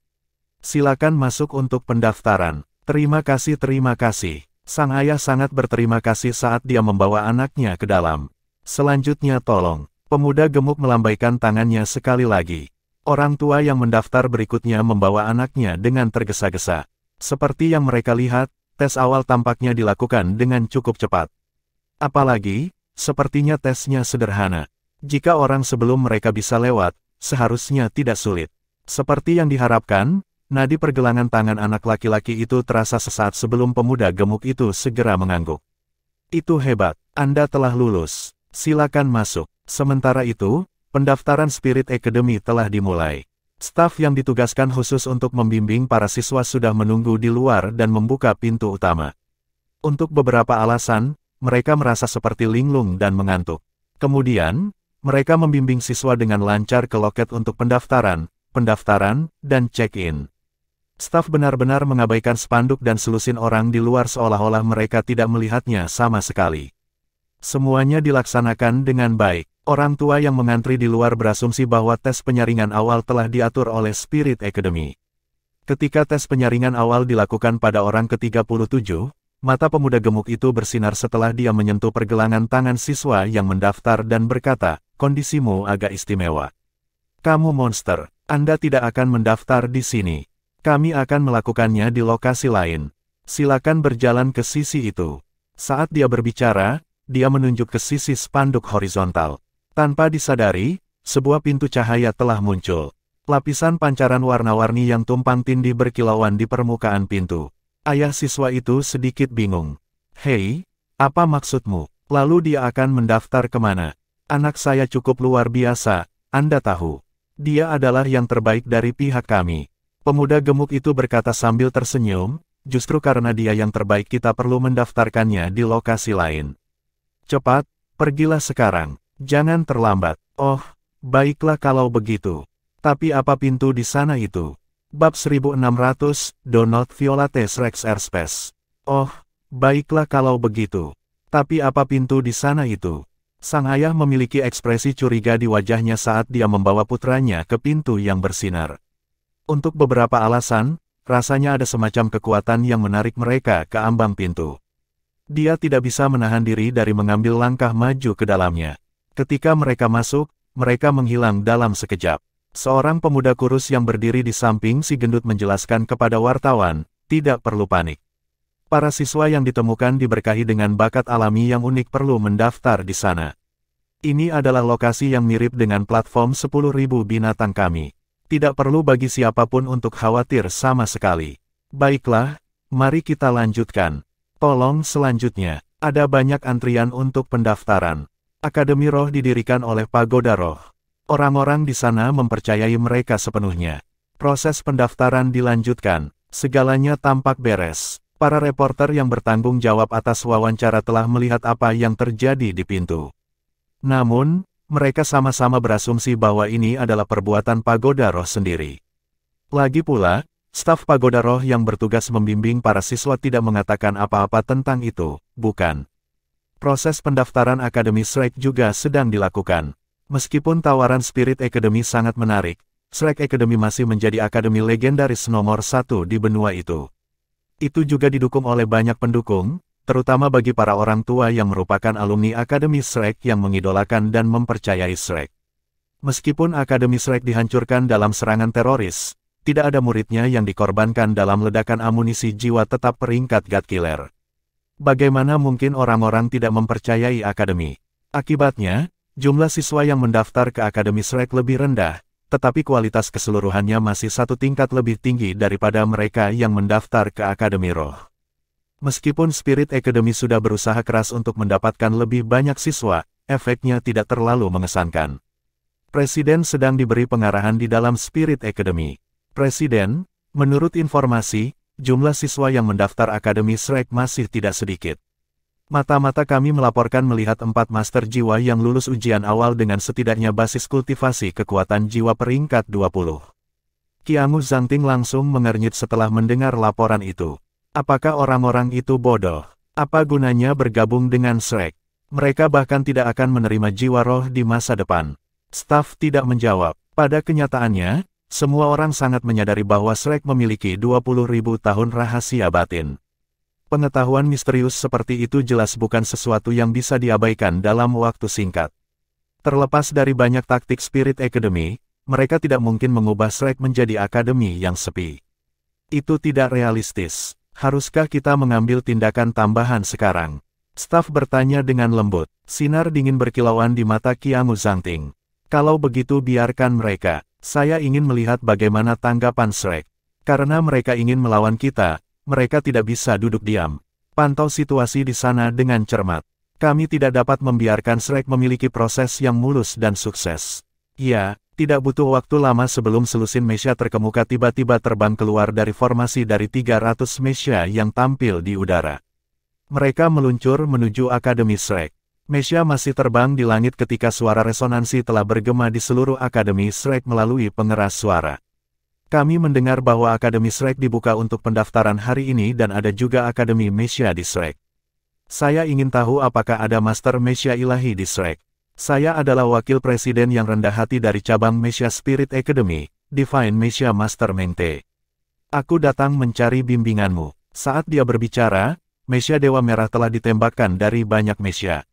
Silakan masuk untuk pendaftaran. Terima kasih, terima kasih. Sang ayah sangat berterima kasih saat dia membawa anaknya ke dalam. Selanjutnya tolong. Pemuda gemuk melambaikan tangannya sekali lagi. Orang tua yang mendaftar berikutnya membawa anaknya dengan tergesa-gesa. Seperti yang mereka lihat, tes awal tampaknya dilakukan dengan cukup cepat. Apalagi, sepertinya tesnya sederhana. Jika orang sebelum mereka bisa lewat, seharusnya tidak sulit. Seperti yang diharapkan, nadi pergelangan tangan anak laki-laki itu terasa sesaat sebelum pemuda gemuk itu segera mengangguk. Itu hebat, Anda telah lulus. Silakan masuk. Sementara itu, pendaftaran Spirit Academy telah dimulai. Staf yang ditugaskan khusus untuk membimbing para siswa sudah menunggu di luar dan membuka pintu utama. Untuk beberapa alasan, mereka merasa seperti linglung dan mengantuk. Kemudian, mereka membimbing siswa dengan lancar ke loket untuk pendaftaran, dan check-in. Staf benar-benar mengabaikan spanduk dan selusin orang di luar seolah-olah mereka tidak melihatnya sama sekali. Semuanya dilaksanakan dengan baik. Orang tua yang mengantri di luar berasumsi bahwa tes penyaringan awal telah diatur oleh Spirit Academy. Ketika tes penyaringan awal dilakukan pada orang ke-37, mata pemuda gemuk itu bersinar setelah dia menyentuh pergelangan tangan siswa yang mendaftar dan berkata, "Kondisimu agak istimewa. Kamu monster, Anda tidak akan mendaftar di sini. Kami akan melakukannya di lokasi lain. Silakan berjalan ke sisi itu." Saat dia berbicara, dia menunjuk ke sisi spanduk horizontal. Tanpa disadari, sebuah pintu cahaya telah muncul. Lapisan pancaran warna-warni yang tumpang tindih berkilauan di permukaan pintu. Ayah siswa itu sedikit bingung. "Hei, apa maksudmu? Lalu dia akan mendaftar kemana? Anak saya cukup luar biasa, Anda tahu. Dia adalah yang terbaik dari pihak kami." Pemuda gemuk itu berkata sambil tersenyum, "Justru karena dia yang terbaik kita perlu mendaftarkannya di lokasi lain. Cepat, pergilah sekarang. Jangan terlambat." "Oh, baiklah kalau begitu. Tapi apa pintu di sana itu?" Bab 1600, Do Not Violate Rex Airspace. "Oh, baiklah kalau begitu. Tapi apa pintu di sana itu?" Sang ayah memiliki ekspresi curiga di wajahnya saat dia membawa putranya ke pintu yang bersinar. Untuk beberapa alasan, rasanya ada semacam kekuatan yang menarik mereka ke ambang pintu. Dia tidak bisa menahan diri dari mengambil langkah maju ke dalamnya. Ketika mereka masuk, mereka menghilang dalam sekejap. Seorang pemuda kurus yang berdiri di samping si gendut menjelaskan kepada wartawan, "Tidak perlu panik. Para siswa yang ditemukan diberkahi dengan bakat alami yang unik perlu mendaftar di sana. Ini adalah lokasi yang mirip dengan platform 10.000 binatang kami. Tidak perlu bagi siapapun untuk khawatir sama sekali. Baiklah, mari kita lanjutkan. Tolong selanjutnya, ada banyak antrian untuk pendaftaran. Akademi Roh didirikan oleh Pagoda Roh. Orang-orang di sana mempercayai mereka sepenuhnya. Proses pendaftaran dilanjutkan. Segalanya tampak beres. Para reporter yang bertanggung jawab atas wawancara telah melihat apa yang terjadi di pintu. Namun, mereka sama-sama berasumsi bahwa ini adalah perbuatan Pagoda Roh sendiri. Lagi pula, staf Pagoda Roh yang bertugas membimbing para siswa tidak mengatakan apa-apa tentang itu, bukan? Proses pendaftaran Akademi Shrek juga sedang dilakukan. Meskipun tawaran Spirit Academy sangat menarik, Shrek Academy masih menjadi akademi legendaris nomor 1 di benua itu. Itu juga didukung oleh banyak pendukung, terutama bagi para orang tua yang merupakan alumni Akademi Shrek yang mengidolakan dan mempercayai Shrek. Meskipun Akademi Shrek dihancurkan dalam serangan teroris, tidak ada muridnya yang dikorbankan dalam ledakan amunisi jiwa tetap peringkat God Killer. Bagaimana mungkin orang-orang tidak mempercayai akademi? Akibatnya, jumlah siswa yang mendaftar ke Akademi Shrek lebih rendah, tetapi kualitas keseluruhannya masih satu tingkat lebih tinggi daripada mereka yang mendaftar ke Akademi Roh. Meskipun Spirit Academy sudah berusaha keras untuk mendapatkan lebih banyak siswa, efeknya tidak terlalu mengesankan. Presiden sedang diberi pengarahan di dalam Spirit Academy. "Presiden, menurut informasi, jumlah siswa yang mendaftar Akademi Shrek masih tidak sedikit. Mata-mata kami melaporkan melihat 4 master jiwa yang lulus ujian awal dengan setidaknya basis kultivasi kekuatan jiwa peringkat 20. Qiangu Zhangting langsung mengernyit setelah mendengar laporan itu. Apakah orang-orang itu bodoh? Apa gunanya bergabung dengan Shrek? Mereka bahkan tidak akan menerima jiwa roh di masa depan. Staf tidak menjawab. Pada kenyataannya, semua orang sangat menyadari bahwa Shrek memiliki 20.000 tahun rahasia batin. Pengetahuan misterius seperti itu jelas bukan sesuatu yang bisa diabaikan dalam waktu singkat. Terlepas dari banyak taktik Spirit Academy, mereka tidak mungkin mengubah Shrek menjadi akademi yang sepi. Itu tidak realistis. Haruskah kita mengambil tindakan tambahan sekarang? Staf bertanya dengan lembut. Sinar dingin berkilauan di mata Qiamu Zhangting. Kalau begitu biarkan mereka. Saya ingin melihat bagaimana tanggapan Shrek. Karena mereka ingin melawan kita, mereka tidak bisa duduk diam. Pantau situasi di sana dengan cermat. Kami tidak dapat membiarkan Shrek memiliki proses yang mulus dan sukses. Ya, tidak butuh waktu lama sebelum selusin Mesya terkemuka tiba-tiba terbang keluar dari formasi dari 300 Mesya yang tampil di udara. Mereka meluncur menuju Akademi Shrek. Mesya masih terbang di langit ketika suara resonansi telah bergema di seluruh Akademi Shrek melalui pengeras suara. Kami mendengar bahwa Akademi Shrek dibuka untuk pendaftaran hari ini dan ada juga Akademi Mesya di Shrek. Saya ingin tahu apakah ada Master Mesya Ilahi di Shrek. Saya adalah wakil presiden yang rendah hati dari cabang Mesya Spirit Academy, Divine Mesya Master Mengte. Aku datang mencari bimbinganmu. Saat dia berbicara, Mesya Dewa Merah telah ditembakkan dari banyak Mesya.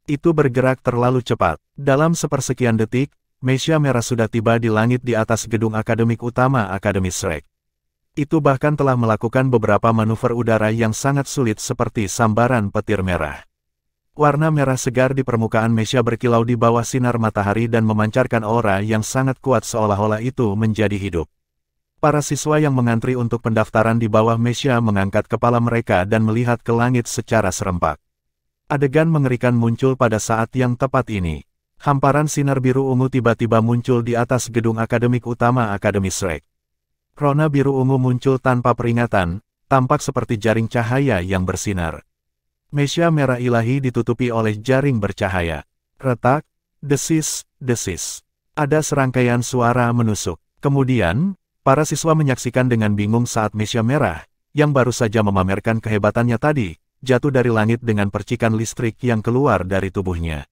Itu bergerak terlalu cepat. Dalam sepersekian detik, Mesya Merah sudah tiba di langit di atas gedung akademik utama Akademi Shrek. Itu bahkan telah melakukan beberapa manuver udara yang sangat sulit seperti sambaran petir merah. Warna merah segar di permukaan Mesya berkilau di bawah sinar matahari dan memancarkan aura yang sangat kuat seolah-olah itu menjadi hidup. Para siswa yang mengantri untuk pendaftaran di bawah Mesya mengangkat kepala mereka dan melihat ke langit secara serempak. Adegan mengerikan muncul pada saat yang tepat ini. Hamparan sinar biru ungu tiba-tiba muncul di atas gedung akademik utama Akademi Shrek. Rona biru ungu muncul tanpa peringatan, tampak seperti jaring cahaya yang bersinar. Mesya merah ilahi ditutupi oleh jaring bercahaya. Retak, desis, desis. Ada serangkaian suara menusuk. Kemudian, para siswa menyaksikan dengan bingung saat Mesya merah, yang baru saja memamerkan kehebatannya tadi, jatuh dari langit dengan percikan listrik yang keluar dari tubuhnya.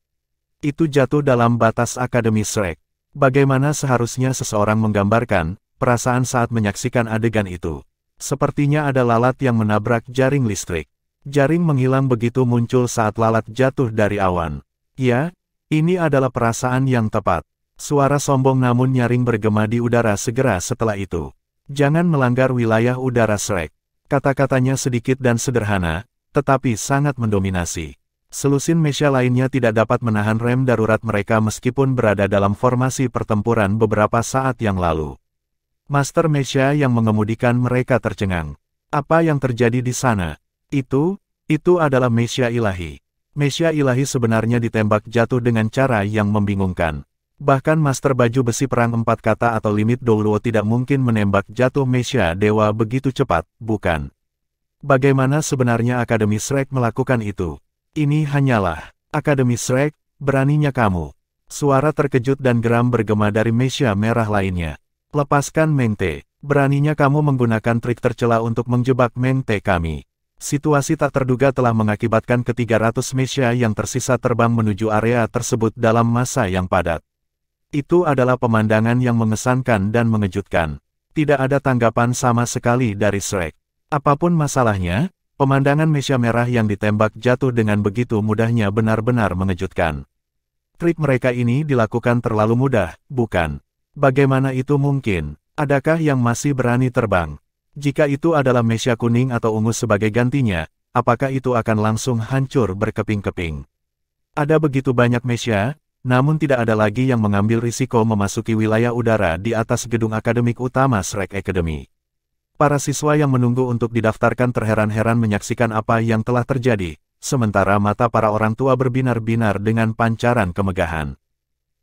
Itu jatuh dalam batas Akademi Shrek. Bagaimana seharusnya seseorang menggambarkan perasaan saat menyaksikan adegan itu? Sepertinya ada lalat yang menabrak jaring listrik. Jaring menghilang begitu muncul saat lalat jatuh dari awan. Ya, ini adalah perasaan yang tepat. Suara sombong namun nyaring bergema di udara segera setelah itu. Jangan melanggar wilayah udara Shrek. Kata-katanya sedikit dan sederhana, tetapi sangat mendominasi. Selusin Mesya lainnya tidak dapat menahan rem darurat mereka meskipun berada dalam formasi pertempuran beberapa saat yang lalu. Master Mesya yang mengemudikan mereka tercengang. Apa yang terjadi di sana? Itu adalah Mesya Ilahi. Mesya Ilahi sebenarnya ditembak jatuh dengan cara yang membingungkan. Bahkan Master Baju Besi Perang 4 Kata atau Limit Douluo tidak mungkin menembak jatuh Mesya Dewa begitu cepat, bukan? Bagaimana sebenarnya Akademi Shrek melakukan itu? Ini hanyalah Akademi Shrek, beraninya kamu. Suara terkejut dan geram bergema dari Mesya merah lainnya. Lepaskan Mengte, beraninya kamu menggunakan trik tercela untuk menjebak Mengte kami. Situasi tak terduga telah mengakibatkan ke-300 Mesya yang tersisa terbang menuju area tersebut dalam masa yang padat. Itu adalah pemandangan yang mengesankan dan mengejutkan. Tidak ada tanggapan sama sekali dari Shrek. Apapun masalahnya, pemandangan Mesya merah yang ditembak jatuh dengan begitu mudahnya benar-benar mengejutkan. Trik mereka ini dilakukan terlalu mudah, bukan? Bagaimana itu mungkin? Adakah yang masih berani terbang? Jika itu adalah Mesya kuning atau ungu sebagai gantinya, apakah itu akan langsung hancur berkeping-keping? Ada begitu banyak Mesya, namun tidak ada lagi yang mengambil risiko memasuki wilayah udara di atas gedung akademik utama Shrek Academy. Para siswa yang menunggu untuk didaftarkan terheran-heran menyaksikan apa yang telah terjadi, sementara mata para orang tua berbinar-binar dengan pancaran kemegahan.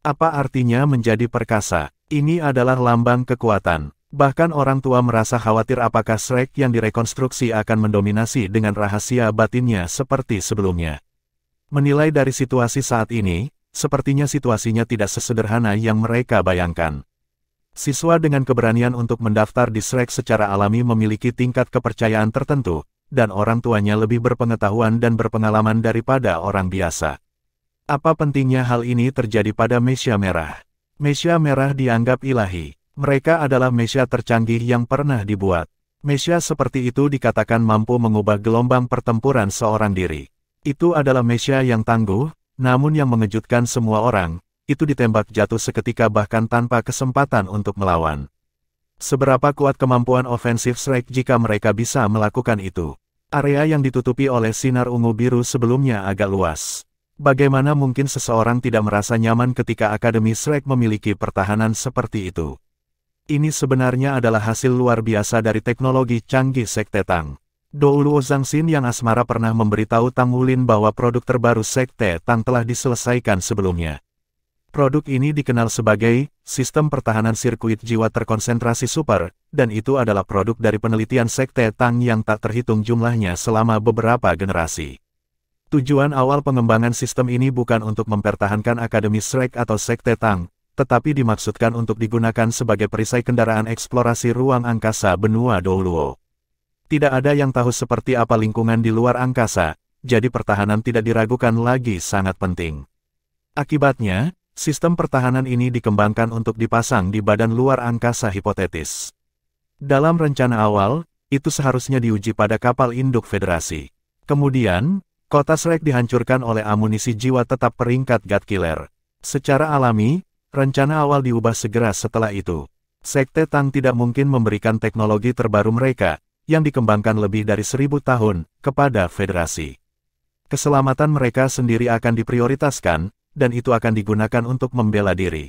Apa artinya menjadi perkasa? Ini adalah lambang kekuatan. Bahkan orang tua merasa khawatir apakah Shrek yang direkonstruksi akan mendominasi dengan rahasia batinnya seperti sebelumnya. Menilai dari situasi saat ini, sepertinya situasinya tidak sesederhana yang mereka bayangkan. Siswa dengan keberanian untuk mendaftar di Shrek secara alami memiliki tingkat kepercayaan tertentu, dan orang tuanya lebih berpengetahuan dan berpengalaman daripada orang biasa. Apa pentingnya hal ini terjadi pada Mesya merah? Mesia merah dianggap ilahi. Mereka adalah mesia tercanggih yang pernah dibuat. Mesia seperti itu dikatakan mampu mengubah gelombang pertempuran seorang diri. Itu adalah mesia yang tangguh, namun yang mengejutkan semua orang, itu ditembak jatuh seketika bahkan tanpa kesempatan untuk melawan. Seberapa kuat kemampuan ofensif Shrek jika mereka bisa melakukan itu? Area yang ditutupi oleh sinar ungu biru sebelumnya agak luas. Bagaimana mungkin seseorang tidak merasa nyaman ketika Akademi Shrek memiliki pertahanan seperti itu? Ini sebenarnya adalah hasil luar biasa dari teknologi canggih Sekte Tang. Douluo Zhangxin yang asmara pernah memberitahu Tang Wulin bahwa produk terbaru Sekte Tang telah diselesaikan sebelumnya. Produk ini dikenal sebagai Sistem Pertahanan Sirkuit Jiwa Terkonsentrasi Super, dan itu adalah produk dari penelitian Sekte Tang yang tak terhitung jumlahnya selama beberapa generasi. Tujuan awal pengembangan sistem ini bukan untuk mempertahankan Akademi Shrek atau Sekte Tang, tetapi dimaksudkan untuk digunakan sebagai perisai kendaraan eksplorasi ruang angkasa benua Douluo. Tidak ada yang tahu seperti apa lingkungan di luar angkasa, jadi pertahanan tidak diragukan lagi sangat penting. Akibatnya, sistem pertahanan ini dikembangkan untuk dipasang di badan luar angkasa hipotetis. Dalam rencana awal, itu seharusnya diuji pada kapal induk Federasi. Kemudian, kota Shrek dihancurkan oleh amunisi jiwa tetap peringkat God Killer. Secara alami, rencana awal diubah segera setelah itu. Sekte Tang tidak mungkin memberikan teknologi terbaru mereka, yang dikembangkan lebih dari 1000 tahun, kepada Federasi. Keselamatan mereka sendiri akan diprioritaskan, dan itu akan digunakan untuk membela diri.